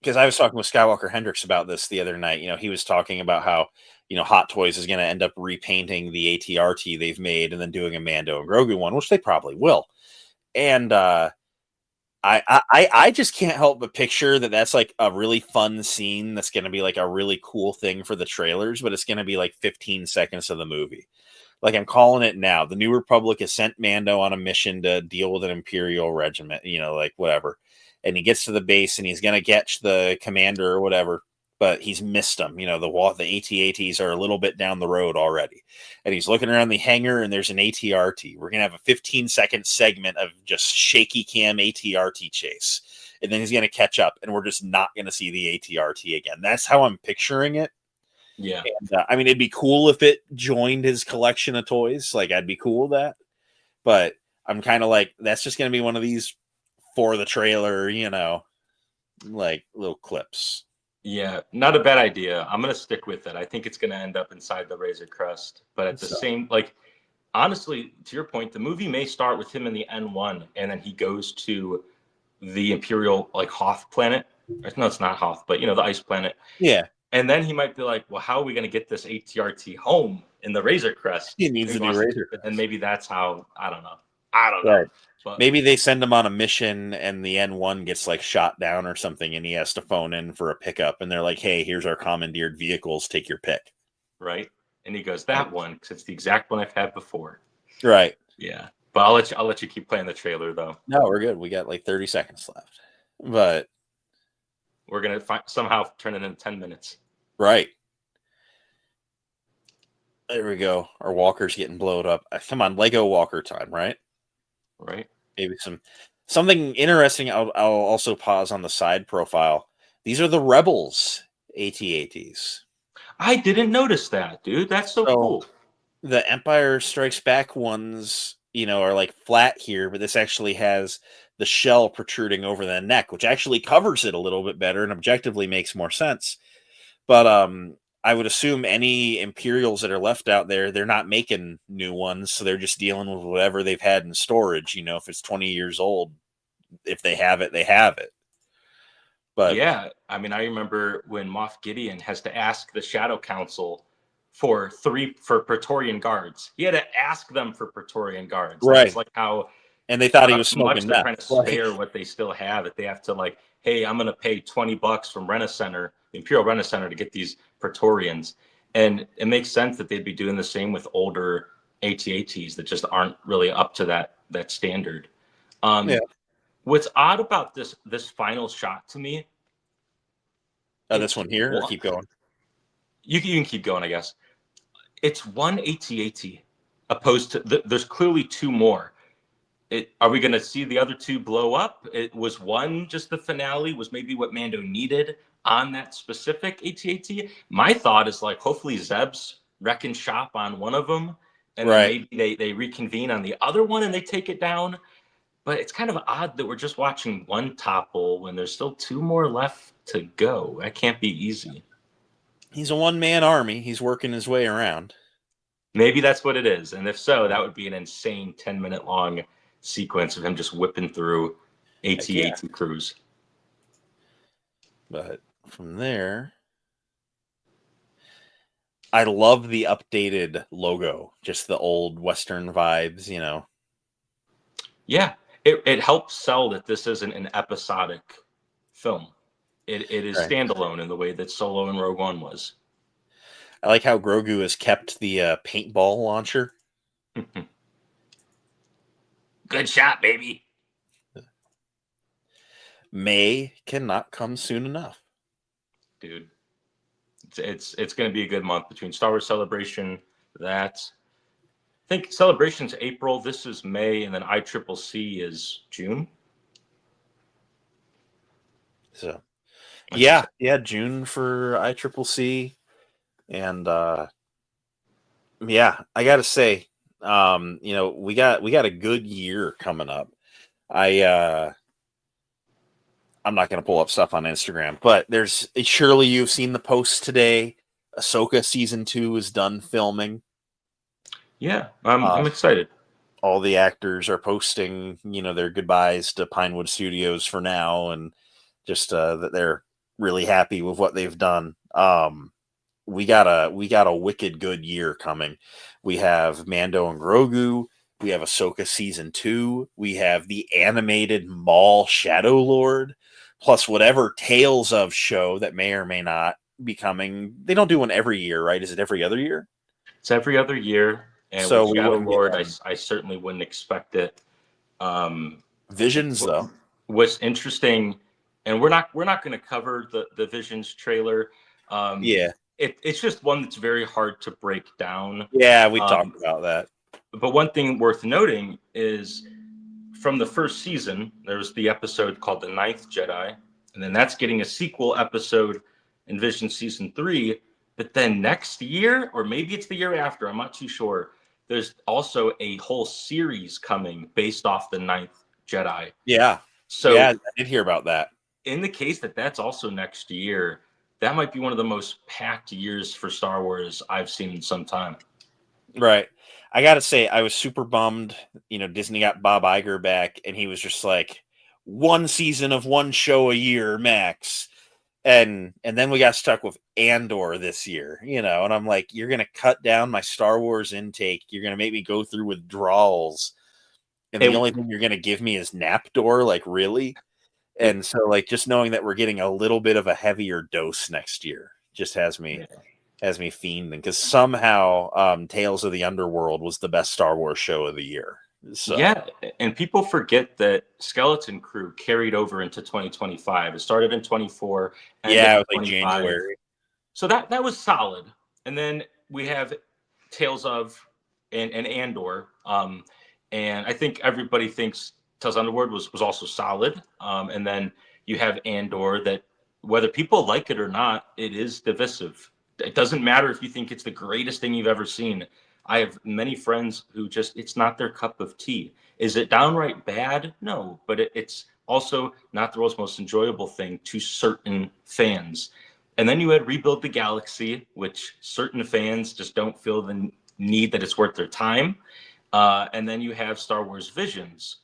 because I was talking with Skywalker Hendricks about this the other night. You know, he was talking about how, you know, Hot Toys is going to end up repainting the ATRT they've made and then doing a Mando and Grogu one, which they probably will. And I just can't help but picture that that's like a really fun scene that's going to be like a really cool thing for the trailers, but it's going to be like 15 seconds of the movie. Like, I'm calling it now. The New Republic has sent Mando on a mission to deal with an Imperial regiment, you know, like whatever. And he gets to the base and he's going to catch the commander or whatever, but he's missed them. You know, the AT-ATs are a little bit down the road already. And he's looking around the hangar and there's an ATRT. We're going to have a 15-second segment of just shaky cam ATRT chase. And then he's going to catch up and we're just not going to see the ATRT again. That's how I'm picturing it. Yeah. And, I mean, it'd be cool if it joined his collection of toys. Like, I'd be cool with that. But I'm kind of like, that's just going to be one of these for the trailer, you know, like little clips. Yeah, not a bad idea. I'm going to stick with it. I think it's going to end up inside the Razor Crest. But at the same, like, honestly, to your point, the movie may start with him in the N1 and then he goes to the Imperial, like, Hoth planet. No, it's not Hoth, but, you know, the ice planet. Yeah. And then he might be like, well, how are we going to get this ATRT home in the Razor Crest? He needs a new Razor Crest. And maybe that's how, I don't know. Right. But maybe they send him on a mission and the N1 gets like shot down or something and he has to phone in for a pickup and they're like, hey, here's our commandeered vehicles. Take your pick. Right. And he goes, that one, because it's the exact one I've had before. Right. Yeah. But I'll let you keep playing the trailer though. No, we're good. We got like 30 seconds left. But we're going to somehow turn it into 10 minutes. Right. There we go. Our walker's getting blowed up. Come on, Lego walker time, right? Right. Maybe something interesting. I'll also pause on the side profile. These are the Rebels AT-ATs. I didn't notice that, dude. That's so cool. The Empire Strikes Back ones, you know, are like flat here, but this actually has the shell protruding over the neck, which actually covers it a little bit better and objectively makes more sense. But I would assume any Imperials that are left out there, they're not making new ones, so they're just dealing with whatever they've had in storage. You know, if it's 20 years old, if they have it, they have it. But yeah, I mean, I remember when Moff Gideon has to ask the Shadow Council for Praetorian guards. He had to ask them for Praetorian guards. Right. It's like how, and they thought he was smoking they're meth. trying to spare what they still have. If they have to, like, hey, I'm going to pay $20 from Rent-A-Center, the Imperial Rent-A-Center, to get these Praetorians. And it makes sense that they'd be doing the same with older AT-ATs that just aren't really up to that standard. Yeah. What's odd about this final shot to me? This one here, or keep going? You can keep going, I guess. It's one AT-AT opposed to there's clearly two more. Are we going to see the other two blow up? It was one just the finale, was maybe what Mando needed on that specific AT-AT. My thought is, like, hopefully Zeb's wrecking shop on one of them, and then maybe they reconvene on the other one and they take it down. But it's kind of odd that we're just watching one topple when there's still two more left to go. That can't be easy. He's a one-man army. He's working his way around. Maybe that's what it is. And if so, that would be an insane 10-minute long sequence of him just whipping through AT-AT crews. But from there, I love the updated logo. Just the old Western vibes, you know. Yeah. It helps sell that this isn't an episodic film. It is standalone in the way that Solo and Rogue One was. I like how Grogu has kept the paintball launcher. Good shot, baby. May cannot come soon enough. Dude, it's going to be a good month between Star Wars Celebration. I think Celebration's April. This is May, and then ICCC is June. So, yeah, June for ICCC, and yeah, I gotta say, we got a good year coming up. I'm not gonna pull up stuff on Instagram, but surely you've seen the post today. Ahsoka season 2 is done filming. Yeah, I'm excited. All the actors are posting, their goodbyes to Pinewood Studios for now, and just that they're really happy with what they've done. We got a wicked good year coming. We have Mando and Grogu. We have Ahsoka season 2. We have the animated Maul Shadow Lord, plus whatever Tales of show that may or may not be coming. They don't do one every year, right? Is it every other year? It's every other year. And so with Shadow Lord, I certainly wouldn't expect it. Visions, though. What's interesting, and we're not going to cover the Visions trailer. It's just one that's very hard to break down. Yeah, we talked about that. But one thing worth noting is from the first season, there was the episode called The Ninth Jedi, and then that's getting a sequel episode in Vision Season 3. But then next year, or maybe it's the year after, I'm not too sure, there's also a whole series coming based off The Ninth Jedi. Yeah. So yeah, I did hear about that. In the case that that's also next year, that might be one of the most packed years for Star Wars I've seen in some time. Right. I got to say, I was super bummed. Disney got Bob Iger back, and he was just like, one season of one show a year, max. And then we got stuck with Andor this year, and I'm like, you're going to cut down my Star Wars intake. You're going to make me go through withdrawals. And the only thing you're going to give me is Napdor, like, really? And so, like, just knowing that we're getting a little bit of a heavier dose next year just has me fiending, because somehow Tales of the Underworld was the best Star Wars show of the year. So. Yeah, and people forget that Skeleton Crew carried over into 2025. It started in 24. Yeah, it was like January. So that was solid. And then we have Tales of and Andor. And I think everybody thinks Tales of Underworld was also solid. And then you have Andor, that whether people like it or not, it is divisive. It doesn't matter if you think it's the greatest thing you've ever seen. I have many friends who it's not their cup of tea. Is it downright bad? No, but it's also not the world's most enjoyable thing to certain fans. And then you had Rebuild the Galaxy, which certain fans just don't feel the need that it's worth their time. And then you have Star Wars Visions,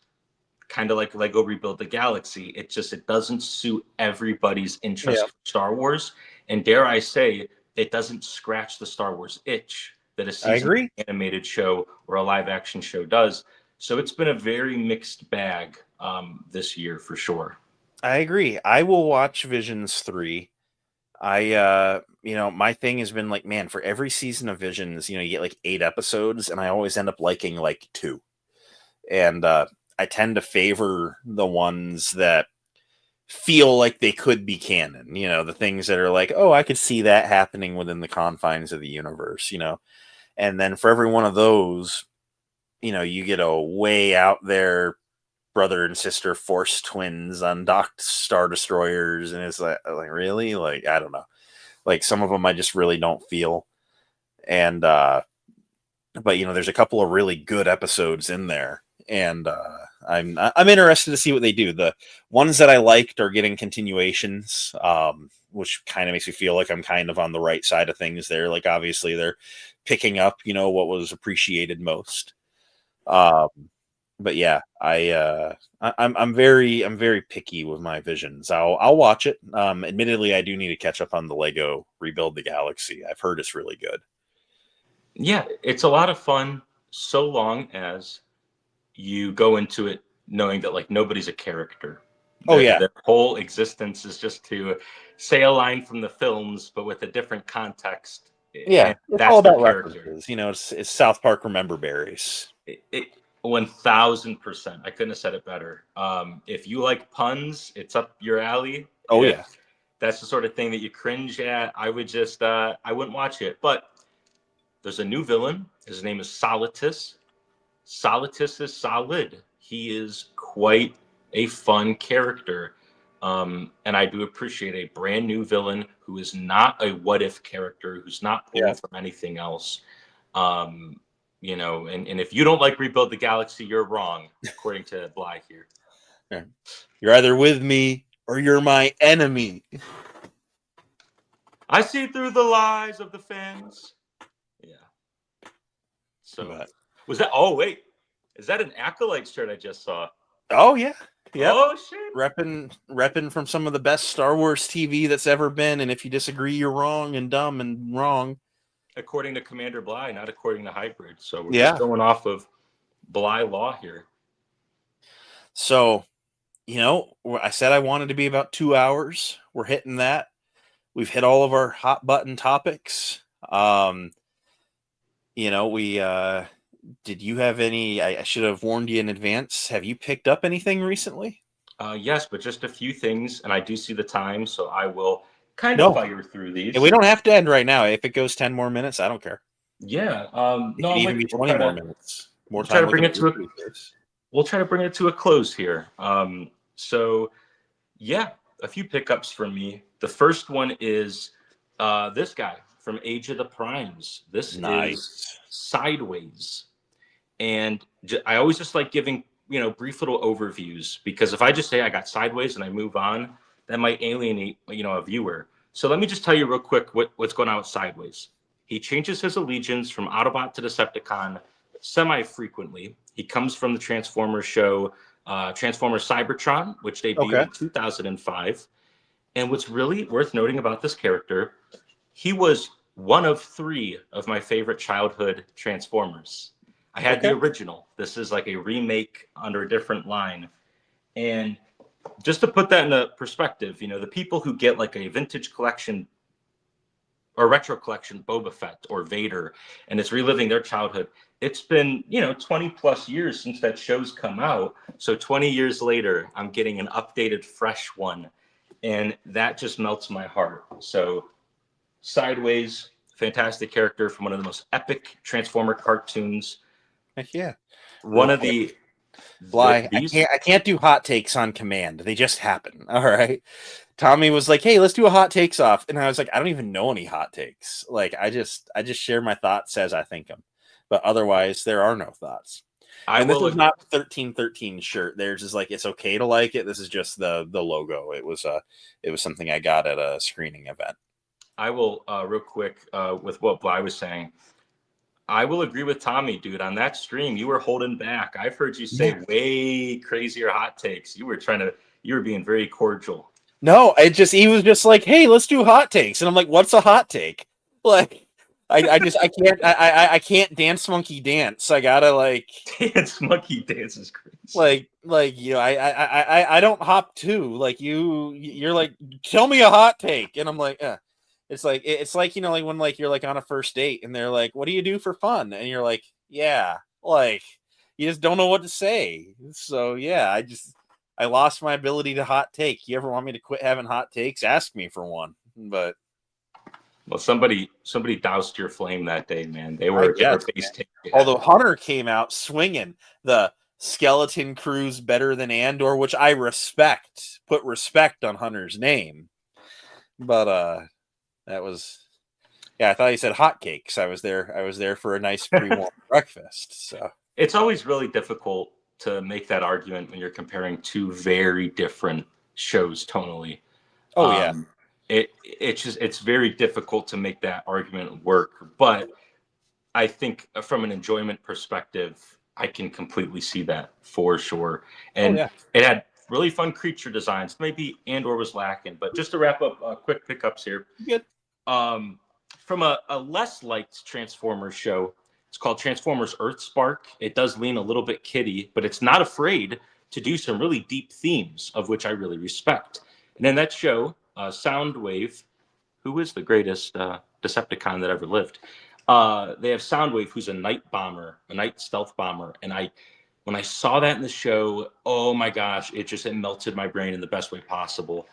kind of like Lego Rebuild the Galaxy. It doesn't suit everybody's interest in Star Wars. And dare I say, it doesn't scratch the Star Wars itch that a season animated show or a live action show does. So it's been a very mixed bag this year for sure. I agree. I will watch Visions 3. My thing has been like, man, for every season of Visions, you get like 8 episodes, and I always end up liking like 2. And I tend to favor the ones that feel like they could be canon, the things that are like, oh, I could see that happening within the confines of the universe, And then for every one of those, you get a way out there brother and sister Force twins on docked Star Destroyers, and it's like really? Like, I don't know. Like, some of them I just really don't feel. And but there's a couple of really good episodes in there, and I'm interested to see what they do. The ones that I liked are getting continuations, which kind of makes me feel like I'm kind of on the right side of things there. Like, obviously they're picking up, what was appreciated most. But yeah, I'm very picky with my Visions. I'll watch it. Admittedly, I do need to catch up on the Lego Rebuild the Galaxy. I've heard it's really good. Yeah, it's a lot of fun, so long as you go into it knowing that like nobody's a character. Their whole existence is just to say a line from the films, but with a different context. Yeah, it's all about references. It's South Park Remember Berries. 1000%. I couldn't have said it better. If you like puns, it's up your alley. Oh If yeah. that's the sort of thing that you cringe at, I would just I wouldn't watch it. But there's a new villain. His name is Solitus. Solitus is solid. He is quite a fun character. And I do appreciate a brand new villain who is not a what if character, who's not Yeah. pulled from anything else. You know, and if you don't like Rebuild the Galaxy, you're wrong, according to Bly here. Yeah. You're either with me or you're my enemy. I see through the lies of the fans. Yeah. So But, was that? Oh wait, is that an Acolyte shirt I just saw? oh yeah. Yep. Oh shit. Repping from some of the best Star Wars TV that's ever been, and if you disagree, you're wrong and dumb and wrong. According to Commander Bly, not according to Hybrid. So we're Yeah. just going off of Bly law here. So, you know, I said I wanted to be about 2 hours. We're hitting that. We've hit all of our hot button topics. You know, we did you have any? I should have warned you in advance. Have you picked up anything recently? Yes, but just a few things, and I do see the time, so I will kind of fire through these. And we don't have to end right now. If it goes 10 more minutes, I don't care. Yeah. It could even be 20 more minutes. More time. Try to bring it to we'll try to bring it to a close here. So, yeah, a few pickups from me. The first one is this guy from Age of the Primes. This is Sideways. And I always just like giving, you know, brief little overviews, because if I just say I got Sideways and I move on, that might alienate, you know, a viewer. So let me just tell you real quick what's going on with Sideways. He changes his allegiance from Autobot to Decepticon semi-frequently. He comes from the Transformers show, Transformers Cybertron, which debuted in 2005. And what's really worth noting about this character, he was one of 3 of my favorite childhood Transformers. I had the original. This is like a remake under a different line. And just to put that into perspective, you know, the people who get like a vintage collection or retro collection Boba Fett or Vader, and it's reliving their childhood. It's been, you know, 20 plus years since that show's come out. So 20 years later, I'm getting an updated, fresh one. And that just melts my heart. So Sideways, fantastic character from one of the most epic Transformer cartoons. Heck yeah. One of the Bly, I can't do hot takes on command. They just happen. All right. Tommy was like, "Hey, let's do a hot takes off," and I was like, "I don't even know any hot takes. Like, I just share my thoughts as I think them, but otherwise, there are no thoughts." And this is not 1313 shirt. Theirs is like, it's okay to like it. This is just the logo. It was something I got at a screening event. I will real quick with what Bly was saying. I will agree with Tommy, dude. On that stream, you were holding back. I've heard you say way crazier hot takes. You were being very cordial. No, he was just like, "Hey, let's do hot takes," and I'm like, "What's a hot take?" Like, I can't dance monkey dance. I gotta like dance monkey dance is crazy. Like you know, I don't hop too. Like you're like, "Tell me a hot take," and I'm like, It's like you know, like when like you're like on a first date and they're like, "What do you do for fun?" and you're like, "Yeah," like you just don't know what to say. So yeah, I lost my ability to hot take. You ever want me to quit having hot takes? Ask me for one. But well, somebody doused your flame that day, man. They were face take. Although Hunter came out swinging the Skeleton Crew's better than Andor, which I respect. Put respect on Hunter's name. But that was, I thought he said hotcakes. I was there for a nice pre-warm breakfast. So it's always really difficult to make that argument when you're comparing 2 very different shows tonally. Oh yeah. It's very difficult to make that argument work, but I think from an enjoyment perspective, I can completely see that for sure. And it had really fun creature designs. Maybe Andor was lacking, but just to wrap up quick pickups here. Good. From a less liked Transformers show, it's called Transformers Earthspark. It does lean a little bit kiddie, but it's not afraid to do some really deep themes, of which I really respect. And in that show, Soundwave, who is the greatest Decepticon that ever lived, they have Soundwave, who's a night bomber, a night stealth bomber. And When I saw that in the show, oh my gosh, it melted my brain in the best way possible.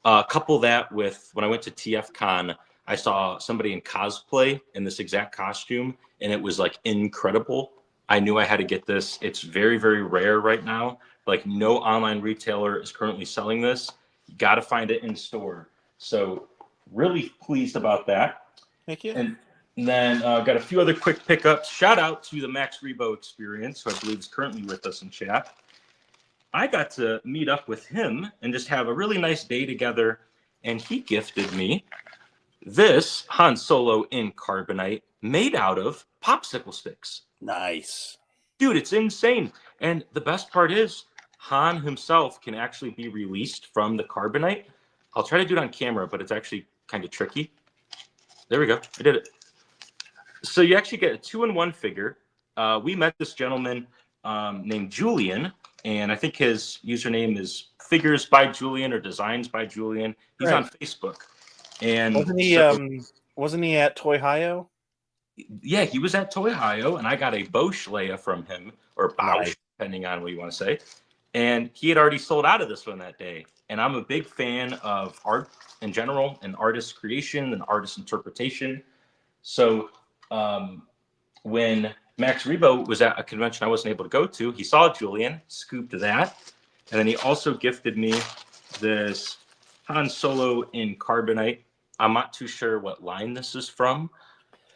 Couple that with when I went to TF Con, I saw somebody in cosplay in this exact costume, and it was like incredible. I knew I had to get this. It's very, very rare right now. Like no online retailer is currently selling this. You got to find it in store. So really pleased about that. Thank you. And then got a few other quick pickups. Shout out to the Max Rebo Experience, who I believe is currently with us in chat. I got to meet up with him and just have a really nice day together. And he gifted me this Han Solo in Carbonite made out of popsicle sticks. Nice. Dude, it's insane. And the best part is Han himself can actually be released from the Carbonite. I'll try to do it on camera, but it's actually kind of tricky. There we go. I did it. So you actually get a 2-in-1 figure. We met this gentleman named Julian, and I think his username is Figures by Julian or Designs by Julian. He's on Facebook. And wasn't he at Toy Hio? Yeah, he was at Toy Hio, and I got a Bosch Leia from him, or Bosch, depending on what you want to say. And he had already sold out of this one that day. And I'm a big fan of art in general, and artist creation and artist interpretation. So when Max Rebo was at a convention I wasn't able to go to, he saw Julian, scooped that, and then he also gifted me this Han Solo in Carbonite. I'm not too sure what line this is from.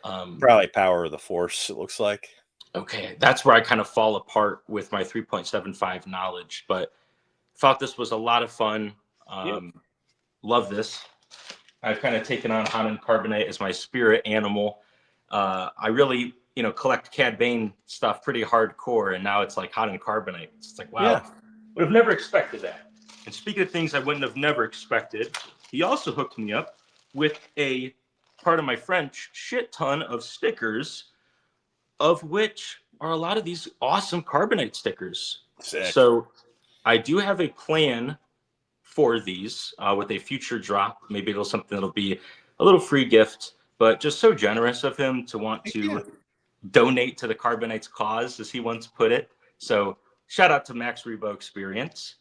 Probably Power of the Force, it looks like. Okay, that's where I kind of fall apart with my 3.75 knowledge, but thought this was a lot of fun. Love this. I've kind of taken on Han and Carbonite as my spirit animal. I really, collect Cad Bane stuff pretty hardcore, and now it's like Han and Carbonite. It's like, wow, would have never expected that. And speaking of things I wouldn't have never expected, he also hooked me up with a, part of my French, shit ton of stickers, of which are a lot of these awesome Carbonite stickers. Sick. So I do have a plan for these with a future drop. Maybe it'll something that'll be a little free gift, but just so generous of him to want to donate to the Carbonites cause, as he once put it. So shout out to Max Rebo Experience.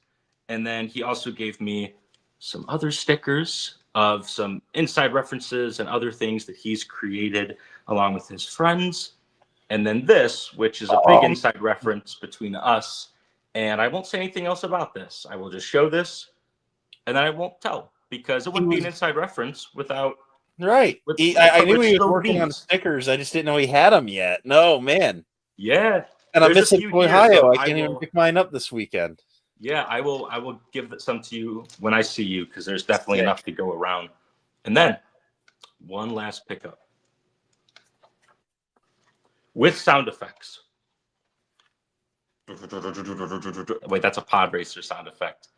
And then he also gave me some other stickers of some inside references and other things that he's created along with his friends. And then this, which is a big inside reference between us. And I won't say anything else about this. I will just show this, and then I won't tell, because it wouldn't be an inside reference without... Right. I knew he was working on stickers. I just didn't know he had them yet. No, man. Yeah. And I'm missing Toy Hio. I can't even pick mine up this weekend. Yeah, I will give some to you when I see you, because there's definitely enough to go around. And then one last pickup with sound effects. Wait, that's a pod racer sound effect.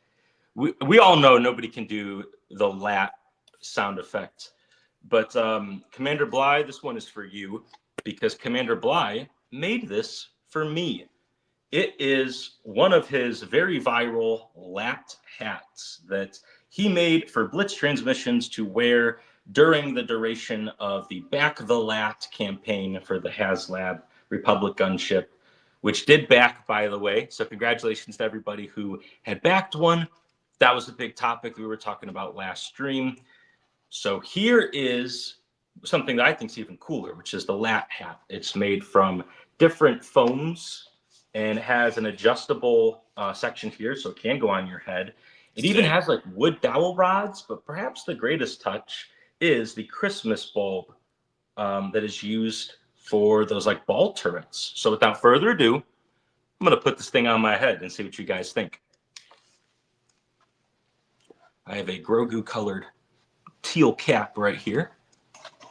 We all know nobody can do the lat sound effect, but Commander Bly, this one is for you, because Commander Bly made this for me. It is one of his very viral lat hats that he made for Blitz transmissions to wear during the duration of the Back the Lat campaign for the HasLab Republic gunship, which did back, by the way. So congratulations to everybody who had backed one. That was a big topic we were talking about last stream. So here is something that I think is even cooler, which is the lat hat. It's made from different foams, and it has an adjustable section here, so it can go on your head. It even has like wood dowel rods, but perhaps the greatest touch is the Christmas bulb that is used for those like ball turrets. So without further ado, I'm going to put this thing on my head and see what you guys think. I have a Grogu colored teal cap right here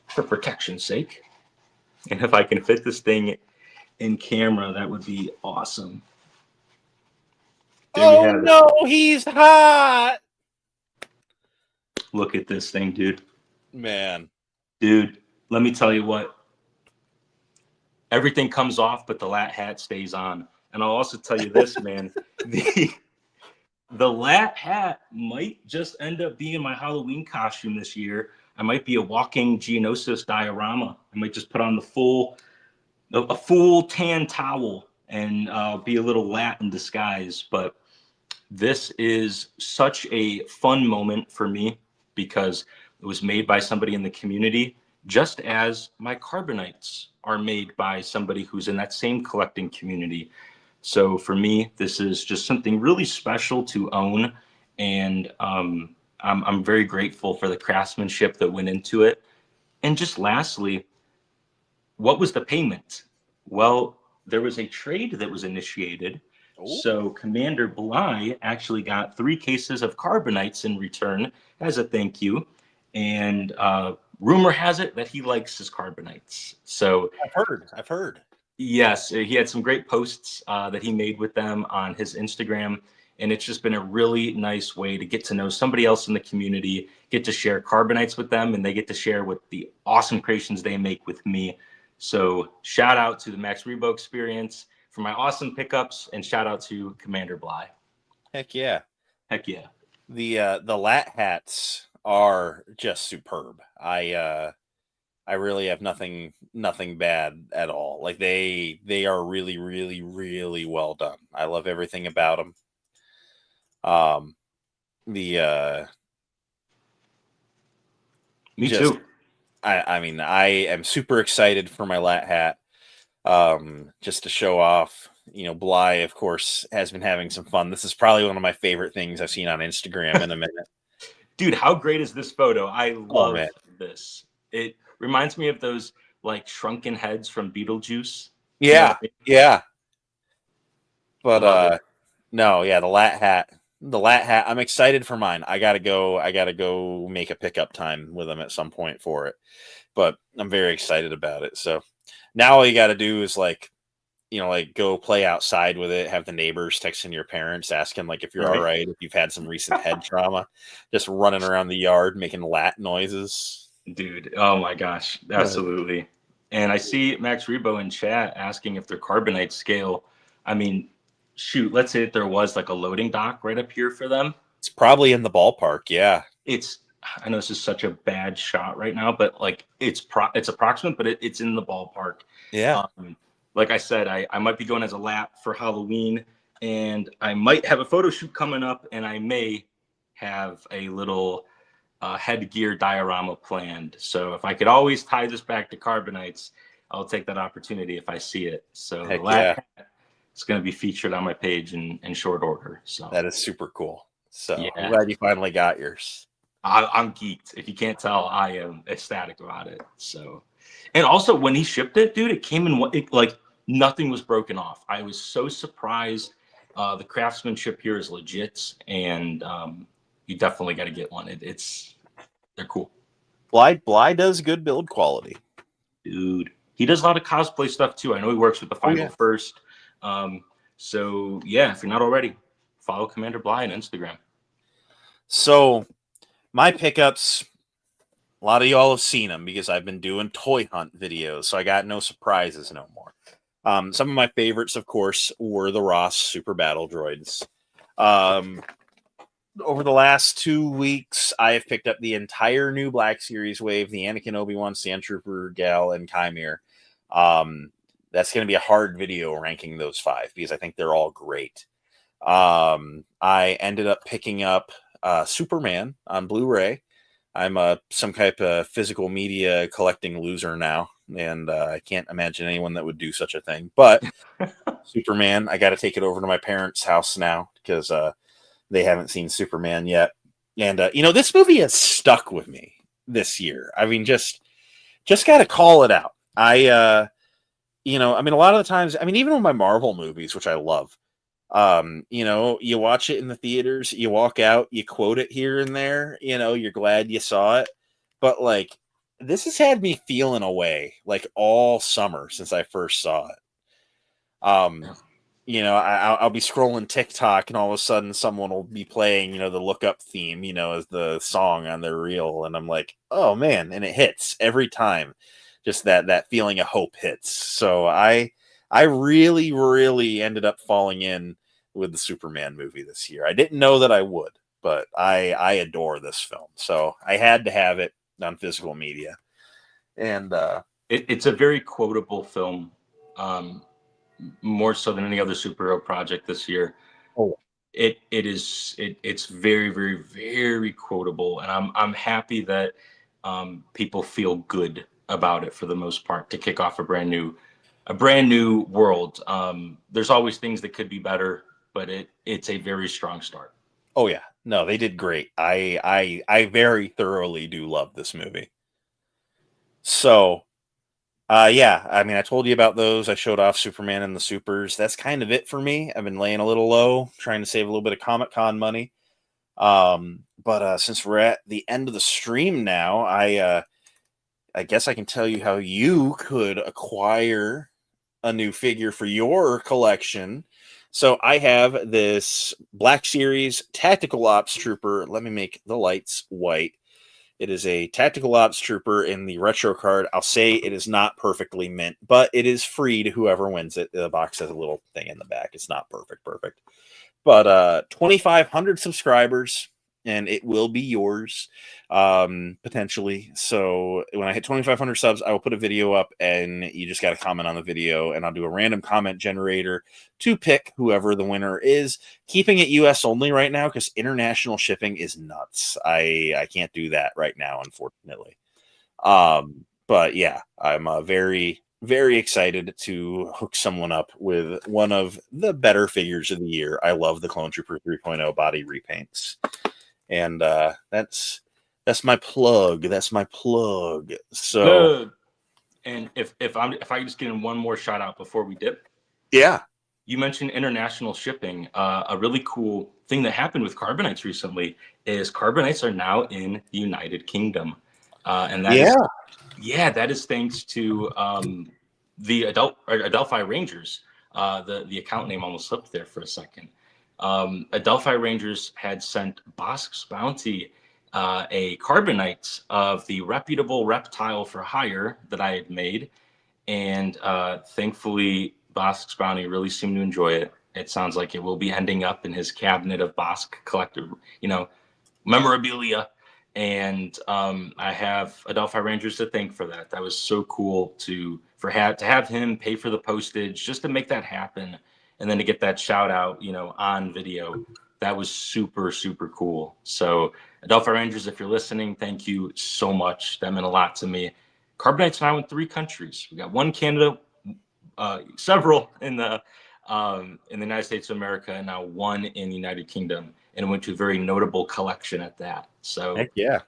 for protection's sake. And if I can fit this thing in camera, that would be awesome. Oh no, he's hot. Look at this thing, dude. Man. Dude, let me tell you what. Everything comes off, but the lat hat stays on. And I'll also tell you this, man. The lat hat might just end up being my Halloween costume this year. I might be a walking Geonosis diorama. I might just put on a full tan towel and be a little lat in disguise. But this is such a fun moment for me because it was made by somebody in the community, just as my Carbonites are made by somebody who's in that same collecting community. So for me, this is just something really special to own, and I'm very grateful for the craftsmanship that went into it. And just lastly, what was the payment? Well, there was a trade that was initiated. Oh, So Commander Bly actually got 3 cases of Carbonites in return as a thank you. And rumor has it that he likes his Carbonites. So I've heard. yes, he had some great posts that he made with them on his Instagram. And it's just been a really nice way to get to know somebody else in the community, get to share Carbonites with them, and they get to share with the awesome creations they make with me. So shout out to the Max Rebo experience for my awesome pickups, and shout out to Commander Bly. Heck yeah. Heck yeah. The lat hats are just superb. I really have nothing bad at all. Like they are really, really, really well done. I love everything about them. The Me just too. I mean, I am super excited for my lat hat. Just to show off, Bly, of course, has been having some fun. This is probably one of my favorite things I've seen on Instagram in a minute. Dude, how great is this photo? I Oh love man, this. It reminds me of those like shrunken heads from Beetlejuice. You know what yeah, I mean? yeah. But Love it. no, yeah, the lat hat. I'm excited for mine. I gotta go make a pickup time with them at some point for it. But I'm very excited about it. So now all you got to do is like go play outside with it, have the neighbors texting your parents, asking like if you're all Right? right, if you've had some recent head trauma, just running around the yard making lat noises. Dude, oh my gosh, absolutely. And I see Max Rebo in chat asking if their Carbonite scale. I mean, shoot, let's say that there was like a loading dock right up here for them. It's probably in the ballpark. Yeah. It's, I know this is such a bad shot right now, but like it's approximate, but it's in the ballpark. Yeah. Like I said, I might be going as a lap for Halloween, and I might have a photo shoot coming up, and I may have a little headgear diorama planned. So if I could always tie this back to Carbonites, I'll take that opportunity if I see it. So the Heck yeah. lat hat is going to be featured on my page in short order. So That is super cool. So I'm yeah, glad you finally got yours. I'm geeked. If you can't tell, I am ecstatic about it. So, and also when he shipped it, dude, it came in like nothing was broken off. I was so surprised. The craftsmanship here is legit, and you definitely got to get one. They're cool. Bly does good build quality. Dude, he does a lot of cosplay stuff too. I know he works with the Final yeah. First. So yeah, if you're not already, follow Commander Bly on Instagram. So my pickups, a lot of y'all have seen them because I've been doing toy hunt videos, so I got no surprises no more. Some of my favorites, of course, were the Ross Super Battle Droids. Over the last 2 weeks, I have picked up the entire new Black Series wave, the Anakin, Obi-Wan, Sand Trooper, Gal, and Chimere. That's going to be a hard video ranking those 5 because I think they're all great. I ended up picking up Superman on Blu-ray. I'm some type of physical media collecting loser now, and I can't imagine anyone that would do such a thing. But Superman, I got to take it over to my parents' house now because they haven't seen Superman yet. And this movie has stuck with me this year. I mean, just got to call it out. I mean, a lot of the times, I mean, even with my Marvel movies, which I love, you watch it in the theaters, you walk out, you quote it here and there, you're glad you saw it. But like, this has had me feeling away like all summer since I first saw it. I'll be scrolling TikTok and all of a sudden someone will be playing, the Look Up theme, as the song on their reel. And I'm like, oh man. And it hits every time. Just that feeling of hope hits. So I really, really ended up falling in with the Superman movie this year. I didn't know that I would, but I adore this film. So I had to have it on physical media. And it's a very quotable film. more so than any other superhero project this year. Oh, It's very, very, very quotable, and I'm happy that people feel good about it for the most part to kick off a brand new world. There's always things that could be better, but it's a very strong start. oh yeah. No, they did great. I very thoroughly do love this movie. So, yeah, I mean, I told you about those. I showed off Superman and the Supers. That's kind of it for me. I've been laying a little low, trying to save a little bit of Comic Con money. But since we're at the end of the stream now, I guess I can tell you how you could acquire a new figure for your collection. So I have this Black Series Tactical Ops Trooper. Let me make the lights white. It is a Tactical Ops Trooper in the retro card. I'll say it is not perfectly mint, but it is free to whoever wins it. The box has a little thing in the back. It's not perfect. But 2,500 subscribers, and it will be yours, potentially. So when I hit 2,500 subs, I will put a video up, and you just got to comment on the video, and I'll do a random comment generator to pick whoever the winner is. Keeping it US only right now because international shipping is nuts. I can't do that right now, unfortunately. But yeah, I'm very, very excited to hook someone up with one of the better figures of the year. I love the Clone Trooper 3.0 body repaints. And that's my plug. That's my plug. So And if I could just get in one more shout out before we dip. yeah. You mentioned international shipping. A really cool thing that happened with Carbonites recently is Carbonites are now in the United Kingdom. And that is that is thanks to the Adelphi Rangers. The account name almost slipped there for a second. Adelphi Rangers had sent Bosk's Bounty a Carbonite of the reputable reptile for hire that I had made, and thankfully Bosk's Bounty really seemed to enjoy it. It sounds like it will be ending up in his cabinet of Bosk collector, memorabilia. And I have Adelphi Rangers to thank for that. That was so cool to have him pay for the postage just to make that happen, and then to get that shout out, on video. That was super, super cool. So Adelphi Rangers, if you're listening, thank you so much. That meant a lot to me. Carbonite's now in 3 countries. We got one Canada, several in the United States of America, and now one in the United Kingdom, and it went to a very notable collection at that. So Heck yeah.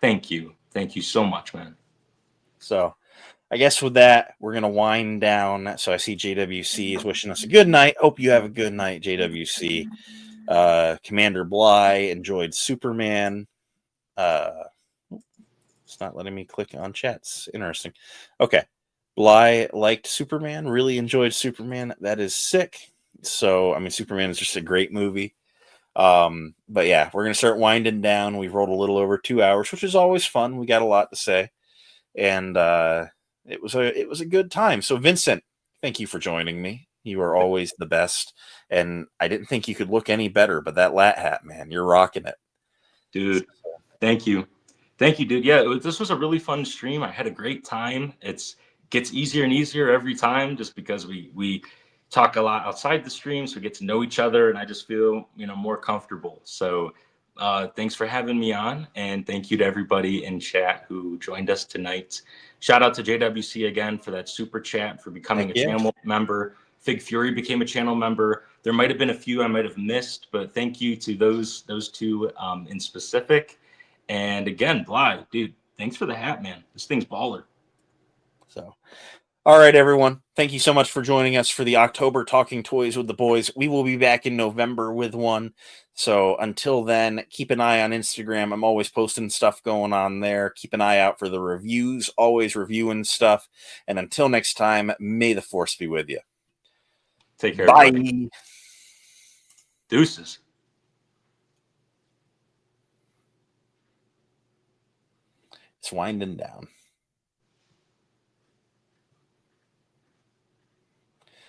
thank you so much, man. So I guess with that, we're going to wind down. So I see JWC is wishing us a good night. Hope you have a good night, JWC. Commander Bly enjoyed Superman. It's not letting me click on chats. Interesting. Okay. Bly liked Superman, really enjoyed Superman. That is sick. So, I mean, Superman is just a great movie. But yeah, we're going to start winding down. We've rolled a little over 2 hours, which is always fun. We got a lot to say. And it was a good time. So Vincent, thank you for joining me. You are always the best. And I didn't think you could look any better, but that lat hat, man, you're rocking it. Dude, thank you. Thank you, dude. Yeah, this was a really fun stream. I had a great time. It gets easier and easier every time just because we talk a lot outside the stream, so we get to know each other, and I just feel, more comfortable. So thanks for having me on, and thank you to everybody in chat who joined us tonight. Shout out to JWC again for that super chat, for becoming a channel member. Fig Fury became a channel member. There might have been a few I might have missed, but thank you to those two in specific. And again, Bly, dude, thanks for the hat, man. This thing's baller. So, all right, everyone. Thank you so much for joining us for the October Talking Toys with the Boys. We will be back in November with one. So until then, keep an eye on Instagram. I'm always posting stuff going on there. Keep an eye out for the reviews, always reviewing stuff. And until next time, may the force be with you. Take care, Bye. everybody. Deuces. It's winding down.